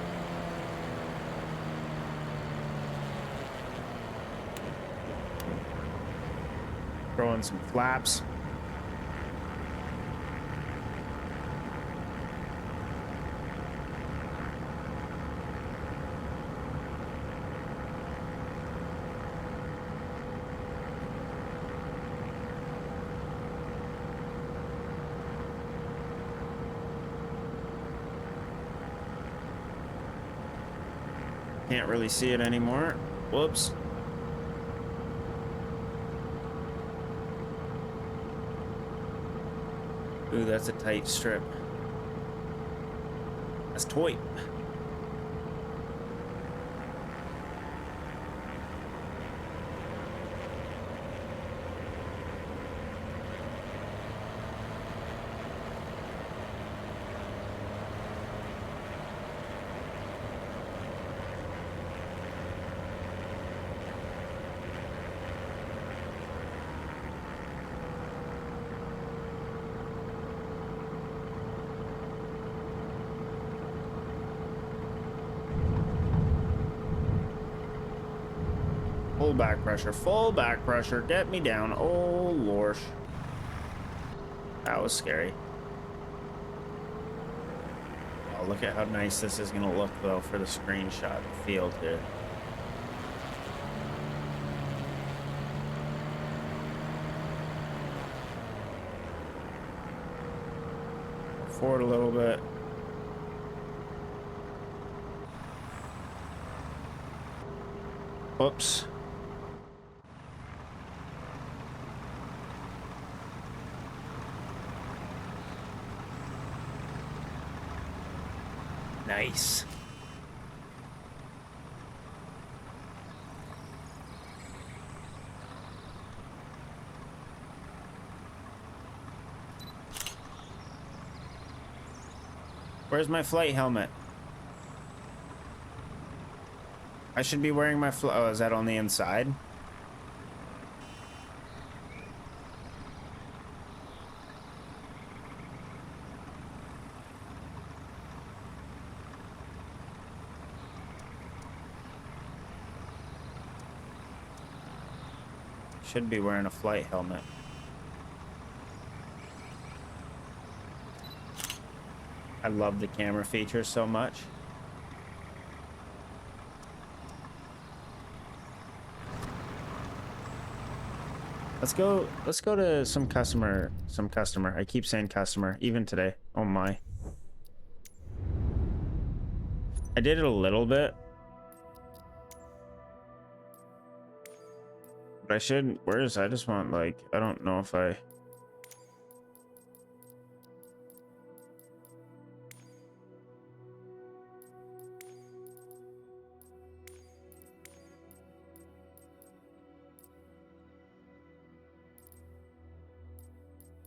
[SPEAKER 5] Throw in some flaps. Can't really see it anymore. Whoops. Ooh, that's a tight strip. That's tight. Full back pressure, get me down. Oh, lorsh. That was scary. Oh, look at how nice this is gonna look, though, for the screenshot field here. Forward a little bit. Whoops. Nice. Where's my flight helmet? I should be wearing my oh, is that on the inside? Should be wearing a flight helmet. I love the camera feature so much. Let's go to some customer. I keep saying customer, even today. Oh my. I did it a little bit. But I shouldn't. I just want, like, I don't know if I.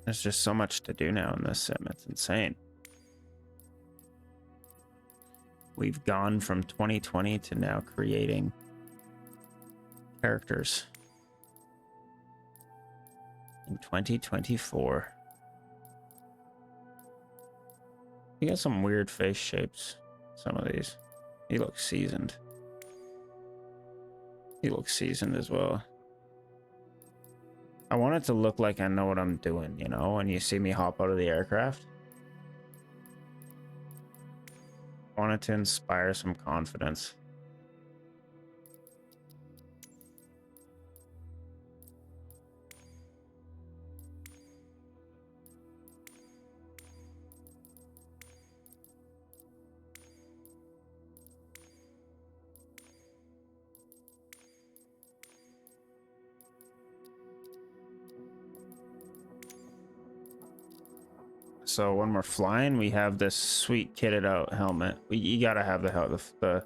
[SPEAKER 5] There's just so much to do now in this sim. It's insane. We've gone from 2020 to now creating characters in 2024. He got some weird face shapes. Some of these. He looks seasoned. He looks seasoned as well. I want it to look like I know what I'm doing, you know, when you see me hop out of the aircraft. I want it to inspire some confidence. So when we're flying, we have this sweet kitted out helmet. You gotta have the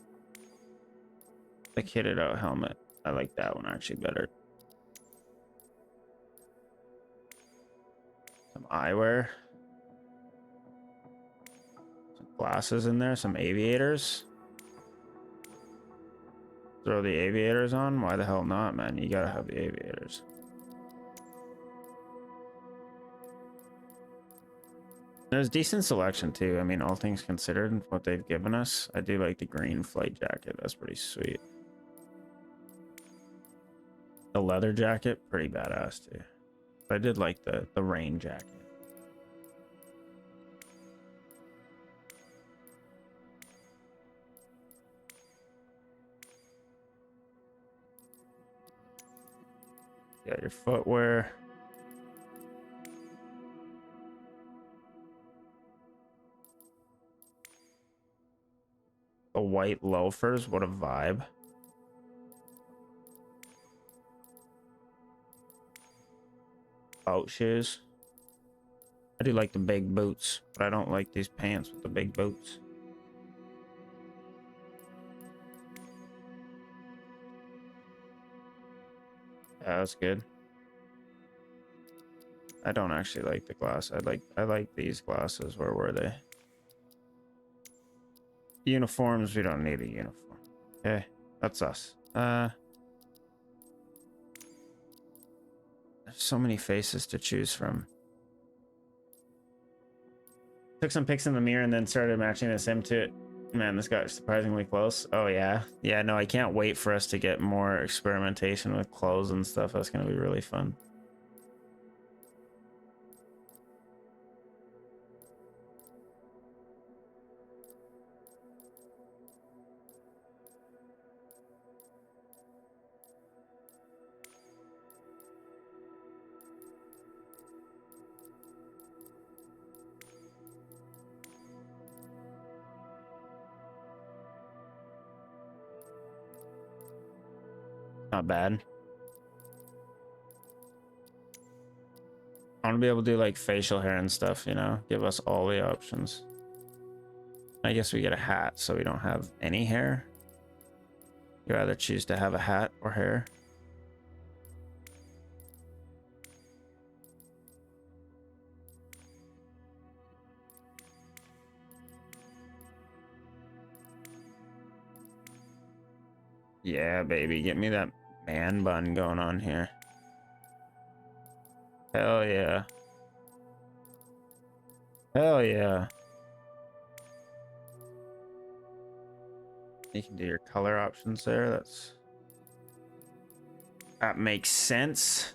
[SPEAKER 5] kitted out helmet. I like that one actually better. Some eyewear. Some glasses in there, some aviators. Throw the aviators on? Why the hell not, man? You gotta have the aviators. There's decent selection too. I mean, all things considered, what they've given us. I do like the green flight jacket. That's pretty sweet. The leather jacket, pretty badass too. I did like the rain jacket. Got your footwear. The white loafers, what a vibe. Boat shoes. I do like the big boots, but I don't like these pants with the big boots. Yeah, that's good. I don't actually like the glass. I like these glasses. Where were they? Uniforms, we don't need a uniform. Okay, that's us. There's so many faces to choose from. Took some pics in the mirror and then started matching the sim to it. Man, this got surprisingly close. Oh yeah. Yeah, no, I can't wait for us to get more experimentation with clothes and stuff. That's gonna be really fun. Not bad. I want to be able to do like facial hair and stuff, you know, give us all the options. I guess we get a hat so we don't have any hair. You either choose to have a hat or hair. Yeah, baby, get me that man bun going on here. Hell yeah. Hell yeah. You can do your color options there. That makes sense.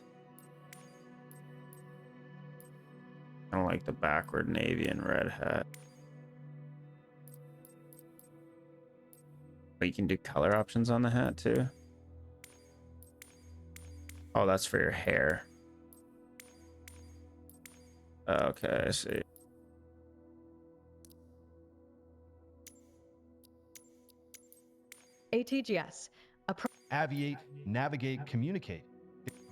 [SPEAKER 5] I don't like the backward navy and red hat. But you can do color options on the hat too. Oh, that's for your hair. Okay, I see.
[SPEAKER 6] ATGS.
[SPEAKER 7] Aviate, navigate, communicate.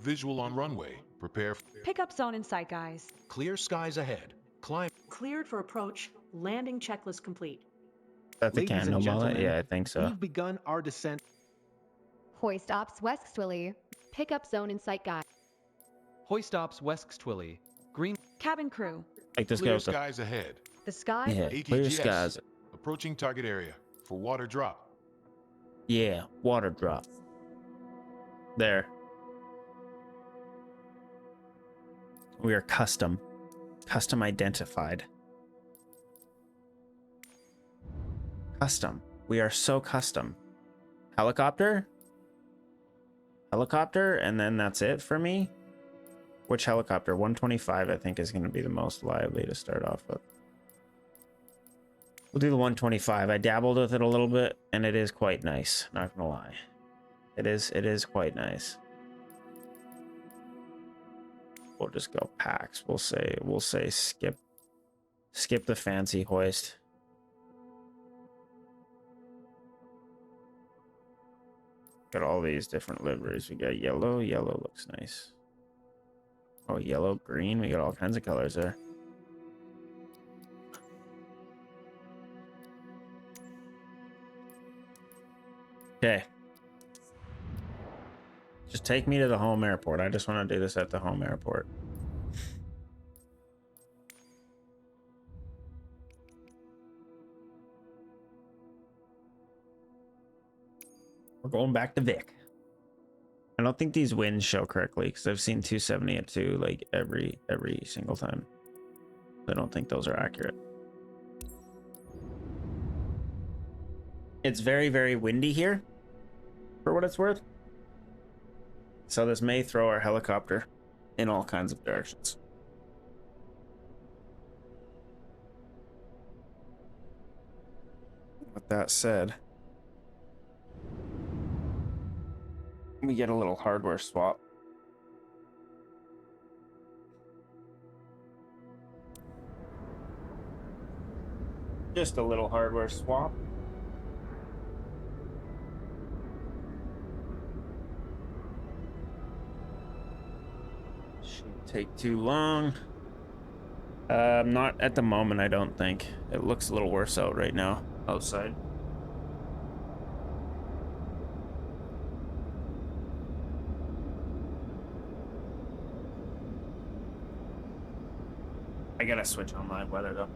[SPEAKER 8] Visual on runway. Prepare.
[SPEAKER 6] Pickup zone in sight, guys.
[SPEAKER 8] Clear skies ahead. Climb.
[SPEAKER 6] Cleared for approach. Landing checklist complete.
[SPEAKER 5] That's a
[SPEAKER 7] Ladies and
[SPEAKER 5] candle mullet?
[SPEAKER 7] gentlemen,
[SPEAKER 5] Yeah, I think so.
[SPEAKER 7] We've begun our descent.
[SPEAKER 9] Hoist ops West Twilly. Pickup zone in sight, guy.
[SPEAKER 10] Hoist ops West Twilly. Green.
[SPEAKER 6] Cabin crew.
[SPEAKER 5] Like this
[SPEAKER 8] Clear
[SPEAKER 5] goes.
[SPEAKER 8] skies ahead.
[SPEAKER 6] The sky.
[SPEAKER 5] Yeah, clear
[SPEAKER 8] ATGS.
[SPEAKER 5] skies.
[SPEAKER 8] Approaching target area for water drop.
[SPEAKER 5] Yeah, water drop. There. We are custom identified. Custom. We are so custom. Helicopter? Helicopter, and then that's it for me? Which helicopter? 125, I think, is going to be the most lively to start off with. We'll do the 125. I dabbled with it a little bit, and it is quite nice. Not gonna lie. It is quite nice. We'll just go packs. We'll say skip the fancy hoist. Got all these different liveries. We got yellow. Yellow looks nice. Oh, yellow, green. We got all kinds of colors there. Okay. Just take me to the home airport. I just want to do this at the home airport. We're going back to Vic. I don't think these winds show correctly because I've seen 270 at 2 like every single time. I don't think those are accurate. It's very, very windy here, for what it's worth. So this may throw our helicopter in all kinds of directions. With that said, we get a little hardware swap. Just a little hardware swap. Shouldn't take too long. Not at the moment, I don't think. It looks a little worse out right now, outside. I gotta switch on live weather though.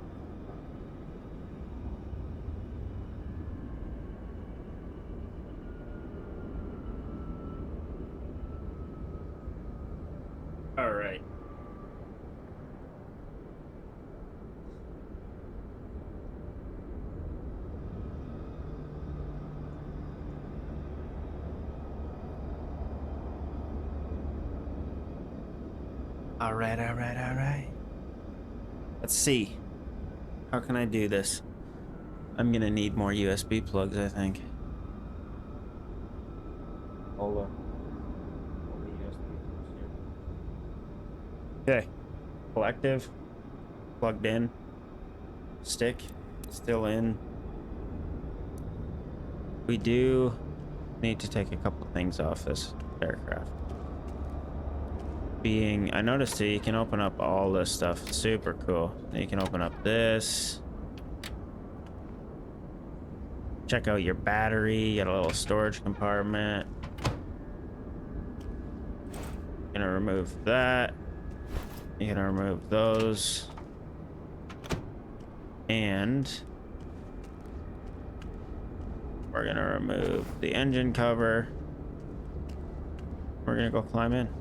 [SPEAKER 5] All right. All right. Let's see. How can I do this? I'm gonna need more USB plugs, I think. Hold on. Okay. Collective. Plugged in. Stick. Still in. We do need to take a couple things off this aircraft. I noticed too, you can open up all this stuff. Super cool. You can open up this. Check out your battery. You got a little storage compartment. Gonna remove that. You're gonna remove those. And we're gonna remove the engine cover. We're gonna go climb in.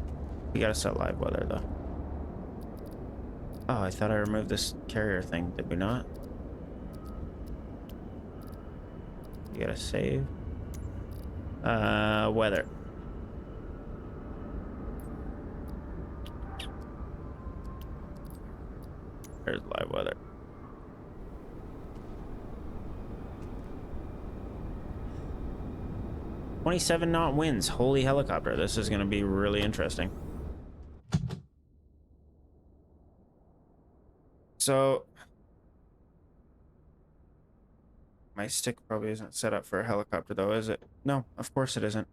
[SPEAKER 5] We gotta set live weather though. Oh, I thought I removed this carrier thing. Did we not? You gotta save. Weather. There's live weather. $27-knot winds. Holy helicopter. This is gonna be really interesting. So my stick probably isn't set up for a helicopter though, is it? No, of course it isn't.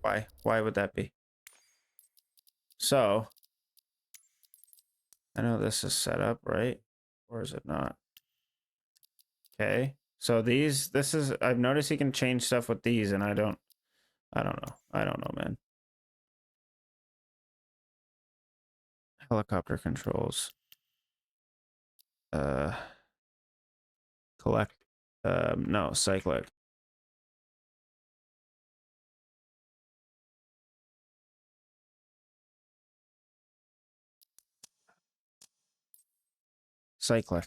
[SPEAKER 5] Why? Why would that be? So I know this is set up, right? Or is it not? Okay. So I've noticed you can change stuff with these and I don't know, man. Helicopter controls. Collect. No, cyclic. Cyclic.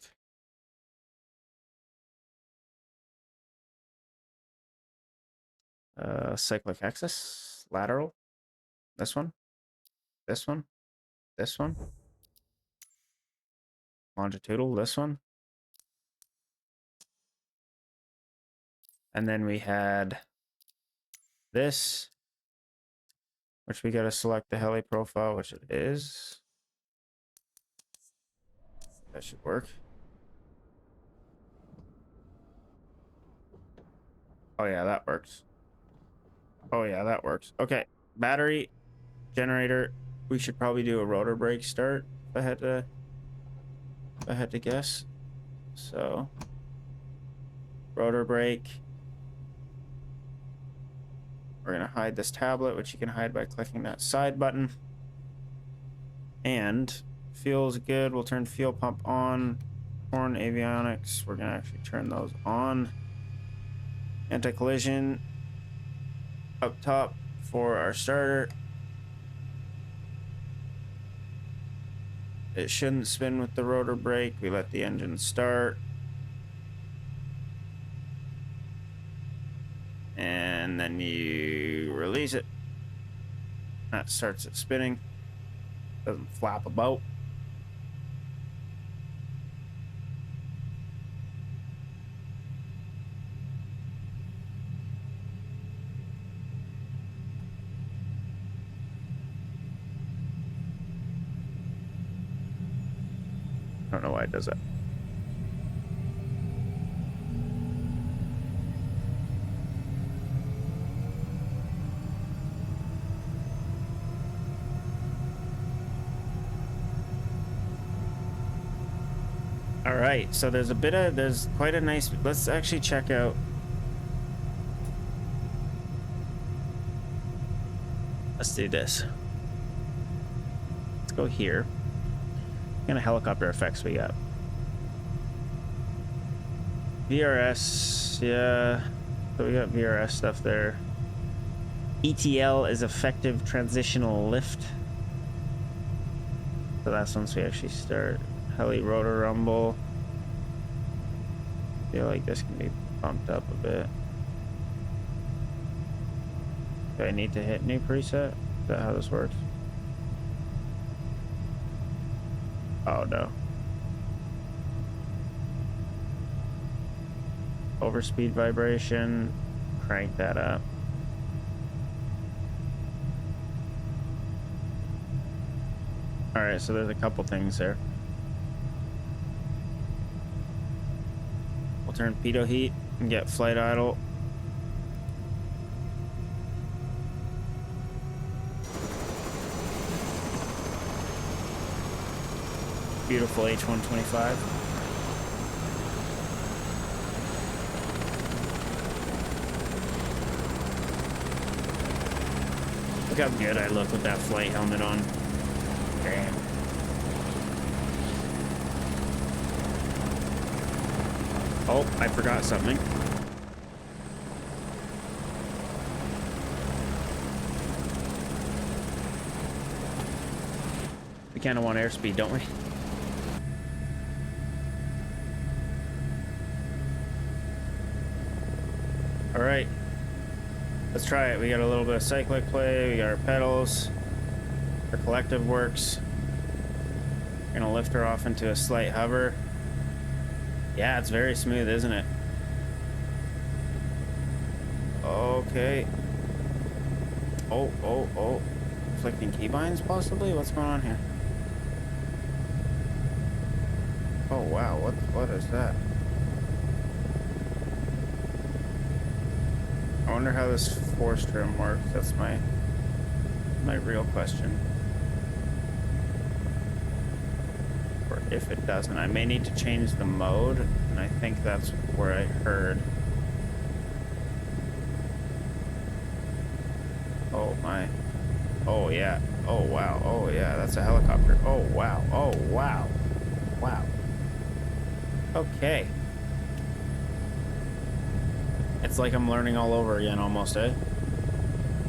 [SPEAKER 5] Cyclic axis, lateral. This one, this one, this one. Longitudinal, this one. And then we had this, which we got to select the heli profile, which it is. That should work. Oh yeah, that works. Oh yeah, that works. Okay, battery, generator. We should probably do a rotor brake start. If I had to guess. So, rotor brake. We're gonna hide this tablet, which you can hide by clicking that side button. And fuel's good. We'll turn fuel pump on. Horn avionics. We're gonna actually turn those on. Anti-collision up top for our starter. It shouldn't spin with the rotor brake. We let the engine start. And then you release it. That starts it spinning. Doesn't flap about. I don't know why it does that. All right, so there's quite a nice, let's actually check out. Let's do this. Let's go here. What kind of helicopter effects we got? VRS, yeah. So we got VRS stuff there. ETL is effective transitional lift. So that's once we actually start. Heli rotor rumble. Feel like this can be bumped up a bit. Do I need to hit new preset? Is that how this works? Oh no. Overspeed vibration. Crank that up. Alright, so there's a couple things there. We'll turn pitot heat and get flight idle. Beautiful H125. Look how good I look with that flight helmet on. Damn. Oh, I forgot something. We kind of want airspeed, don't we? All right, let's try it. We got a little bit of cyclic play. We got our pedals. Our collective works. We're gonna lift her off into a slight hover. Yeah, it's very smooth, isn't it? Okay. Oh. Flicking keybinds, possibly? What's going on here? Oh, wow. What is that? I wonder how this force trim works. That's my real question. Or if it doesn't. I may need to change the mode, and I think that's where I heard. Oh my. Oh yeah. Oh wow. Oh yeah, that's a helicopter. Oh wow. Oh wow. Wow. Okay. It's like I'm learning all over again almost, eh?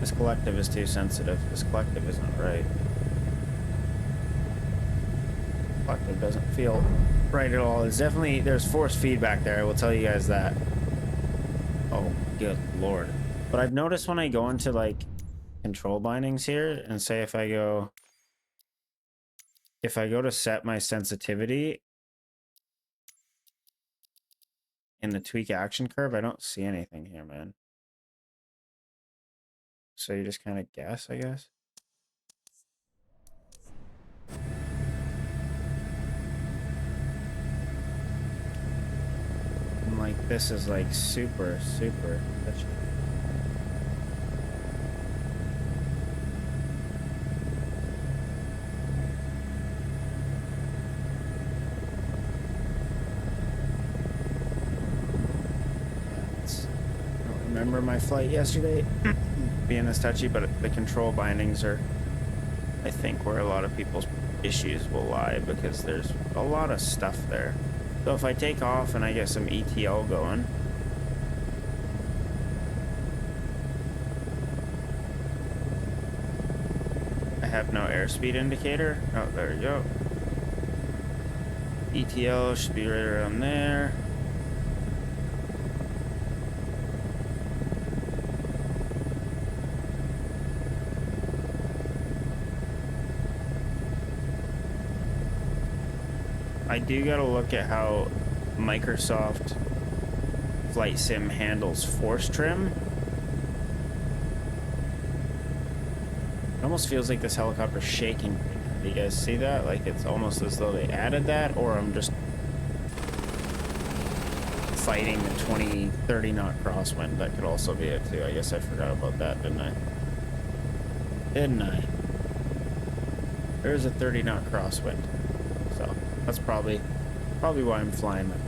[SPEAKER 5] This collective is too sensitive. This collective isn't right. Collective doesn't feel right at all. There's force feedback there, I will tell you guys that. Oh, good lord. But I've noticed when I go into like control bindings here and say if I go to set my sensitivity in the tweak action curve, I don't see anything here, man. So you just kind of guess, I guess. And like this is like super touchy. Remember my flight yesterday being this touchy, but the control bindings are, I think, where a lot of people's issues will lie, because there's a lot of stuff there. So if I take off and I get some ETL going, I have no airspeed indicator. Oh, there you go. ETL should be right around there. I do gotta look at how Microsoft Flight Sim handles force trim. It almost feels like this helicopter's shaking. Do you guys see that? Like it's almost as though they added that, or I'm just fighting the 20-30 knot crosswind. That could also be it too. I guess I forgot about that, didn't I? Didn't I? There's a 30 knot crosswind. So that's probably why I'm flying them.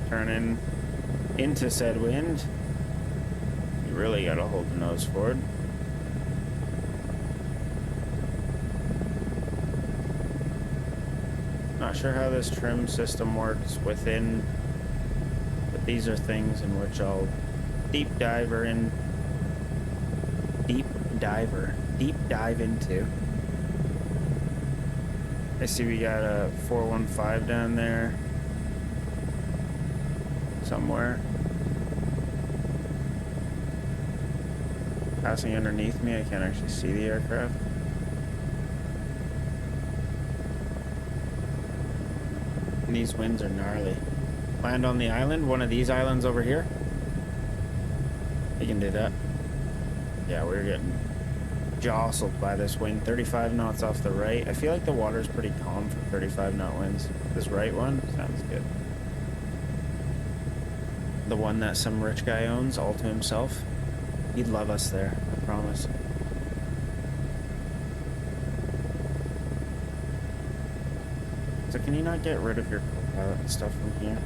[SPEAKER 5] Turning into said wind, you really gotta hold the nose forward. Not sure how this trim system works within, but these are things in which I'll deep dive into. I see we got a 415 down there somewhere. Passing underneath me, I can't actually see the aircraft. And these winds are gnarly. Land on the island, one of these islands over here. You can do that. Yeah, we're getting jostled by this wind. 35 knots off the right. I feel like the water's pretty calm for 35 knot winds. This right one sounds good. The one that some rich guy owns all to himself. He'd love us there, I promise. So can you not get rid of your co-pilot and stuff from here?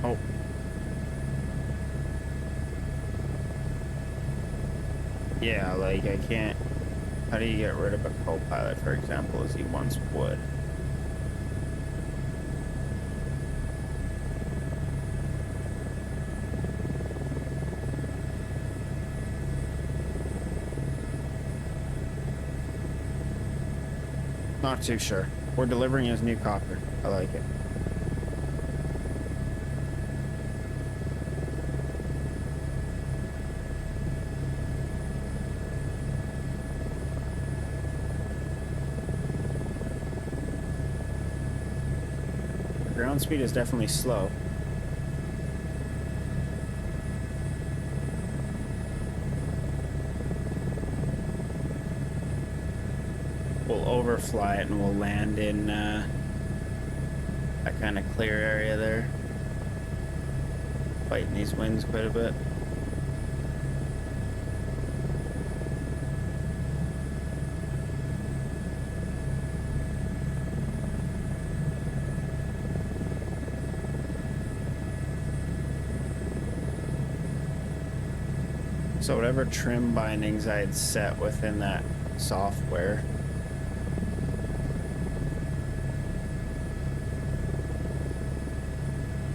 [SPEAKER 5] Oh. Yeah, like I can't. How do you get rid of a co-pilot, for example, as you once would? Not too sure. We're delivering his new copter. I like it. Ground speed is definitely slow. We'll overfly it and we'll land in that kind of clear area there. Fighting these winds quite a bit. So whatever trim bindings I had set within that software,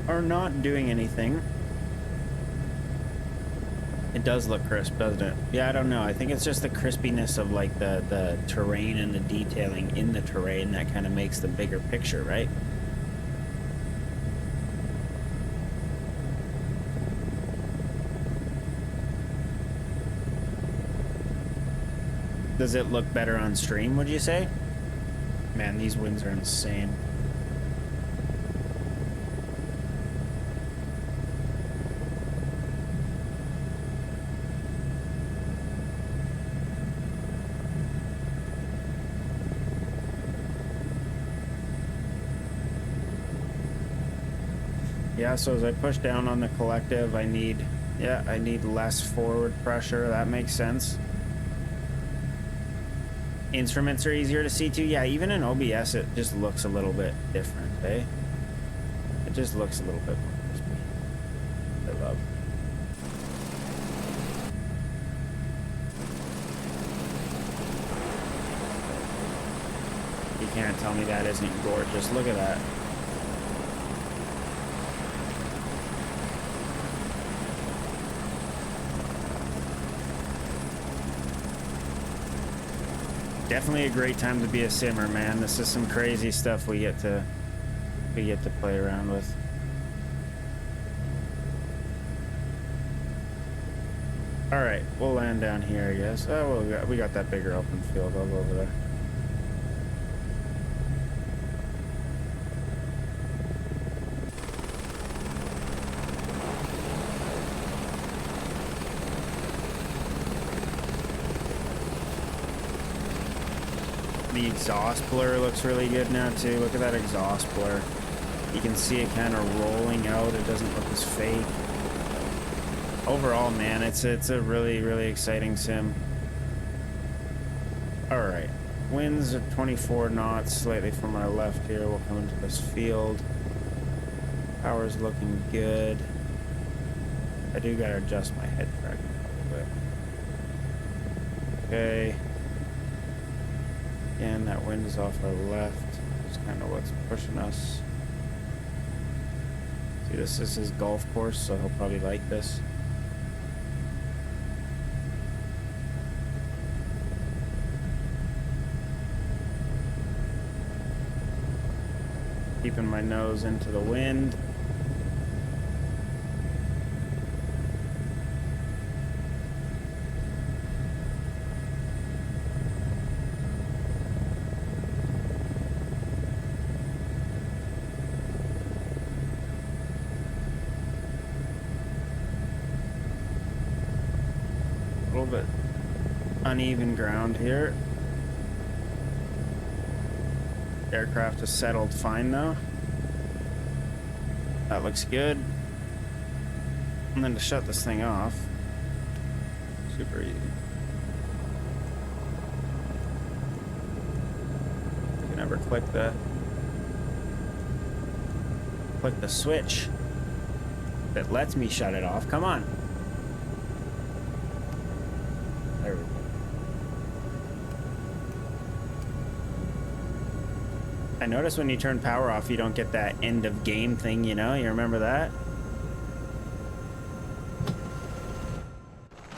[SPEAKER 5] are not doing anything. It does look crisp, doesn't it? Yeah, I don't know. I think it's just the crispiness of like the terrain and the detailing in the terrain that kind of makes the bigger picture, right? Does it look better on stream, would you say? Man, these winds are insane. Yeah, so as I push down on the collective, I need less forward pressure. That makes sense. Instruments are easier to see too. Yeah, even in OBS, it just looks a little bit different, eh? It just looks a little bit more crispy. I love. You can't tell me that isn't gorgeous. Look at that. Definitely a great time to be a simmer, man. This is some crazy stuff we get to play around with. All right, we'll land down here, I guess. Oh, well, we got that bigger open field. I'll go over there. The exhaust blur looks really good now too. Look at that exhaust blur. You can see it kind of rolling out. It doesn't look as fake. Overall, man, it's a really, really exciting sim. All right, winds are 24 knots, slightly from our left here. We'll come into this field. Power's looking good. I do gotta adjust my head tracking a little bit. Okay. Again, that wind is off our left. It's kind of what's pushing us. See, this is his golf course, so he'll probably like this. Keeping my nose into the wind. A little bit uneven ground here. Aircraft is settled fine though. That looks good. And then to shut this thing off, super easy. You can never click the switch that lets me shut it off. Come on. There we go. I notice when you turn power off, you don't get that end of game thing, you know? You remember that?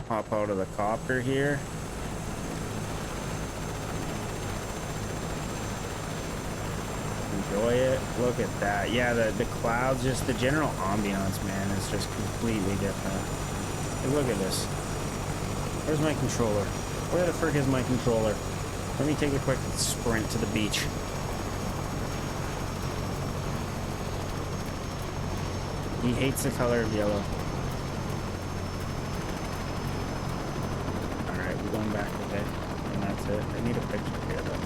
[SPEAKER 5] Hop out of the copter here. Enjoy it. Look at that. Yeah, the clouds, just the general ambiance, man, is just completely different. Hey, look at this. Where's my controller? Where the frick is my controller? Let me take a quick sprint to the beach. He hates the color of yellow. Alright, we're going back, okay? And that's it. I need a picture here, though.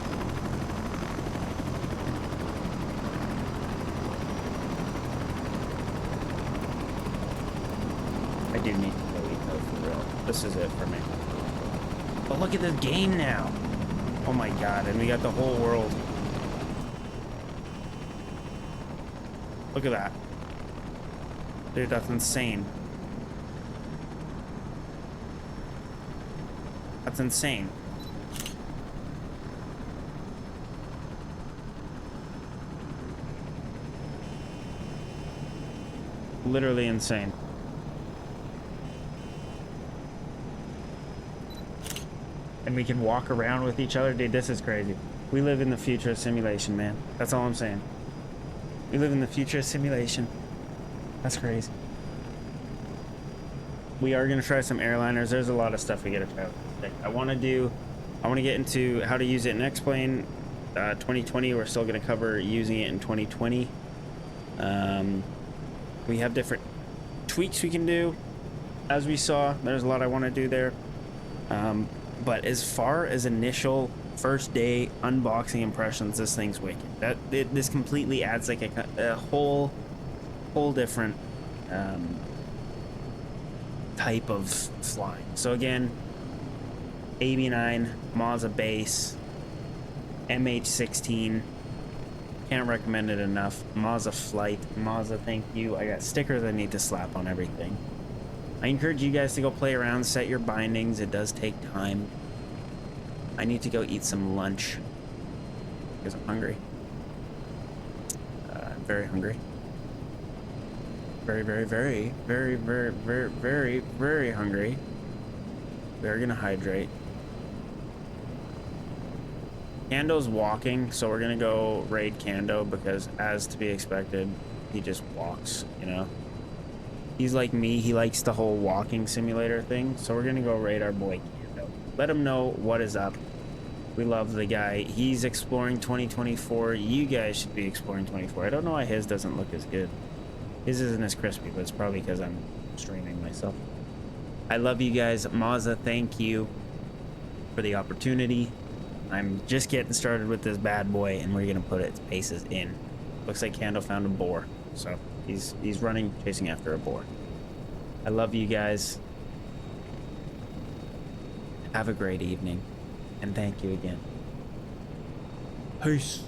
[SPEAKER 5] I do need to delete though, for real. This is it for me. But look at this game now! Oh my god, and we got the whole world. Look at that. Dude, that's insane. That's insane. literally insane. And we can walk around with each other. Dude, this is crazy. We live in the future of simulation, man. That's all I'm saying. We live in the future of simulation. That's crazy. We are gonna try some airliners. There's a lot of stuff we gotta try with this thing. I wanna get into how to use it in X-Plane 2020. We're still gonna cover using it in 2020. We have different tweaks we can do. As we saw, there's a lot I want to do there. But as far as initial first day unboxing impressions, this thing's wicked. This completely adds like a whole different type of flying. So again, AB9, MOZA base, MH16. Can't recommend it enough. MOZA Flight, MOZA, thank you. I got stickers I need to slap on everything. I encourage you guys to go play around, set your bindings. It does take time. I need to go eat some lunch because I'm hungry. I'm very hungry. Very hungry. We are gonna hydrate. Kando's walking, so we're gonna go raid Kando because, as to be expected, he just walks, you know? He's like me, he likes the whole walking simulator thing, so we're gonna go raid our boy Kando. Let him know what is up. We love the guy. He's exploring 2024. You guys should be exploring 24. I don't know why his doesn't look as good. His isn't as crispy, but it's probably because I'm streaming myself. I love you guys. MOZA, thank you for the opportunity. I'm just getting started with this bad boy, and we're gonna put its paces in. Looks like Kando found a boar, so he's running, chasing after a boar. I love you guys. Have a great evening, and thank you again. Peace.